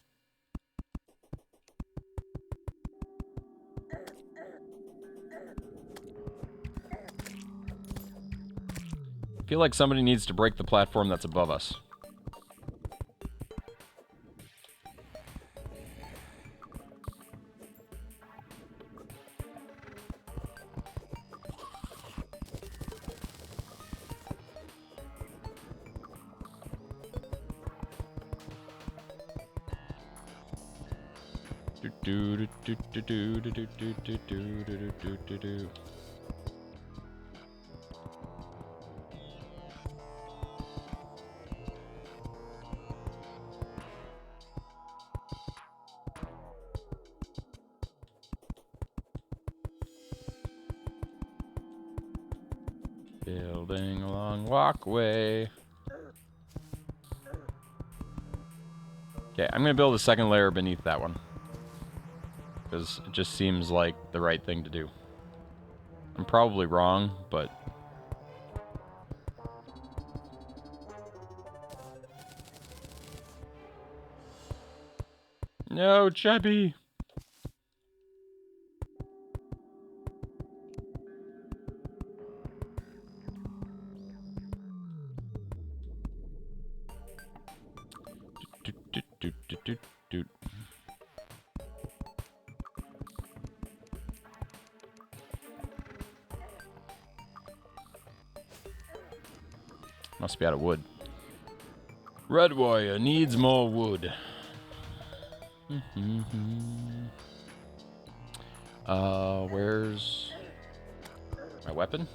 S1: I feel like somebody needs to break the platform that's above us. Building a long walkway. Okay, I'm gonna build a second layer beneath that one. Because it just seems like the right thing to do. I'm probably wrong, but... No, Chubby! Must be out of wood. Red Warrior needs more wood. Where's my weapon?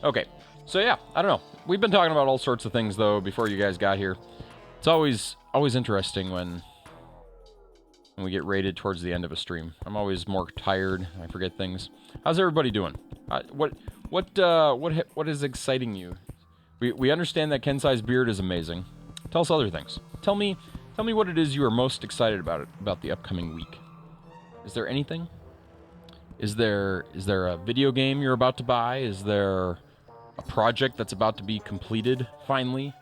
S1: Okay, so yeah, I don't know. We've been talking about all sorts of things though before you guys got here. It's always interesting when we get raided towards the end of a stream. I'm always more tired. I forget things. How's everybody doing? What is exciting you? We understand that Kensai's beard is amazing. Tell us other things. Tell me what it is you are most excited about the upcoming week. Is there anything? Is there a video game you're about to buy? Is there a project that's about to be completed finally?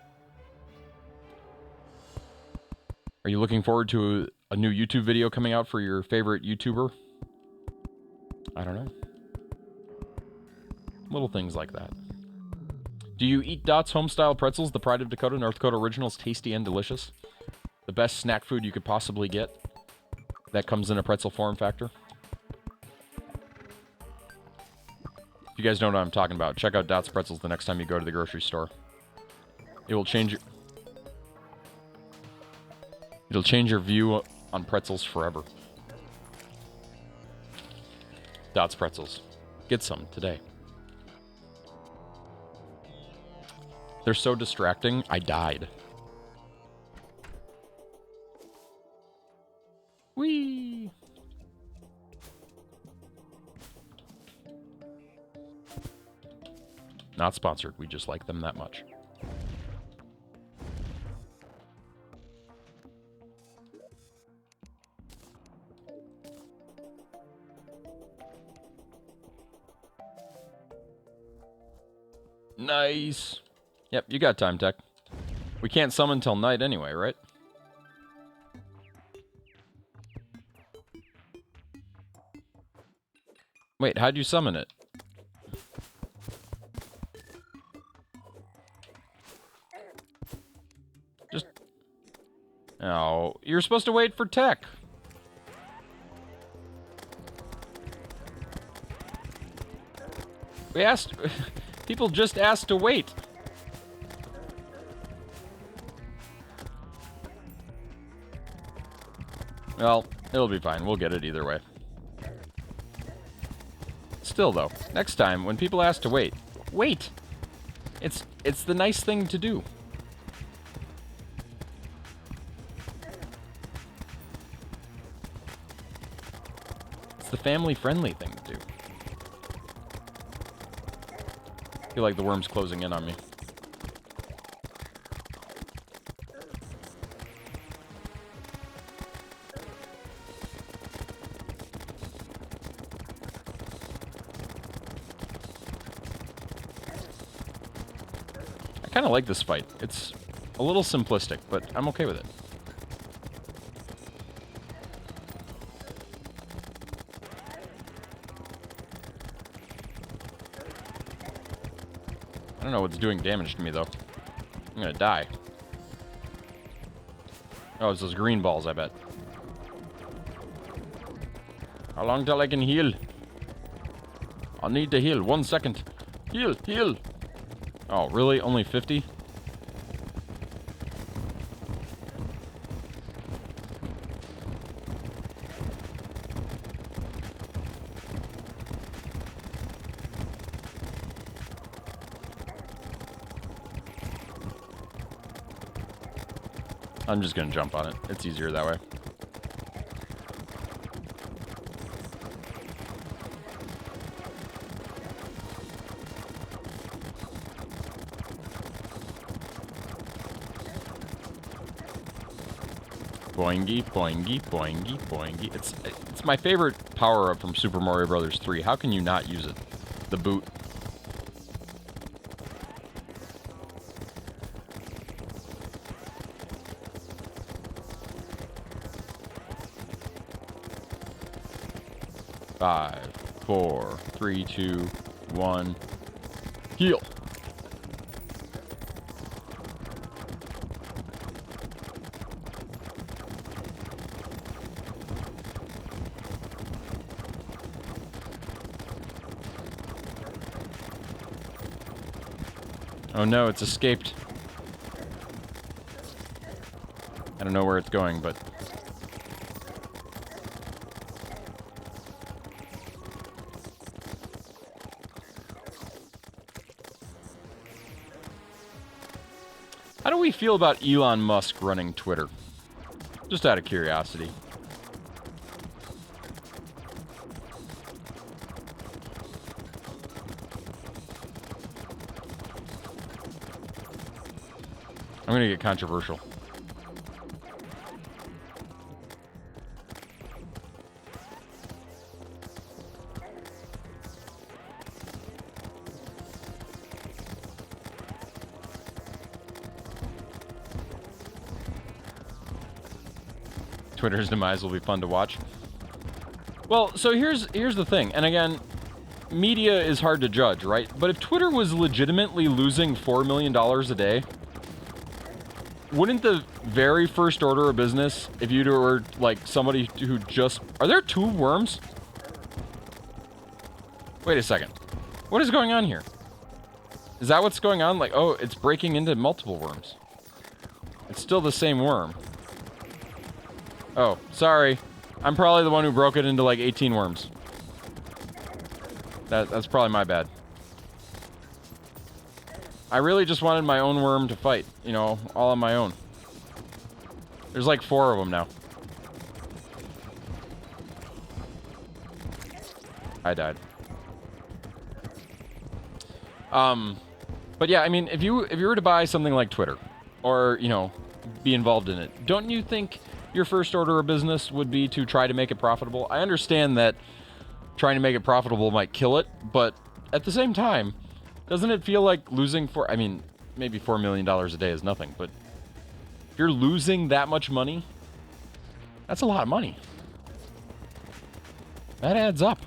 S1: Are you looking forward to a new YouTube video coming out for your favorite YouTuber? I don't know. Little things like that. Do you eat Dot's homestyle pretzels? The Pride of Dakota, North Dakota originals, tasty and delicious. The best snack food you could possibly get. That comes in a pretzel form factor. If you guys don't know what I'm talking about, check out Dot's Pretzels the next time you go to the grocery store. It'll change your view on pretzels forever. Dot's Pretzels. Get some today. They're so distracting, I died. Whee! Not sponsored, we just like them that much. Nice. Yep, you got time, Tech. We can't summon till night anyway, right? Wait, how'd you summon it? Just... Oh, you're supposed to wait for Tech. We asked... People just asked to wait. Well, it'll be fine. We'll get it either way. Still, though, next time, when people ask to wait, wait! It's the nice thing to do. It's the family-friendly thing to do. I feel like the worm's closing in on me. I kind of like this fight. It's a little simplistic, but I'm okay with it. I don't know what's doing damage to me, though. I'm gonna die. Oh, it's those green balls, I bet. How long till I can heal? I need to heal. 1 second. Heal, heal. Oh, really? Only 50? I'm just gonna jump on it. It's easier that way. Boingy, boingy, boingy, boingy. It's my favorite power-up from Super Mario Bros. 3. How can you not use it? The boot. Five, 4, 3, 2, 1. Heal. Oh no, it's escaped. I don't know where it's going, but... How do we feel about Elon Musk running Twitter? Just out of curiosity. I'm gonna get controversial. Twitter's demise will be fun to watch. Well, so here's the thing, and again, media is hard to judge, right? But if Twitter was legitimately losing $4 million a day, wouldn't the very first order of business, if you were like somebody who just... Are there 2 worms? Wait a second. What is going on here? Is that what's going on? Like, oh, it's breaking into multiple worms. It's still the same worm. Oh, sorry. I'm probably the one who broke it into like 18 worms. That's probably my bad. I really just wanted my own worm to fight, you know, all on my own. There's like 4 of them now. I died. But yeah, I mean, if you were to buy something like Twitter, or, you know, be involved in it, don't you think your first order of business would be to try to make it profitable? I understand that trying to make it profitable might kill it, but at the same time, doesn't it feel like losing I mean, maybe $4 million a day is nothing, but if you're losing that much money, that's a lot of money. That adds up.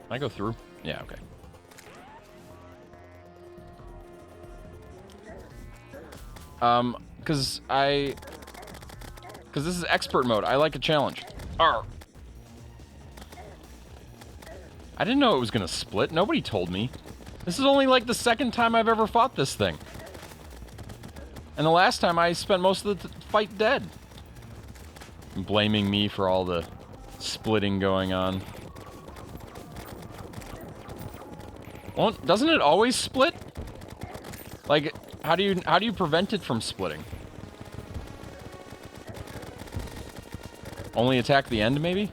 S1: Can I go through? Yeah, okay. Because this is expert mode. I like a challenge. Arr. I didn't know it was gonna split. Nobody told me. This is only like the second time I've ever fought this thing. And the last time I spent most of the fight dead. Blaming me for all the splitting going on. Well, doesn't it always split? Like, how do you prevent it from splitting? Only attack the end, maybe?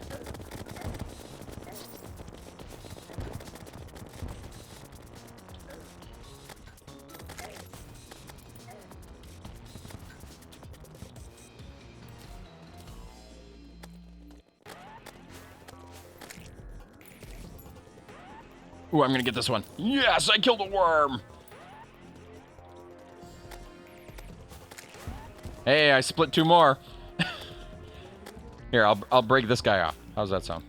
S1: Ooh, I'm gonna get this one. Yes, I killed a worm! Hey, I split 2 more. Here, I'll break this guy off. How's that sound?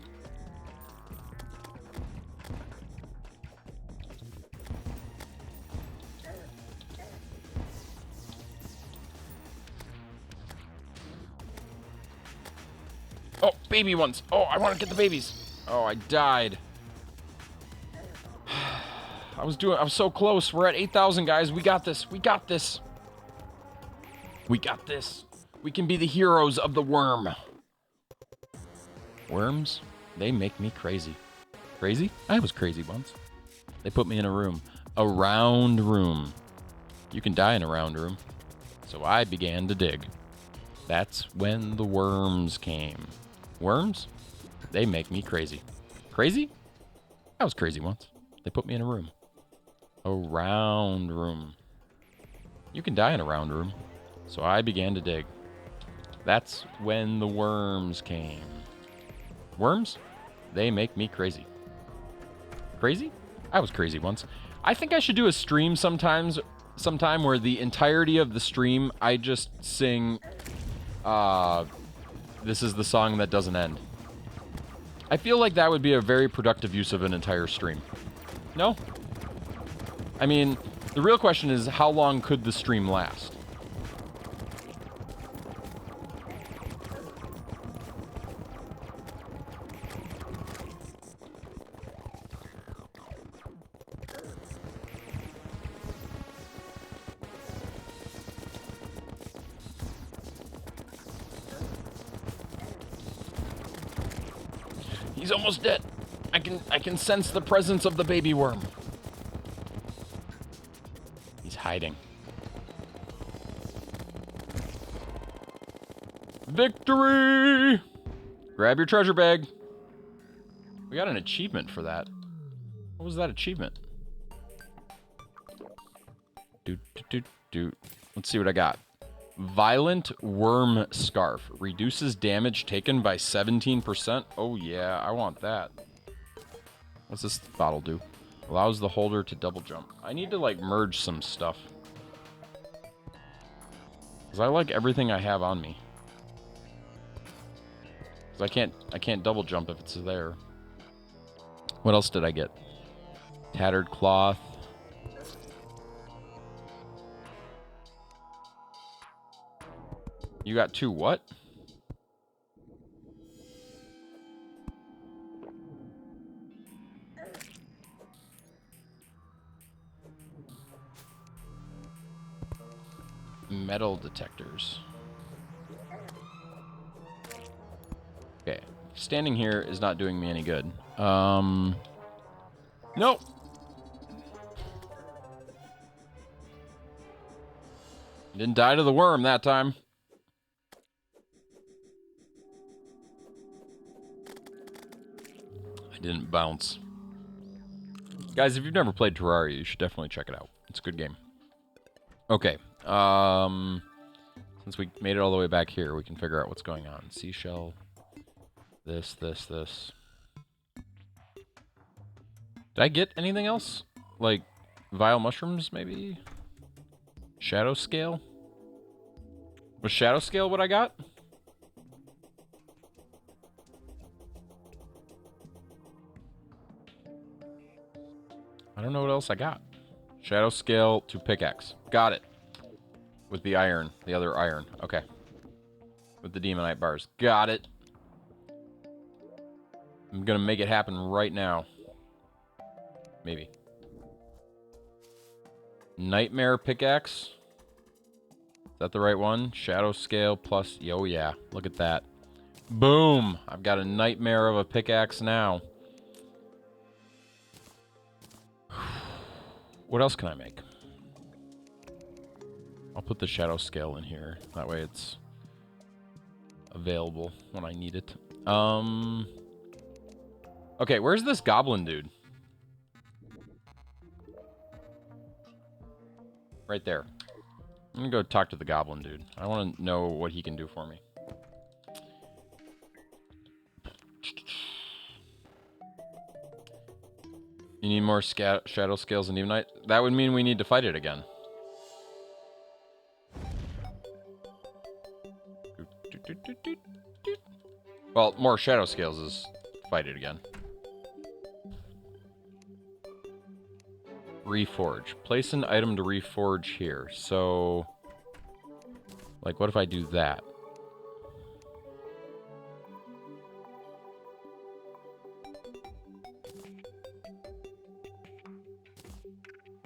S1: Oh, baby ones. Oh, I want to get the babies. Oh, I died. I was so close. We're at 8,000, guys. We got this. We got this. We got this. We can be the heroes of the worm. Worms, they make me crazy. Crazy? I was crazy once. They put me in a room. A round room. You can die in a round room. So I began to dig. That's when the worms came. Worms? They make me crazy. Crazy? I was crazy once. They put me in a room. A round room. You can die in a round room. So I began to dig. That's when the worms came. Worms? They make me crazy. Crazy? I was crazy once. I think I should do a stream sometime where the entirety of the stream I just sing This Is the Song That Doesn't End. I feel like that would be a very productive use of an entire stream. No? I mean, the real question is, how long could the stream last? He's almost dead. I can sense the presence of the baby worm. He's hiding. Victory! Grab your treasure bag. We got an achievement for that. What was that achievement? Let's see what I got. Violent Worm Scarf. Reduces damage taken by 17%. Oh yeah, I want that. What's this bottle do? Allows the holder to double jump. I need to like merge some stuff. Cause I like everything I have on me. Cause I can't double jump if it's there. What else did I get? Tattered cloth. You got 2 what? Metal detectors. Okay. Standing here is not doing me any good. Nope. Didn't die to the worm that time. I didn't bounce. Guys, if you've never played Terraria, you should definitely check it out. It's a good game. Okay. Since we made it all the way back here, we can figure out what's going on. Seashell. This. Did I get anything else? Like, vile mushrooms, maybe? Shadow scale? Was shadow scale what I got? I don't know what else I got. Shadow scale to pickaxe. Got it. With the iron. The other iron. Okay. With the demonite bars. Got it. I'm gonna make it happen right now. Maybe. Nightmare pickaxe. Is that the right one? Shadow scale plus... Oh yeah. Look at that. Boom! I've got a nightmare of a pickaxe now. What else can I make? I'll put the shadow scale in here. That way it's available when I need it. Okay, where's this goblin dude? Right there. I'm gonna go talk to the goblin dude. I want to know what he can do for me. You need more shadow scales and evenite? That would mean we need to fight it again. Well, more shadow scales is fight it again. Reforge. Place an item to reforge here. So, like, what if I do that?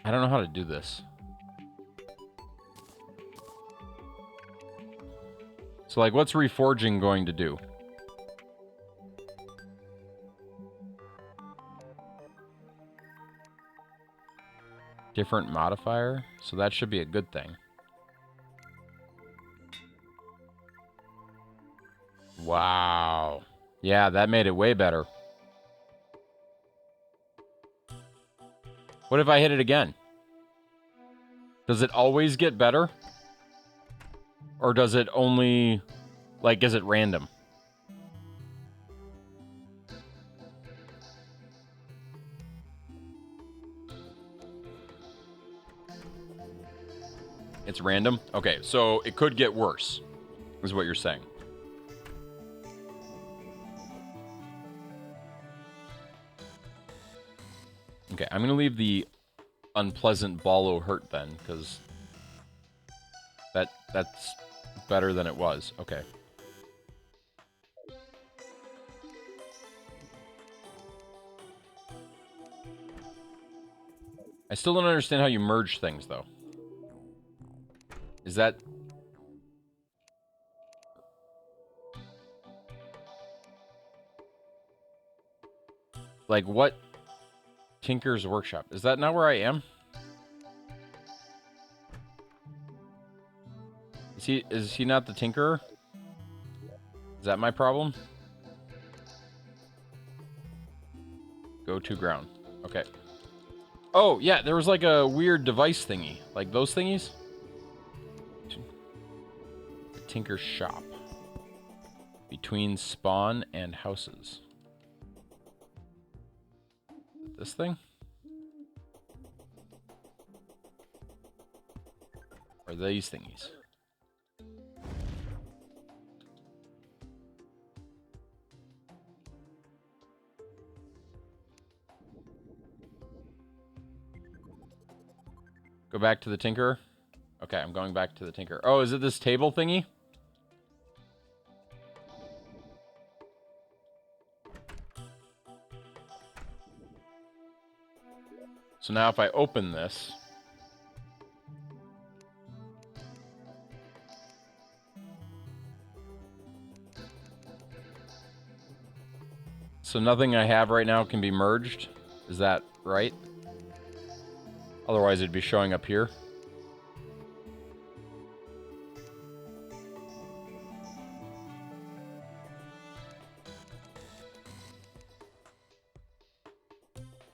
S1: I don't know how to do this. So, like, what's reforging going to do? Different modifier? So that should be a good thing. Wow. Yeah, that made it way better. What if I hit it again? Does it always get better? Or does it only... Like, is it random? It's random? Okay, so it could get worse, is what you're saying. Okay, I'm going to leave the unpleasant Ballo hurt then, because that's better than it was. Okay. I still don't understand how you merge things, though. Is that... Like, what? Tinker's Workshop. Is that not where I am? Is he not the Tinkerer? Is that my problem? Go to ground. Okay. Oh, yeah, there was like a weird device thingy. Like those thingies? The Tinker's Shop. Between spawn and houses. This thing? Or these thingies? Go back to the Tinkerer? Okay, I'm going back to the Tinkerer. Oh, is it this table thingy? So now if I open this... So nothing I have right now can be merged? Is that right? Otherwise it'd be showing up here.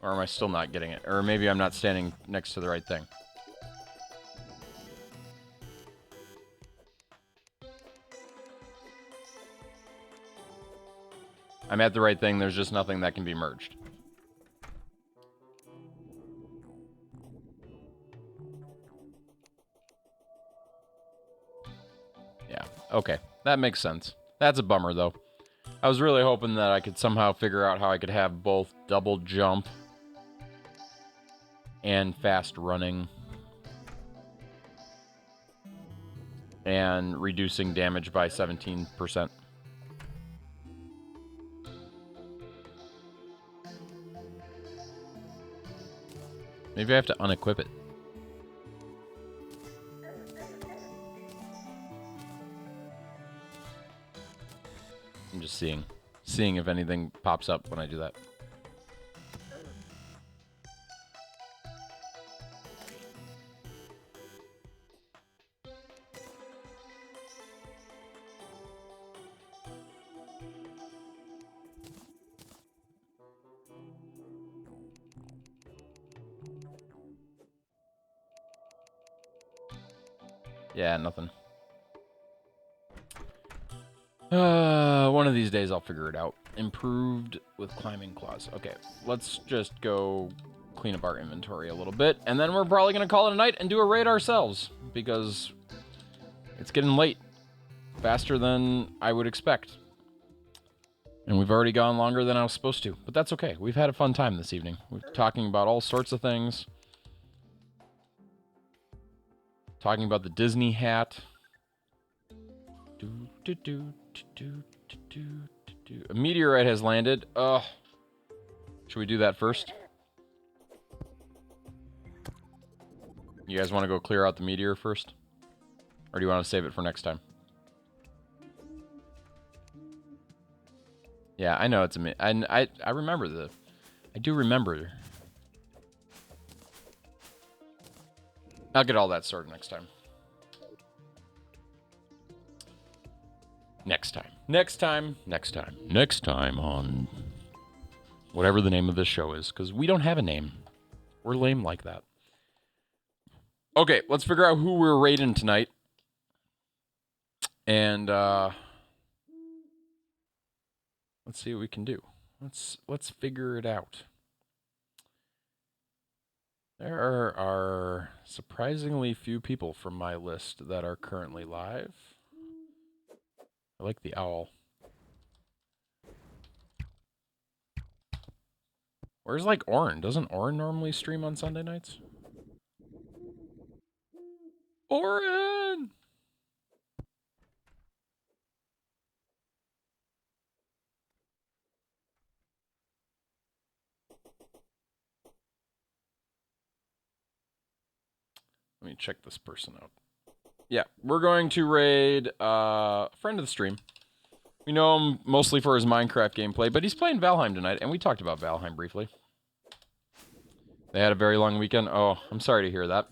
S1: Or am I still not getting it? Or maybe I'm not standing next to the right thing. I'm at the right thing, there's just nothing that can be merged. Yeah, okay. That makes sense. That's a bummer, though. I was really hoping that I could somehow figure out how I could have both double jump and fast running and reducing damage by 17%. Maybe I have to unequip it. I'm just seeing if anything pops up when I do that. Yeah, nothing. One of these days I'll figure it out. Improved with climbing claws. Okay, let's just go clean up our inventory a little bit, and then we're probably going to call it a night and do a raid ourselves, because it's getting late. Faster than I would expect. And we've already gone longer than I was supposed to, but that's okay. We've had a fun time this evening. We're talking about all sorts of things. Talking about the Disney hat. A meteorite has landed. Should we do that first? You guys want to go clear out the meteor first? Or do you want to save it for next time? Yeah, I know it's a... I remember the... I do remember. I'll get all that sorted next time. Next time. Next time. Next time. Next time on... whatever the name of this show is. Because we don't have a name. We're lame like that. Okay, let's figure out who we're raiding tonight. And, let's see what we can do. Let's figure it out. There are surprisingly few people from my list that are currently live. I like the owl. Where's like Orin? Doesn't Orin normally stream on Sunday nights? Orin! Let me check this person out. Yeah, we're going to raid a friend of the stream. We know him mostly for his Minecraft gameplay, but he's playing Valheim tonight, and we talked about Valheim briefly. They had a very long weekend. Oh, I'm sorry to hear that.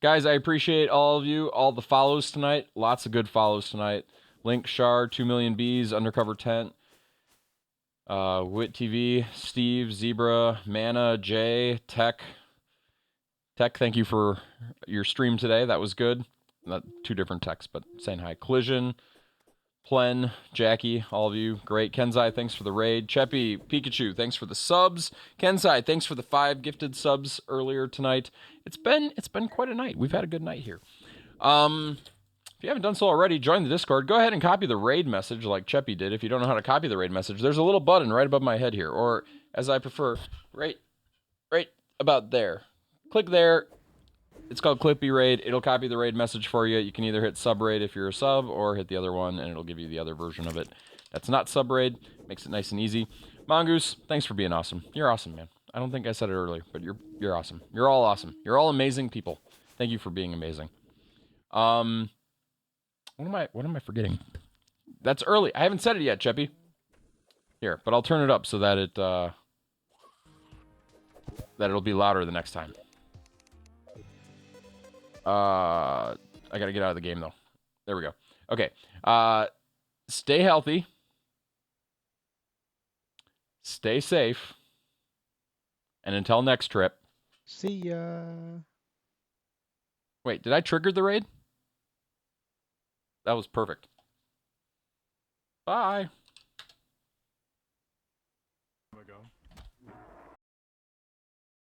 S1: Guys, I appreciate all of you, all the follows tonight. Lots of good follows tonight. Link, Shard, 2 Million Bees, Undercover Tent, Wit TV, Steve, Zebra, Mana, Jay, Tech. Tech, thank you for your stream today. That was good. Not two different techs, but saying hi. Collision, Plen, Jackie, all of you, great. Kenzai, thanks for the raid. Cheppy, Pikachu, thanks for the subs. Kenzai, thanks for the 5 gifted subs earlier tonight. It's been quite a night. We've had a good night here. If you haven't done so already, join the Discord. Go ahead and copy the raid message like Cheppy did. If you don't know how to copy the raid message, there's a little button right above my head here, or as I prefer, right about there. Click there. It's called Clippy Raid. It'll copy the raid message for you. You can either hit sub raid if you're a sub, or hit the other one, and it'll give you the other version of it. That's not sub raid. Makes it nice and easy. Mongoose, thanks for being awesome. You're awesome, man. I don't think I said it earlier, but you're awesome. You're all awesome. You're all amazing people. Thank you for being amazing. What am I forgetting? That's early. I haven't said it yet, Cheppy. Here, but I'll turn it up so that it'll be louder the next time. I gotta get out of the game though. There we go. Okay. Stay healthy. Stay safe. And until next trip.
S2: See ya.
S1: Wait, did I trigger the raid? That was perfect. Bye.